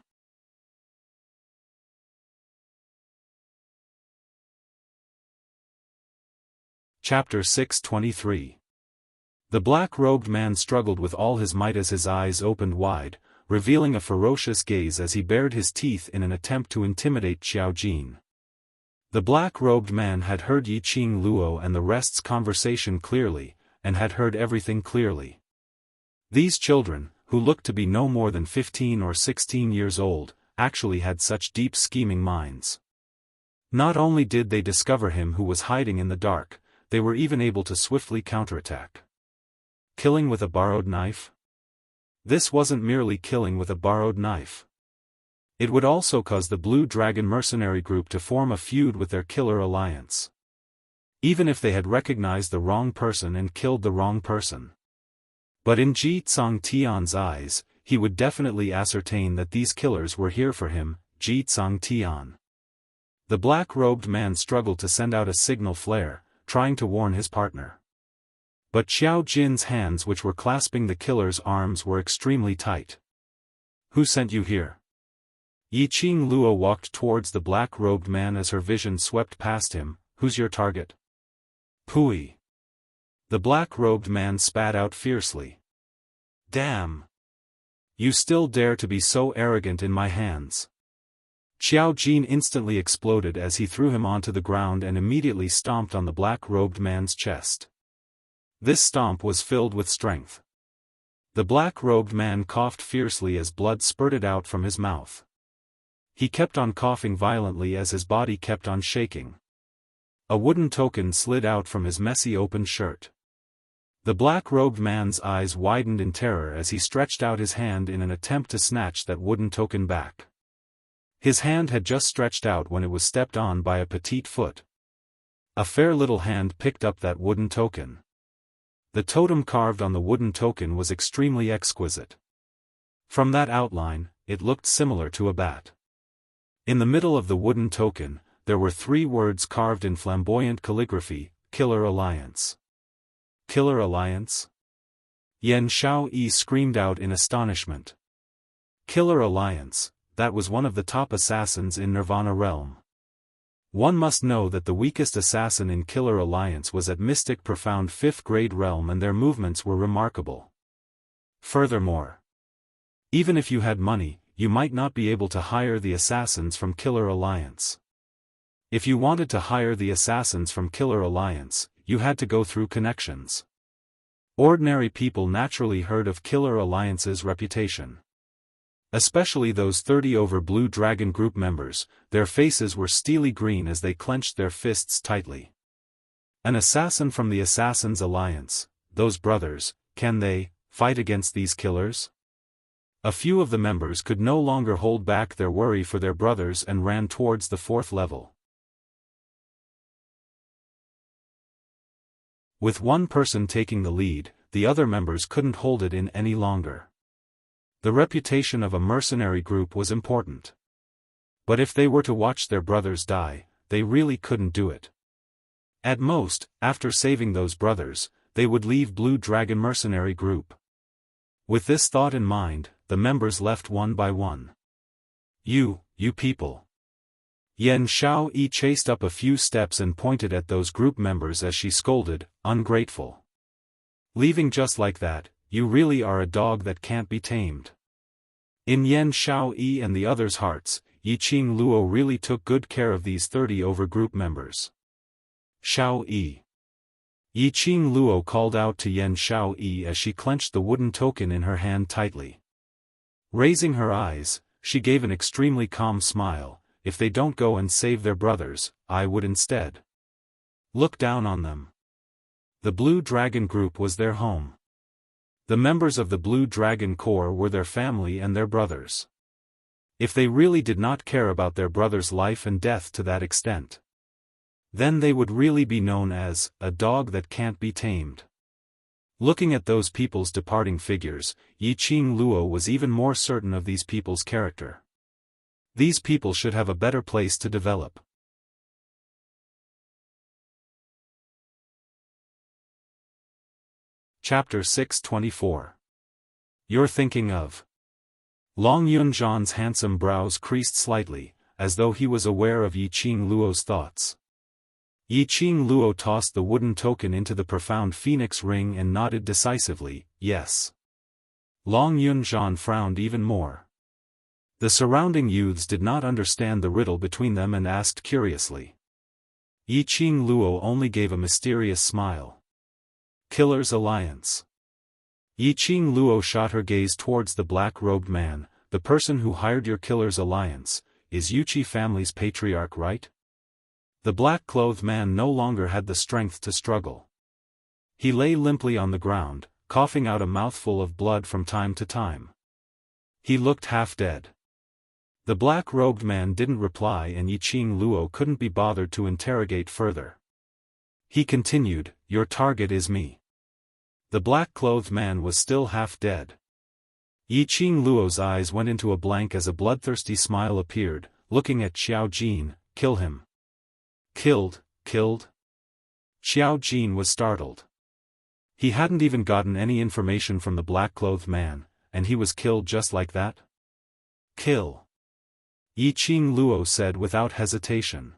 Chapter 623. The black-robed man struggled with all his might as his eyes opened wide, revealing a ferocious gaze as he bared his teeth in an attempt to intimidate Xiao Jin. The black-robed man had heard Yi Qing Luo and the rest's conversation clearly, and had heard everything clearly. These children, who looked to be no more than 15 or 16 years old, actually had such deep scheming minds. Not only did they discover him who was hiding in the dark, they were even able to swiftly counterattack. Killing with a borrowed knife? This wasn't merely killing with a borrowed knife. It would also cause the Blue Dragon Mercenary Group to form a feud with their killer alliance. Even if they had recognized the wrong person and killed the wrong person. But in Ji Tsang Tian's eyes, he would definitely ascertain that these killers were here for him, Ji Tsang Tian. The black-robed man struggled to send out a signal flare, trying to warn his partner. But Xiao Jin's hands, which were clasping the killer's arms, were extremely tight. Who sent you here? Yi Qing Luo walked towards the black-robed man as her vision swept past him. Who's your target? Pui. The black-robed man spat out fiercely. Damn! You still dare to be so arrogant in my hands. Xiao Jin instantly exploded as he threw him onto the ground and immediately stomped on the black-robed man's chest. This stomp was filled with strength. The black-robed man coughed fiercely as blood spurted out from his mouth. He kept on coughing violently as his body kept on shaking. A wooden token slid out from his messy open shirt. The black-robed man's eyes widened in terror as he stretched out his hand in an attempt to snatch that wooden token back. His hand had just stretched out when it was stepped on by a petite foot. A fair little hand picked up that wooden token. The totem carved on the wooden token was extremely exquisite. From that outline, it looked similar to a bat. In the middle of the wooden token, there were 3 words carved in flamboyant calligraphy: Killer Alliance. Killer Alliance? Yan Xiaoyi screamed out in astonishment. Killer Alliance, that was one of the top assassins in Nirvana Realm. One must know that the weakest assassin in Killer Alliance was at Mystic Profound 5th grade realm, and their movements were remarkable. Furthermore, even if you had money, you might not be able to hire the assassins from Killer Alliance. If you wanted to hire the assassins from Killer Alliance, you had to go through connections. Ordinary people naturally heard of Killer Alliance's reputation. Especially those 30 over Blue Dragon Group members, their faces were steely green as they clenched their fists tightly. An assassin from the Assassin's Alliance, those brothers, can they fight against these killers? A few of the members could no longer hold back their worry for their brothers and ran towards the 4th level. With one person taking the lead, the other members couldn't hold it in any longer. The reputation of a mercenary group was important. But if they were to watch their brothers die, they really couldn't do it. At most, after saving those brothers, they would leave Blue Dragon Mercenary Group. With this thought in mind, the members left one by one. You people. Yan Xiaoyi chased up a few steps and pointed at those group members as she scolded, ungrateful. Leaving just like that, you really are a dog that can't be tamed. In Yan Xiaoyi and the others' hearts, Yi Qing Luo really took good care of these 30 over group members. Xiaoyi. Yi Qing Luo called out to Yan Xiaoyi as she clenched the wooden token in her hand tightly. Raising her eyes, she gave an extremely calm smile. If they don't go and save their brothers, I would instead look down on them. The Blue Dragon Group was their home. The members of the Blue Dragon Corps were their family and their brothers. If they really did not care about their brother's life and death to that extent, then they would really be known as a dog that can't be tamed. Looking at those people's departing figures, Yiqing Luo was even more certain of these people's character. These people should have a better place to develop. Chapter 624. You're thinking of. Long Yunzhan's handsome brows creased slightly, as though he was aware of Yiqing Luo's thoughts. Yiqing Luo tossed the wooden token into the profound phoenix ring and nodded decisively, yes. Long Yunzhan frowned even more. The surrounding youths did not understand the riddle between them and asked curiously. Yiqing Luo only gave a mysterious smile. Killer's Alliance. Yiqing Luo shot her gaze towards the black-robed man. The person who hired your Killer's Alliance is Yuchi family's patriarch, right? The black-clothed man no longer had the strength to struggle. He lay limply on the ground, coughing out a mouthful of blood from time to time. He looked half dead. The black-robed man didn't reply and Yiqing Luo couldn't be bothered to interrogate further. He continued, your target is me. The black-clothed man was still half dead. Yiqing Luo's eyes went into a blank as a bloodthirsty smile appeared, looking at Xiao Jin. Kill him. Killed? Xiao Jin was startled. He hadn't even gotten any information from the black-clothed man, and he was killed just like that? Kill. Yiqing Luo said without hesitation.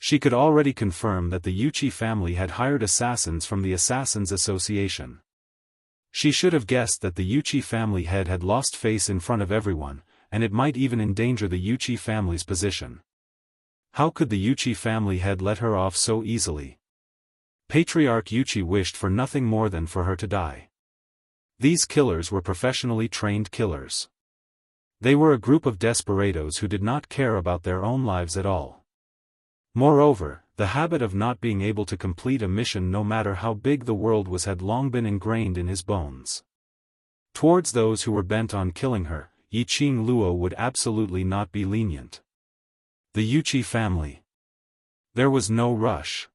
She could already confirm that the Yuchi family had hired assassins from the Assassins Association. She should have guessed that the Yuchi family head had lost face in front of everyone, and it might even endanger the Yuchi family's position. How could the Yuchi family head let her off so easily? Patriarch Yuchi wished for nothing more than for her to die. These killers were professionally trained killers. They were a group of desperados who did not care about their own lives at all. Moreover, the habit of not being able to complete a mission no matter how big the world was had long been ingrained in his bones. Towards those who were bent on killing her, Yiqing Luo would absolutely not be lenient. The Yuchi family. There was no rush.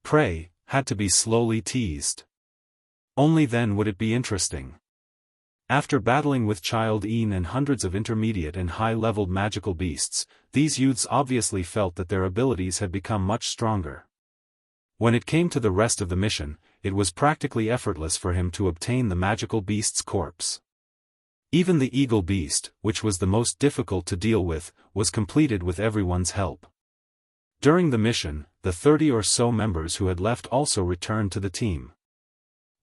Prey had to be slowly teased. Only then would it be interesting. After battling with Child Een and hundreds of intermediate and high-leveled magical beasts, these youths obviously felt that their abilities had become much stronger. When it came to the rest of the mission, it was practically effortless for him to obtain the magical beast's corpse. Even the eagle beast, which was the most difficult to deal with, was completed with everyone's help. During the mission, the 30 or so members who had left also returned to the team.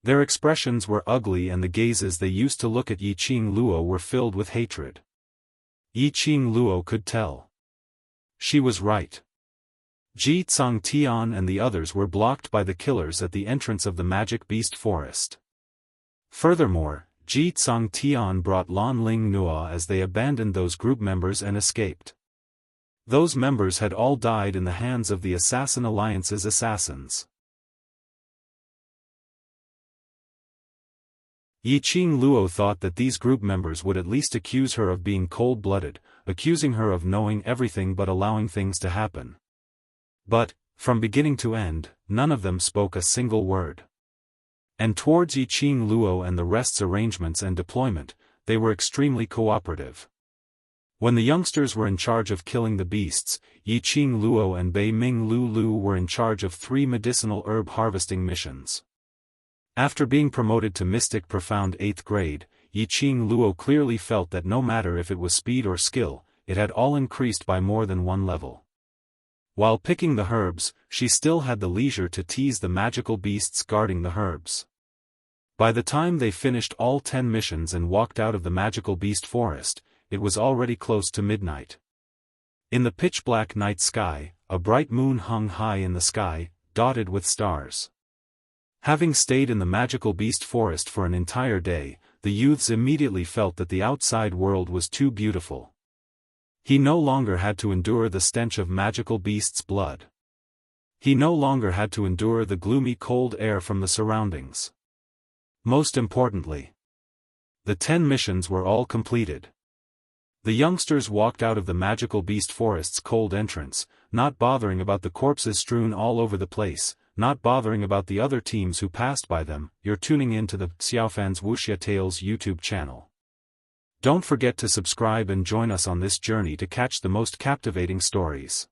Their expressions were ugly and the gazes they used to look at Yiqing Luo were filled with hatred. Yiqing Luo could tell. She was right. Ji Tsang Tian and the others were blocked by the killers at the entrance of the magic beast forest. Furthermore, Ji Tsang Tian brought Lan Ling Nua as they abandoned those group members and escaped. Those members had all died in the hands of the Assassin Alliance's assassins. Yiqing Luo thought that these group members would at least accuse her of being cold-blooded, accusing her of knowing everything but allowing things to happen. But, from beginning to end, none of them spoke a single word. And towards Yiqing Luo and the rest's arrangements and deployment, they were extremely cooperative. When the youngsters were in charge of killing the beasts, Yiqing Luo and Bei Ming Lu were in charge of 3 medicinal herb harvesting missions. After being promoted to Mystic Profound 8th grade, Yiqing Luo clearly felt that no matter if it was speed or skill, it had all increased by more than 1 level. While picking the herbs, she still had the leisure to tease the magical beasts guarding the herbs. By the time they finished all 10 missions and walked out of the magical beast forest, it was already close to midnight. In the pitch-black night sky, a bright moon hung high in the sky, dotted with stars. Having stayed in the magical beast forest for an entire day, the youths immediately felt that the outside world was too beautiful. He no longer had to endure the stench of magical beasts' blood. He no longer had to endure the gloomy cold air from the surroundings. Most importantly, the 10 missions were all completed. The youngsters walked out of the magical beast forest's cold entrance, not bothering about the corpses strewn all over the place, not bothering about the other teams who passed by them. You're tuning in to the Xiaofan's Wuxia Tales YouTube channel. Don't forget to subscribe and join us on this journey to catch the most captivating stories.